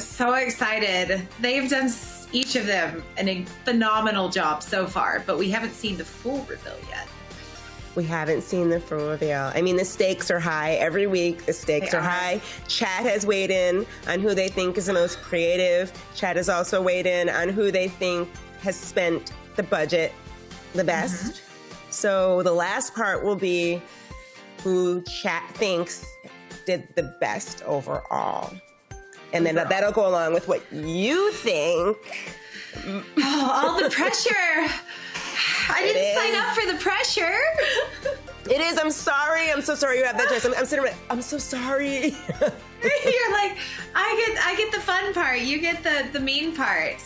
Speaker 8: so excited. They've done, each of them, a phenomenal job so far, but we haven't seen the full reveal yet.
Speaker 1: We haven't seen the full reveal. I mean, the stakes are high. Every week, the stakes are high. Chat has weighed in on who they think is the most creative. Chat has also weighed in on who they think has spent the budget the best. So the last part will be who chat thinks did the best overall. And then that'll go along with what you think.
Speaker 8: Oh, all the pressure. I didn't sign up for the pressure.
Speaker 1: It is. I'm sorry. I'm so sorry you have that choice. I'm sitting. I'm so sorry.
Speaker 8: You're like, I get the fun part. You get the mean part.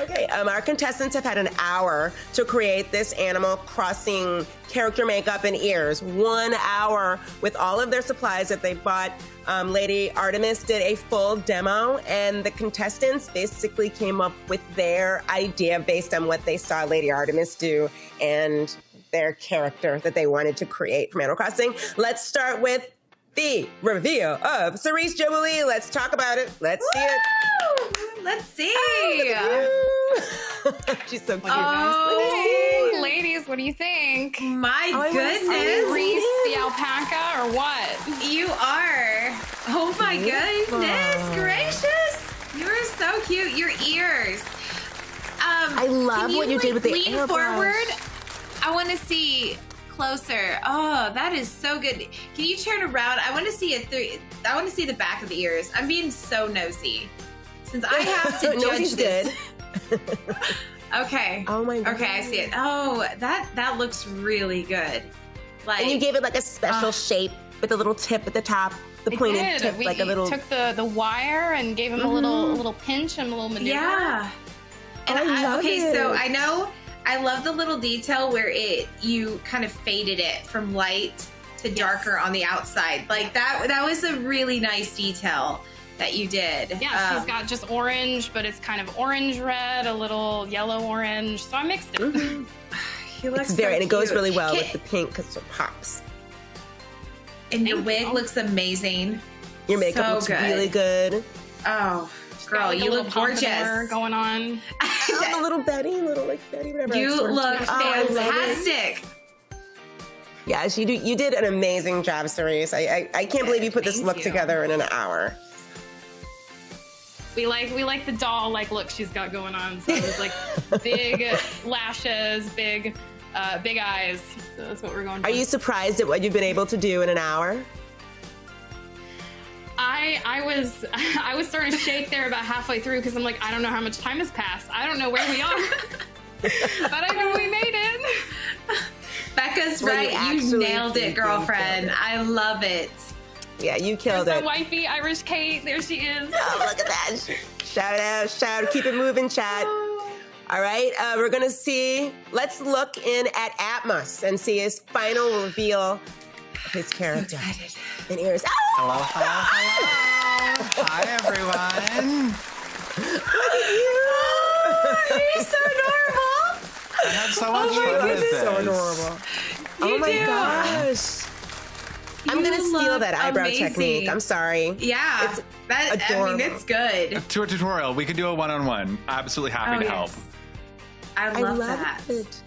Speaker 1: Okay, our contestants have had an hour to create this Animal Crossing character makeup and ears. 1 hour with all of their supplies that they bought. LadyArt3m1s did a full demo, and the contestants basically came up with their idea based on what they saw LadyArt3m1s do and their character that they wanted to create from Animal Crossing. Let's start with the reveal of Cerise Jubilee. Let's talk about it. Let's see it.
Speaker 8: Let's see.
Speaker 1: She's so cute.
Speaker 2: Oh, ladies, what do you think?
Speaker 8: My goodness.
Speaker 2: Are Reese the alpaca or what?
Speaker 8: You are. Oh my goodness gracious. You're so cute. Your ears.
Speaker 1: I love what you did with the
Speaker 8: lean
Speaker 1: airbrush.
Speaker 8: Forward? I want to see closer. Oh, that is so good. Can you turn around? I want to see it. I want to see the back of the ears. I'm being so nosy. Since I have to judge this. Okay.
Speaker 1: Oh my god.
Speaker 8: Okay, I see it. Oh, that looks really good. Like,
Speaker 1: and you gave it like a special shape with a little tip at the top, the pointed tip, like a little.
Speaker 2: Took the wire and gave him a little pinch and a little maneuver.
Speaker 8: Yeah. And
Speaker 1: I love it.
Speaker 8: So I love the little detail where you kind of faded it from light to darker on the outside. Like that was a really nice detail that you did.
Speaker 2: Yeah, she's got just orange, but it's kind of orange red, a little yellow orange. So I mixed it.
Speaker 8: He looks
Speaker 1: It's very,
Speaker 8: so
Speaker 1: and it goes
Speaker 8: cute.
Speaker 1: really well with the pink because it pops.
Speaker 8: And your wig looks amazing.
Speaker 1: Your makeup looks really good.
Speaker 8: Oh, girl,
Speaker 2: like
Speaker 8: you look gorgeous.
Speaker 2: Going on.
Speaker 1: The little Betty, whatever.
Speaker 8: You look
Speaker 1: I love it.
Speaker 8: fantastic.
Speaker 1: Yes, you do. You did an amazing job, Cerise. I can't believe you put this look together in an hour.
Speaker 2: We like the doll look she's got going on. So it's like big lashes, big eyes. So that's what we're going for.
Speaker 1: Are you surprised at what you've been able to do in an hour?
Speaker 2: I was starting to shake there about halfway through because I'm like, I don't know how much time has passed. I don't know where we are. But I know we made it.
Speaker 8: Becca's right. You nailed it, girlfriend. I love it.
Speaker 1: Yeah, you killed
Speaker 2: There's
Speaker 1: it.
Speaker 2: my wifey, Irish Kate. There she is.
Speaker 1: Oh, look at that. Shout out. Keep it moving, chat. All right, we're going to see. Let's look in at Atmos and see his final reveal of his character. And ears.
Speaker 3: Hello. Hi, everyone.
Speaker 1: Look at you.
Speaker 8: You're so adorable.
Speaker 3: I had so much fun with this.
Speaker 1: So adorable. Oh my gosh. I'm going to steal that eyebrow technique. I'm sorry.
Speaker 8: Yeah.
Speaker 1: It's
Speaker 8: adorable. It's good.
Speaker 3: To a tutorial. We could do a one-on-one. Absolutely happy to help.
Speaker 8: I love that.
Speaker 1: It.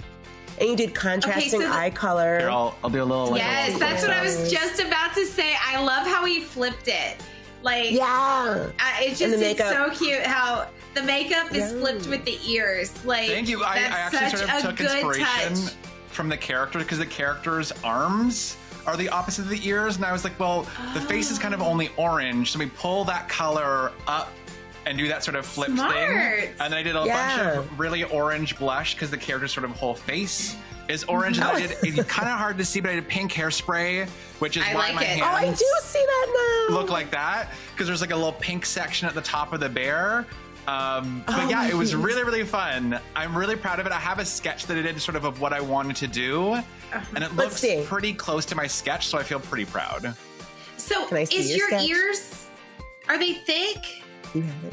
Speaker 1: And you did contrasting eye color.
Speaker 3: Here, I'll do a little.
Speaker 8: Yes, that's what I was just about to say. I love how he flipped it. Like,
Speaker 1: yeah,
Speaker 8: it's so cute how the makeup is flipped with the ears. Like,
Speaker 3: thank you. I actually sort of took inspiration from the character because the character's arms are the opposite of the ears, and I was like, well, the face is kind of only orange, so we pull that color up and do that sort of flipped thing. And then I did a bunch of really orange blush because the character's sort of whole face is orange. And I did, it's kind of hard to see, but I did pink hairspray, which is why my hands
Speaker 1: I do see that now.
Speaker 3: Look like that because there's like a little pink section at the top of the bear. But yeah, it was really, really fun. I'm really proud of it. I have a sketch that I did sort of what I wanted to do. And it looks pretty close to my sketch, so I feel pretty proud.
Speaker 8: So is your ears, are they thick?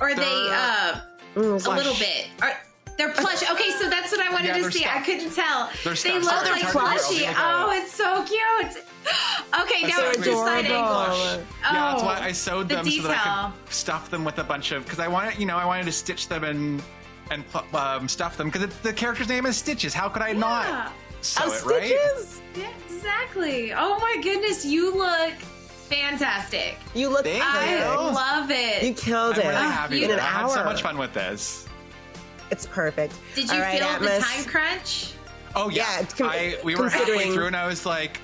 Speaker 8: Or are they a little bit? They're plush. Okay, so that's what I wanted to see.
Speaker 3: Stuffed.
Speaker 8: I couldn't tell.
Speaker 3: They
Speaker 8: look like plushy. Oh, it's so cute. Okay, now it's your side angle.
Speaker 3: Yeah, that's why I sewed them so that I
Speaker 8: detail.
Speaker 3: could stuff them with a bunch of, because I wanted to stitch them and stuff them because the character's name is Stitches. How could I not sew it, right?
Speaker 8: Stitches? Yeah, exactly. Oh my goodness, you look fantastic.
Speaker 1: You look.
Speaker 8: I love it.
Speaker 1: You killed it.
Speaker 3: I'm really happy with
Speaker 1: in
Speaker 3: it.
Speaker 1: an
Speaker 3: I
Speaker 1: hour.
Speaker 3: had so much fun with this.
Speaker 1: It's perfect.
Speaker 8: Did you feel the time crunch?
Speaker 3: Oh yeah. We were halfway through, and I was like,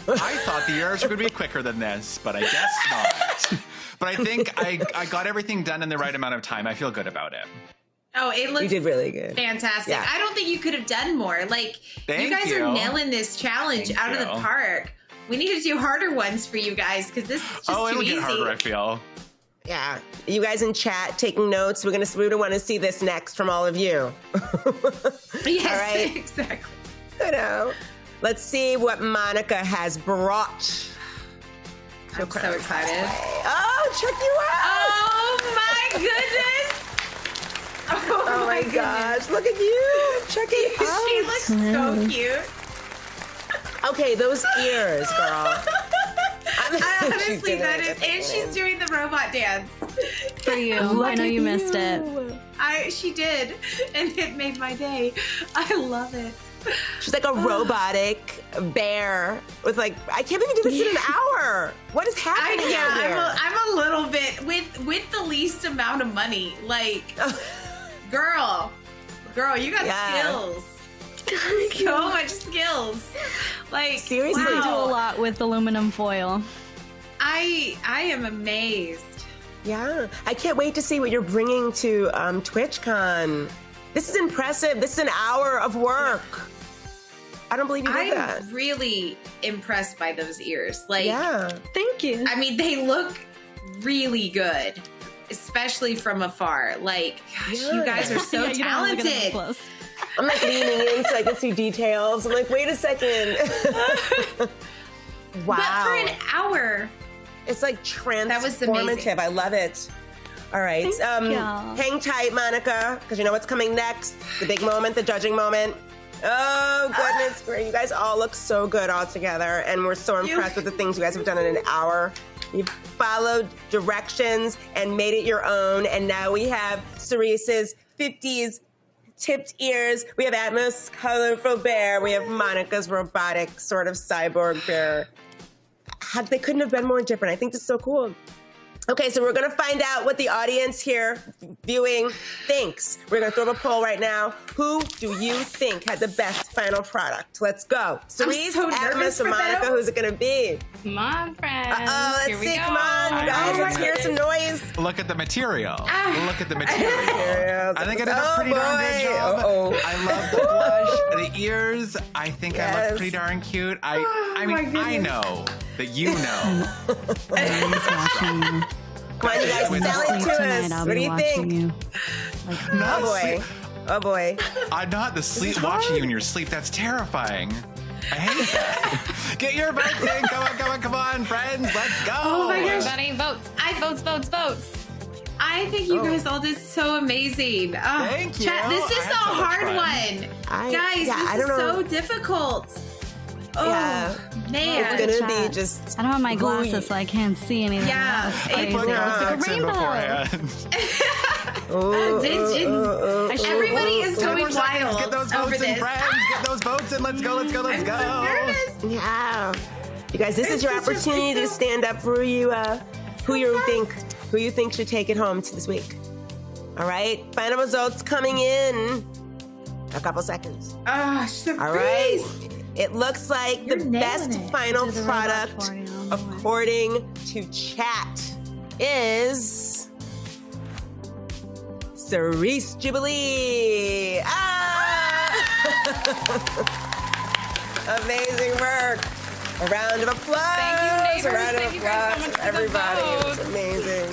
Speaker 3: I thought the ears were going to be quicker than this, but I guess not. But I think I got everything done in the right amount of time. I feel good about it.
Speaker 8: Oh, it looks.
Speaker 1: You did really good.
Speaker 8: Fantastic.
Speaker 1: Yeah.
Speaker 8: I don't think you could have done more. Like, you guys are nailing this challenge out of the park. We need to do harder ones for you guys because this is just
Speaker 3: it'll
Speaker 8: too easy.
Speaker 3: get harder, I feel.
Speaker 1: Yeah, you guys in chat taking notes. We want to see this next from all of you.
Speaker 8: Yes,
Speaker 1: all right?
Speaker 8: Exactly.
Speaker 1: I know. Let's see what Monica has brought.
Speaker 8: I'm so excited.
Speaker 1: Oh, check you out!
Speaker 8: Oh my goodness!
Speaker 1: Oh my gosh! Look at you! Check it out.
Speaker 8: She looks so cute.
Speaker 1: Okay, those ears, girl.
Speaker 8: Honestly, that is, and she's doing the robot dance.
Speaker 4: For you. I know you missed it.
Speaker 8: She did, and it made my day. I love it.
Speaker 1: She's like a robotic bear with like, I can't believe you did this in an hour. What is happening out here?
Speaker 8: I'm a little bit with the least amount of money. Like, girl, you got skills. So much skills. Like,
Speaker 1: seriously,
Speaker 4: we do a lot with aluminum foil.
Speaker 8: I am amazed.
Speaker 1: Yeah, I can't wait to see what you're bringing to TwitchCon. This is impressive. This is an hour of work. I don't believe you did that.
Speaker 8: I'm really impressed by those ears. Like,
Speaker 1: yeah.
Speaker 4: Thank you.
Speaker 8: I mean, they look really good, especially from afar. Like, gosh, you guys are so talented.
Speaker 1: I'm like leaning in so I can see details. I'm like, wait a second. Wow.
Speaker 8: But for an hour,
Speaker 1: it's like transformative.
Speaker 8: That was amazing.
Speaker 1: I love it. All right. Hang tight, Monica, because you know what's coming next. The big moment, the judging moment. Oh, goodness. You guys all look so good all together, and we're so impressed with the things you guys have done in an hour. You've followed directions and made it your own, and now we have Cerise's 50s tipped ears. We have Atmos' colorful bear. We have Monica's robotic sort of cyborg bear. They couldn't have been more different. I think this is so cool. Okay, so we're going to find out what the audience here viewing thinks. We're going to throw up a poll right now. Who do you think had the best final product? Let's go. Cerise, Atmos, or Monica, who's it going to be?
Speaker 2: Come on, friends.
Speaker 1: Let's see. Come on, you guys. Let's hear some noise.
Speaker 3: Look at the material. Look at the material. I think I did a pretty darn good job. I love the blush, the ears. I think I look pretty darn cute. I mean, I know that you know.
Speaker 1: Come on, you guys, tell it to us. What do you think? Oh boy.
Speaker 3: I'm not the sleep watching you in your sleep. That's terrifying. I hate that. Get your votes in. Come on, friends. Let's go.
Speaker 8: Oh my gosh.
Speaker 2: Everybody, votes.
Speaker 8: I think you guys all did so amazing.
Speaker 3: Thank you.
Speaker 8: Chat, this is a hard one. Guys, this is so difficult.
Speaker 1: Yeah.
Speaker 8: Man.
Speaker 1: It's gonna be just.
Speaker 4: I don't have my glasses, so I can't see anything.
Speaker 8: Yeah.
Speaker 4: It's like a rainbow.
Speaker 8: Everybody is going wild.
Speaker 3: Get those votes in, friends. Get those votes in. Let's go.
Speaker 8: I'm so nervous.
Speaker 1: Yeah. You guys, this is your opportunity to stand up for who you think should take it home this week. All right. Final results coming in a couple seconds.
Speaker 8: Surprise.
Speaker 1: All right. It looks like the best final product, according to chat, is Cerise Jubilee. Amazing work. A round of applause.
Speaker 2: Thank you, neighbors.
Speaker 1: A round of
Speaker 2: Thank you guys so
Speaker 1: applause
Speaker 2: much
Speaker 1: for everybody. It was amazing.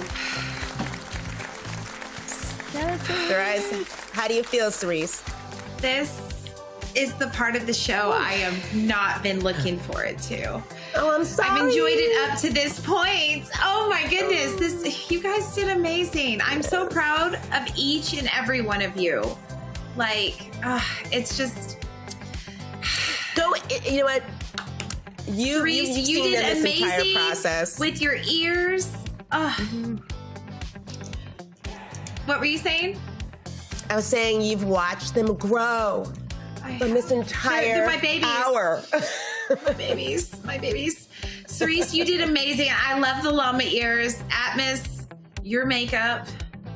Speaker 1: Cerise, how do you feel, Cerise?
Speaker 8: This is the part of the show I have not been looking forward to.
Speaker 1: Oh, I'm sorry.
Speaker 8: I've enjoyed it up to this point. Oh my goodness, you guys did amazing. I'm so proud of each and every one of you. Like, it's just.
Speaker 1: You know what? You
Speaker 8: did amazing
Speaker 1: process
Speaker 8: with your ears. What were you saying?
Speaker 1: I was saying you've watched them grow from this entire hour.
Speaker 8: My babies. Cerise, you did amazing. I love the llama ears. Atmos, your makeup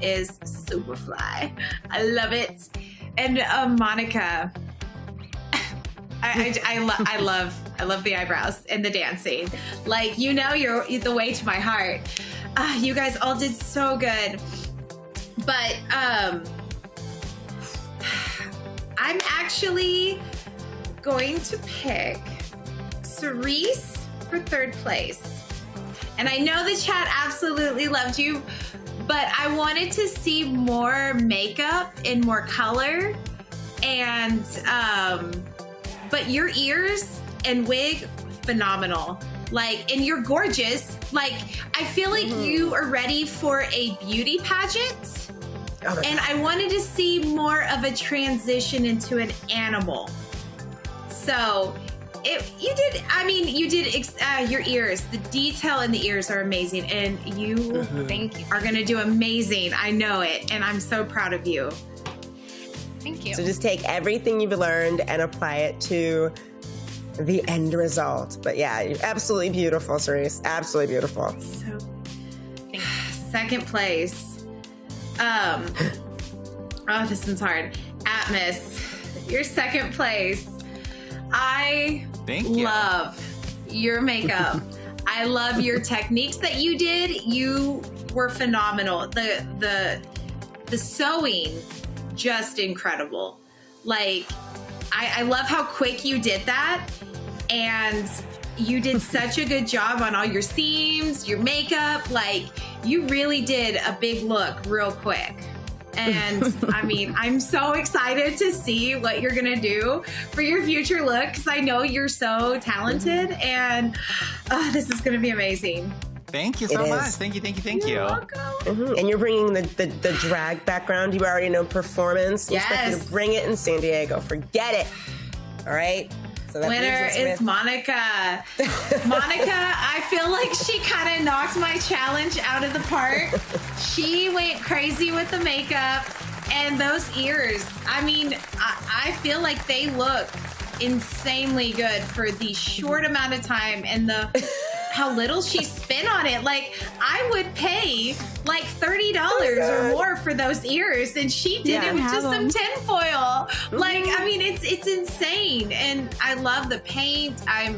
Speaker 8: is super fly. I love it. And Monica, I love the eyebrows and the dancing. Like, you know, you're the way to my heart. You guys all did so good. But I'm actually going to pick Cerise for third place. And I know the chat absolutely loved you, but I wanted to see more makeup and more color. And but your ears and wig, phenomenal. Like, and you're gorgeous. Like, I feel like you are ready for a beauty pageant. And I wanted to see more of a transition into an animal. So you did your ears, the detail in the ears are amazing. And you are going to do amazing. I know it. And I'm so proud of you.
Speaker 2: Thank you.
Speaker 1: So just take everything you've learned and apply it to the end result. But yeah, you're absolutely beautiful, Cerise. Absolutely beautiful.
Speaker 8: So, second place. This one's hard. Atmos, your second place. I love your makeup. I love your techniques that you did. You were phenomenal. The sewing just incredible. Like, I love how quick you did that. And you did such a good job on all your seams, your makeup. Like, you really did a big look real quick. And I mean, I'm so excited to see what you're going to do for your future look, because I know you're so talented, and this is going to be amazing.
Speaker 3: Thank you so much. Thank you.
Speaker 8: You're welcome.
Speaker 1: And you're bringing the drag background. You already know performance. You expect you to bring it in San Diego. Forget it. All right? So that
Speaker 8: winner is Monica. Monica, I feel like she kind of knocked my challenge out of the park. She went crazy with the makeup and those ears. I mean, I feel like they look insanely good for the short amount of time and how little she spent on it. Like, I would pay like $30 or more for those ears, and she did it with just some tinfoil. Like, I mean, it's insane. And I love the paint. I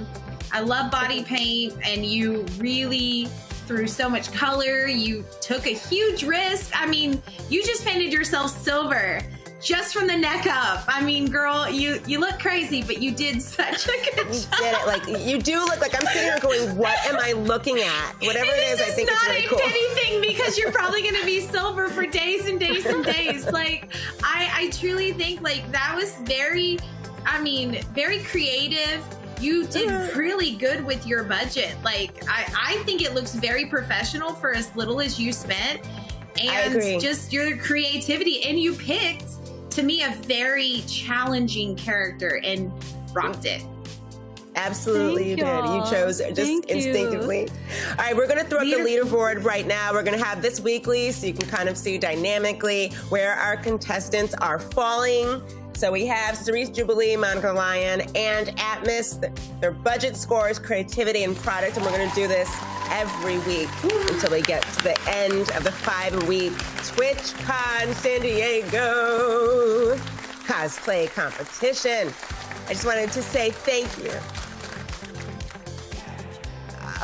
Speaker 8: love body paint, and you really threw so much color. You took a huge risk. I mean, you just painted yourself silver just from the neck up. I mean, girl, you look crazy, but you did such a good job.
Speaker 1: You did it. Like, you do look like, I'm sitting here going, what am I looking at? Whatever it is, I think it's really cool.
Speaker 8: This is not anything, because you're probably going to be silver for days and days and days. Like, I truly think, like, that was very creative. You did really good with your budget. Like, I think it looks very professional for as little as you spent. And just your creativity. And you picked, to me, a very challenging character and rocked it.
Speaker 1: Absolutely, you did. You chose just instinctively. All right, we're going to throw up the leaderboard right now. We're going to have this weekly, so you can kind of see dynamically where our contestants are falling. So we have Cerise Jubilee, Monica Lyon, and Atmos. Their budget scores, creativity, and product. And we're going to do this every week until we get to the end of the 5-week TwitchCon San Diego cosplay competition. I just wanted to say thank you.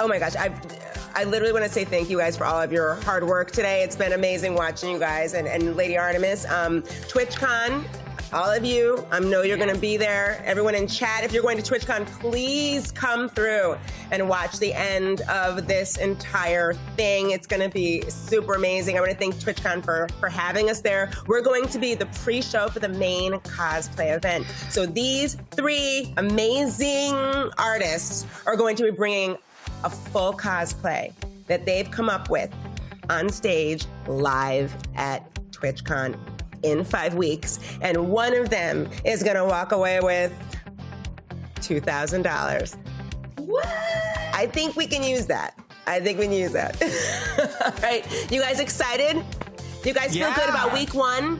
Speaker 1: Oh my gosh, I literally want to say thank you guys for all of your hard work today. It's been amazing watching you guys and Lady Artemis. TwitchCon, all of you, I know you're going to be there. Everyone in chat, if you're going to TwitchCon, please come through and watch the end of this entire thing. It's going to be super amazing. I want to thank TwitchCon for having us there. We're going to be the pre-show for the main cosplay event. So these 3 amazing artists are going to be bringing a full cosplay that they've come up with on stage live at TwitchCon in 5 weeks, and one of them is going to walk away with $2,000.
Speaker 8: What?
Speaker 1: I think we can use that. All right, you guys excited? Do you guys feel good about week 1?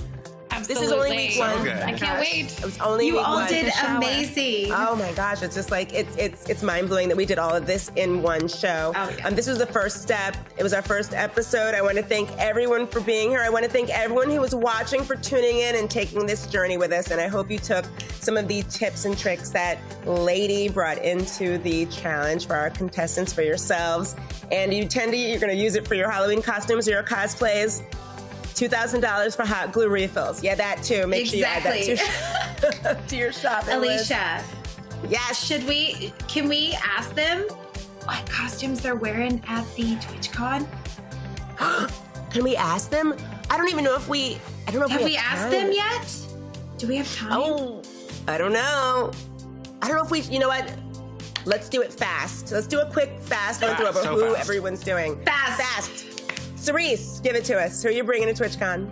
Speaker 2: Absolutely.
Speaker 1: This is only week 1.
Speaker 2: I can't wait.
Speaker 1: It was only
Speaker 8: you
Speaker 1: week
Speaker 8: all
Speaker 1: 1.
Speaker 8: did amazing.
Speaker 1: Oh my gosh, it's just like it's mind-blowing that we did all of this in one show.
Speaker 8: Oh, yeah.
Speaker 1: This was the first step. It was our first episode. I want to thank everyone for being here. I want to thank everyone who was watching for tuning in and taking this journey with us. And I hope you took some of the tips and tricks that Lady brought into the challenge for our contestants, for yourselves. And you're going to use it for your Halloween costumes or your cosplays. $2,000 for hot glue refills. Yeah, that too. Make sure you add that to your shopping list.
Speaker 8: Alicia.
Speaker 1: Yes.
Speaker 8: Can we ask them what costumes they're wearing at the TwitchCon?
Speaker 1: Can we ask them? I don't even know if we. I don't know if
Speaker 8: have we
Speaker 1: have
Speaker 8: asked
Speaker 1: time.
Speaker 8: them yet? Do we have time?
Speaker 1: Oh, I don't know. I don't know if we. You know what? Let's do it fast. Let's do a quick fast run through of who everyone's doing. Fast. Cerise, give it to us. Who are you bringing to TwitchCon?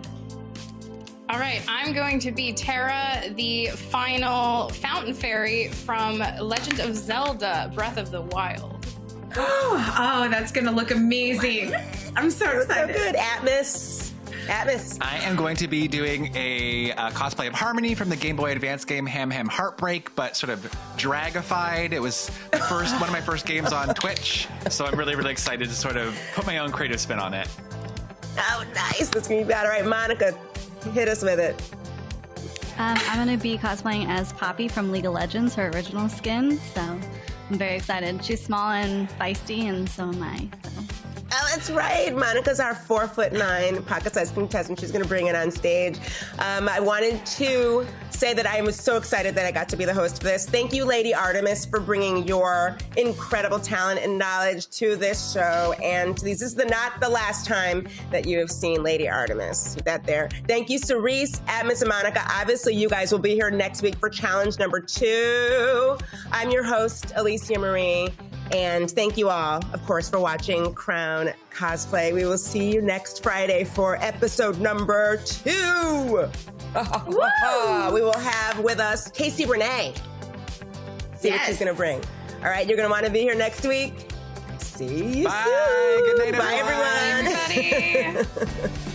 Speaker 2: All right, I'm going to be Terra, the final fountain fairy from Legend of Zelda: Breath of the Wild.
Speaker 8: Oh, that's going to look amazing. I'm so excited.
Speaker 1: So good. Atmos.
Speaker 3: I am going to be doing a cosplay of Harmony from the Game Boy Advance game Ham Ham Heartbreak, but sort of dragified. It was one of my first games on Twitch, so I'm really, really excited to sort of put my own creative spin on it.
Speaker 1: Oh, nice. That's going to be bad. All right, Monica, hit us with it.
Speaker 4: I'm going to be cosplaying as Poppy from League of Legends, her original skin. So I'm very excited. She's small and feisty, and so am I. So.
Speaker 1: Oh, that's right. Monica's our 4'9" pocket-sized contestant. She's going to bring it on stage. I wanted to say that I was so excited that I got to be the host for this. Thank you, Lady Artemis, for bringing your incredible talent and knowledge to this show. And this is not the last time that you have seen Lady Artemis. That there. Thank you, Cerise, Atmos, and Monica. Obviously, you guys will be here next week for challenge number 2. I'm your host, AliciaMarie. And thank you all, of course, for watching Crown Cosplay. We will see you next Friday for episode number 2. We will have with us Casey Renee. See what she's going to bring. All right, you're going to want to be here next week. See you soon.
Speaker 3: Good night,
Speaker 1: Bye, everyone.
Speaker 2: Bye, everybody.